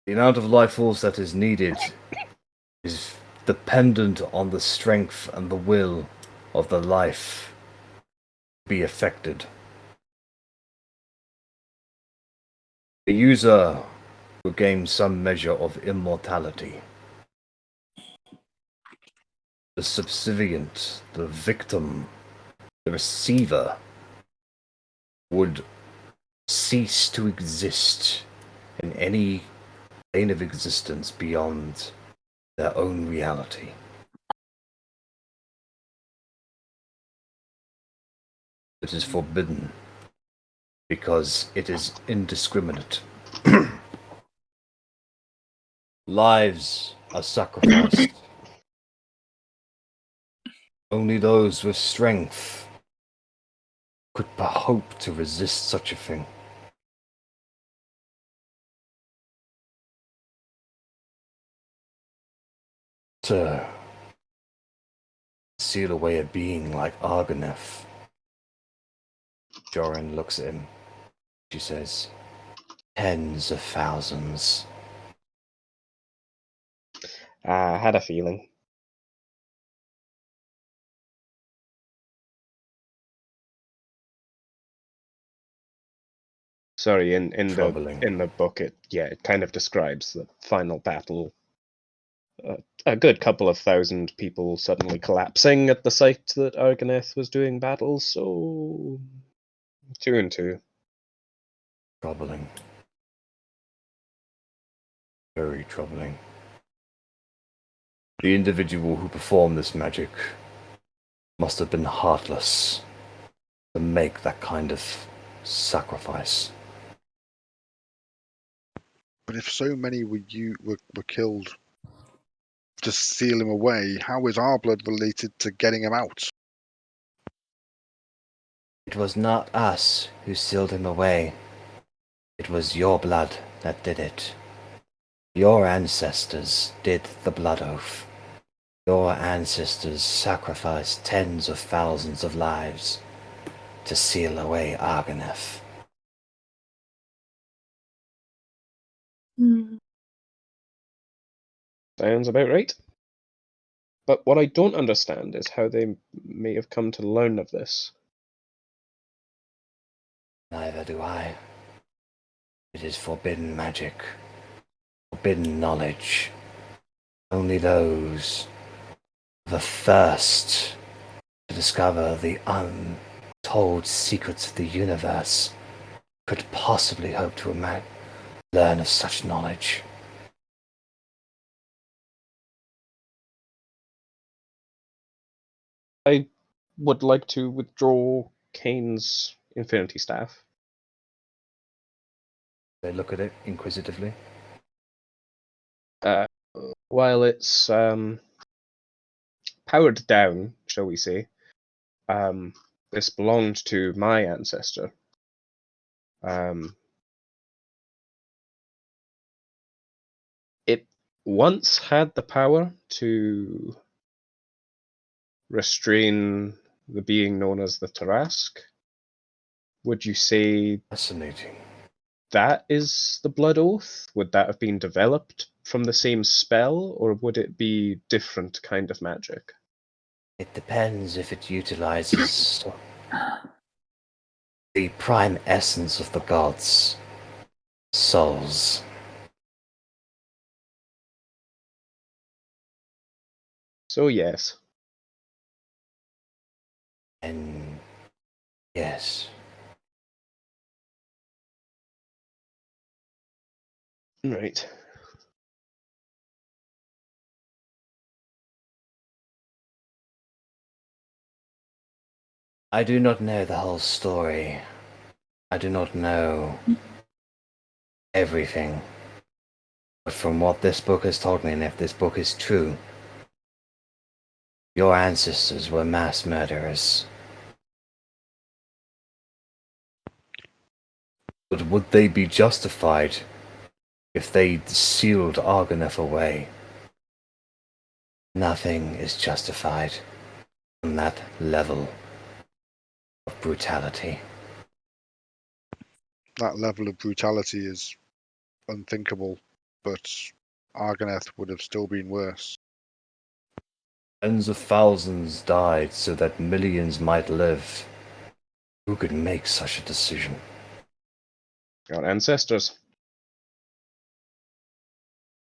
The amount of life force that is needed is dependent on the strength and the will of the life to be affected. The user will gain some measure of immortality. The subservient, the victim, the receiver would cease to exist in any plane of existence beyond their own reality. It is forbidden because it is indiscriminate. Lives are sacrificed. Only those with strength could hope to resist such a thing. To seal away a being like Argonef. Joran looks at him. She says, tens of thousands. I had a feeling. Sorry, in the book, it kind of describes the final battle. A good couple of thousand people suddenly collapsing at the site that Argoneth was doing battle. So 2 and 2. Troubling. Very troubling. The individual who performed this magic must have been heartless to make that kind of sacrifice. But if so many were killed to seal him away, how is our blood related to getting him out? It was not us who sealed him away. It was your blood that did it. Your ancestors did the blood oath. Your ancestors sacrificed tens of thousands of lives to seal away Argonef. Sounds about right. But what I don't understand is how they may have come to learn of this. Neither do I. It is forbidden magic, forbidden knowledge. Only those with a thirst to discover the untold secrets of the universe could possibly hope to learn of such knowledge. I would like to withdraw Kane's Infinity Staff. They look at it inquisitively. While it's powered down, shall we say, this belonged to my ancestor. It once had the power to restrain the being known as the Tarask. Would you say Fascinating. that is the Blood Oath? Would that have been developed from the same spell, or would it be different kind of magic? It depends if it utilizes the prime essence of the gods' souls. So yes. And yes. Right. I do not know the whole story. I do not know everything. But from what this book has told me, and if this book is true, your ancestors were mass murderers. But would they be justified if they sealed Argonef away? Nothing is justified on that level of brutality. That level of brutality is unthinkable, but Argoneth would have still been worse. Tens of thousands died so that millions might live. Who could make such a decision? Our ancestors.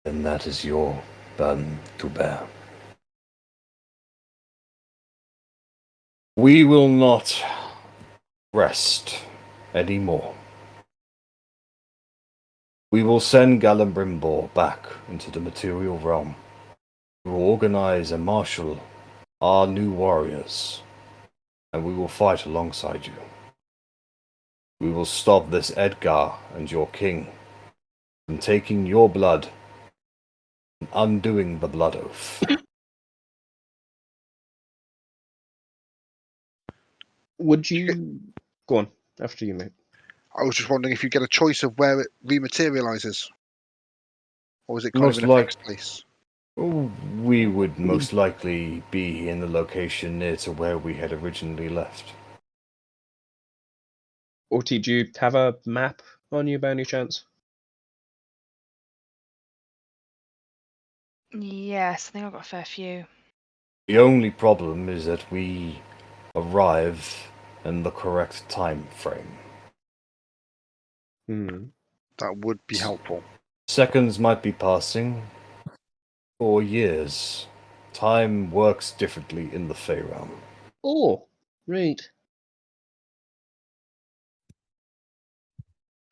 then that is your burden to bear. We will not rest anymore. We will send Galabrimbor back into the material realm. We will organize and marshal our new warriors, and we will fight alongside you. We will stop this Edgar and your king from taking your blood and undoing the blood oath. Would you go on after you, mate? I was just wondering if you get a choice of where it rematerializes, or is it kind Most of in a fixed place? We would most likely be in the location near to where we had originally left. Otti, do you have a map on you by any chance? Yes, I think I've got a fair few. The only problem is that we arrive in the correct time frame. That would be helpful. Seconds might be passing, or years. Time works differently in the Fey realm. Oh, right.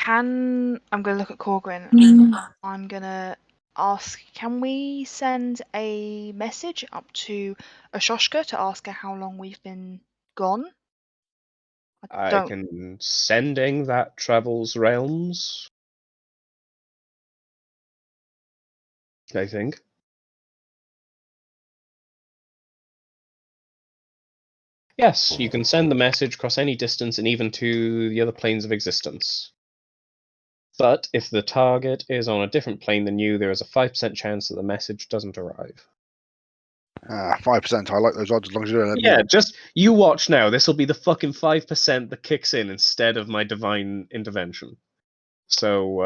I'm going to look at Korgrin. I'm going to ask, can we send a message up to Ashoshka to ask her how long we've been gone? I can sending that travels realms, I think. Yes, you can send the message across any distance and even to the other planes of existence. But if the target is on a different plane than you, there is a 5% chance that the message doesn't arrive. 5%. I like those odds as long as you don't. Yeah, just you watch now. This will be the fucking 5% that kicks in instead of my divine intervention. So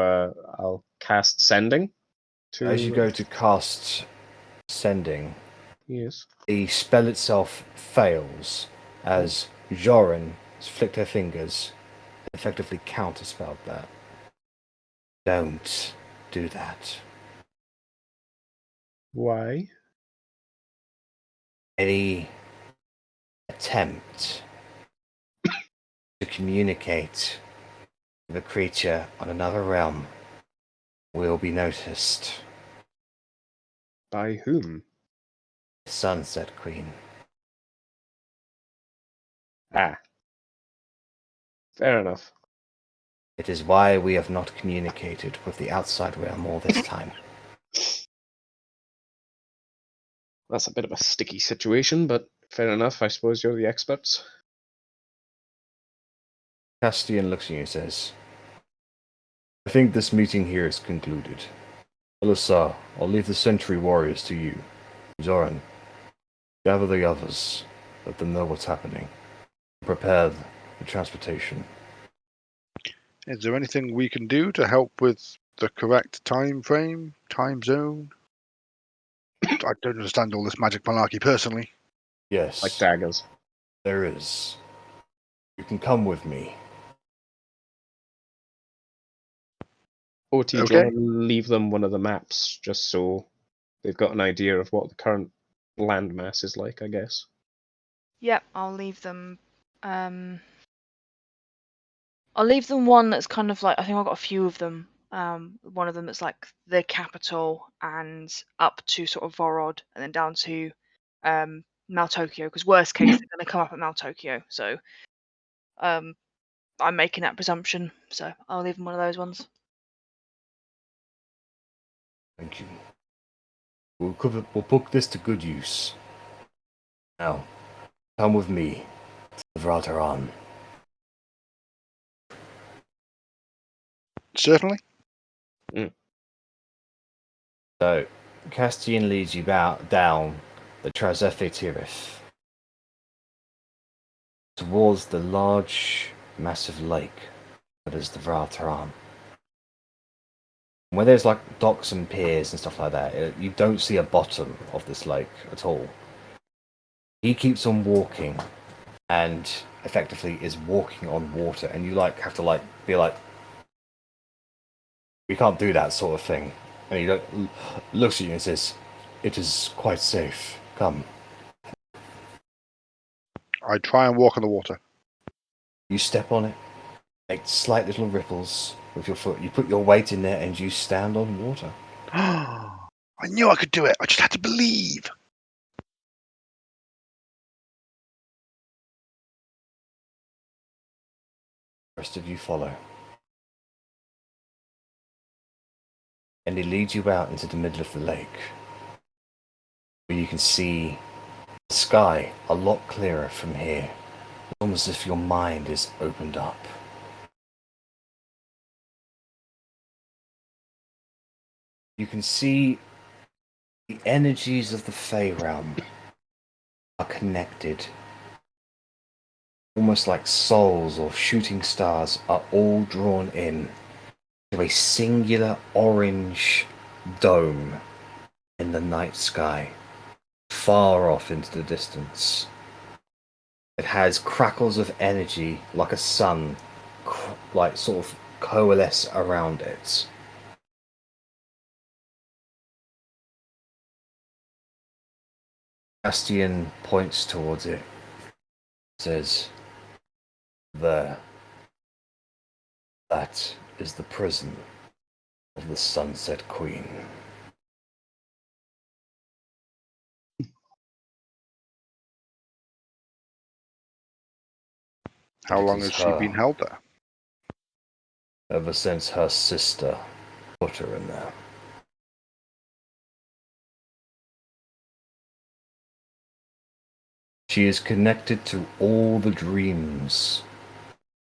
I'll cast sending. As you go to cast sending, yes, the spell itself fails as Joran has flicked her fingers and effectively counterspelled that. Don't do that. Why? Any attempt to communicate with a creature on another realm will be noticed. By whom? The Sunset Queen. Ah. Fair enough. It is why we have not communicated with the outside realm all this time. That's a bit of a sticky situation, but fair enough. I suppose you're the experts. Castian looks at you and says, I think this meeting here is concluded. Alyssa, I'll leave the Sentry Warriors to you. Zoran, gather the others. Let them know what's happening. Prepare the transportation. Is there anything we can do to help with the correct time frame, time zone? I don't understand all this magic malarkey personally. Yes. Like daggers. There is. You can come with me. Otti, do you want to leave them one of the maps just so they've got an idea of what the current landmass is like, I guess? Yep, I'll leave them. I'll leave them one that's kind of like, I think I've got a few of them. One of them that's like the capital and up to sort of Vorod and then down to Mount Tokyo, because worst case they're going to come up at Mount Tokyo. So I'm making that presumption. So I'll leave them one of those ones. Thank you. We'll put this to good use. Now, come with me to Vrataran. Certainly. So, Castian leads you down the Trazefe Tirith towards the large, massive lake that is the Vrataran. Where there's like docks and piers and stuff like that, you don't see a bottom of this lake at all. He keeps on walking and effectively is walking on water, and you like have to like be like, we can't do that sort of thing. And he looks at you and says, "It is quite safe. Come." I try and walk on the water. You step on it, make slight little ripples with your foot. You put your weight in there and you stand on water. I knew I could do it. I just had to believe. The rest of you follow. And he leads you out into the middle of the lake, where you can see the sky a lot clearer from here. It's almost as if your mind is opened up. You can see the energies of the Fey realm are connected. Almost like souls or shooting stars are all drawn in to a singular orange dome in the night sky, far off into the distance. It has crackles of energy like a sun, like sort of coalesce around it. Bastian points towards it, says, "There. That is the prison of the Sunset Queen." How long has she been held there? Ever since her sister put her in there. She is connected to all the dreams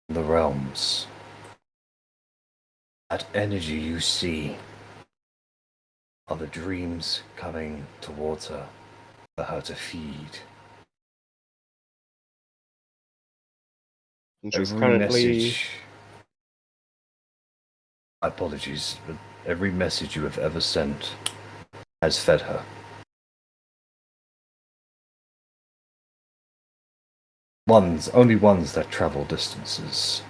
in the realms. That energy you see are the dreams coming towards her for her to feed. And she's Every currently... message... Apologies, but every message you have ever sent has fed her. Only ones that travel distances.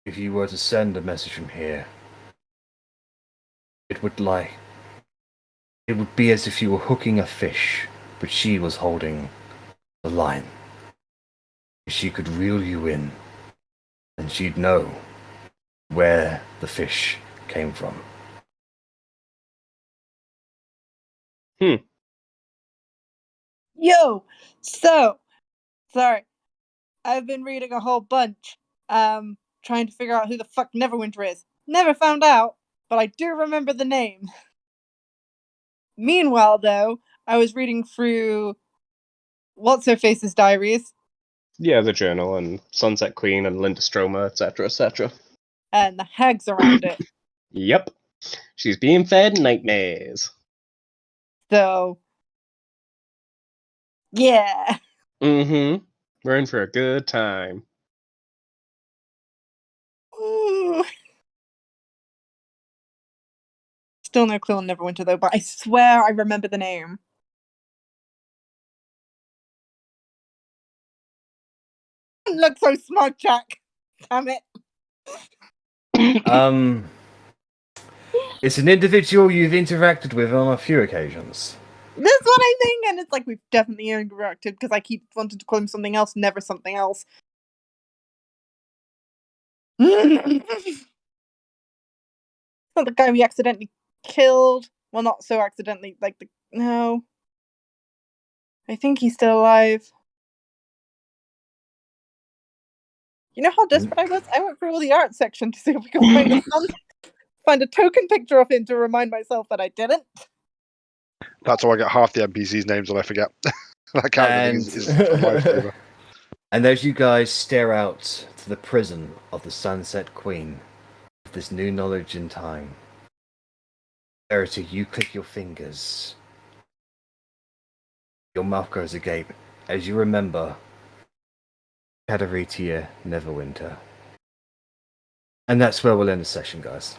If you were to send a message from here, it would be as if you were hooking a fish, but she was holding the line. She could reel you in, and she'd know where the fish came from. Yo, so sorry. I've been reading a whole bunch, trying to figure out who the fuck Neverwinter is. Never found out, but I do remember the name. Meanwhile, though, I was reading through What's-Her-Face's diaries. Yeah, the journal, and Sunset Queen, and Lindestroma, etc., etc. And the hags around it. Yep. She's being fed nightmares. So, yeah. Mm-hmm. We're in for a good time. Ooh. Still no clue on Neverwinter, though, but I swear I remember the name. Look so smart, Jack. Damn it. It's an individual you've interacted with on a few occasions. That's what I think, and it's like we've definitely interacted because I keep wanting to call him something else, never something else. Not the guy we accidentally killed. Well, not so accidentally, no. I think he's still alive. You know how desperate I was? I went through all the art section to see if we could find a token picture of him to remind myself that I didn't. That's how I get half the NPCs' names and I forget. That character is a lifesaver. And as you guys stare out to the prison of the Sunset Queen, with this new knowledge in time, Verity, you click your fingers. Your mouth goes agape as you remember Cadaritia Neverwinter. And that's where we'll end the session, guys.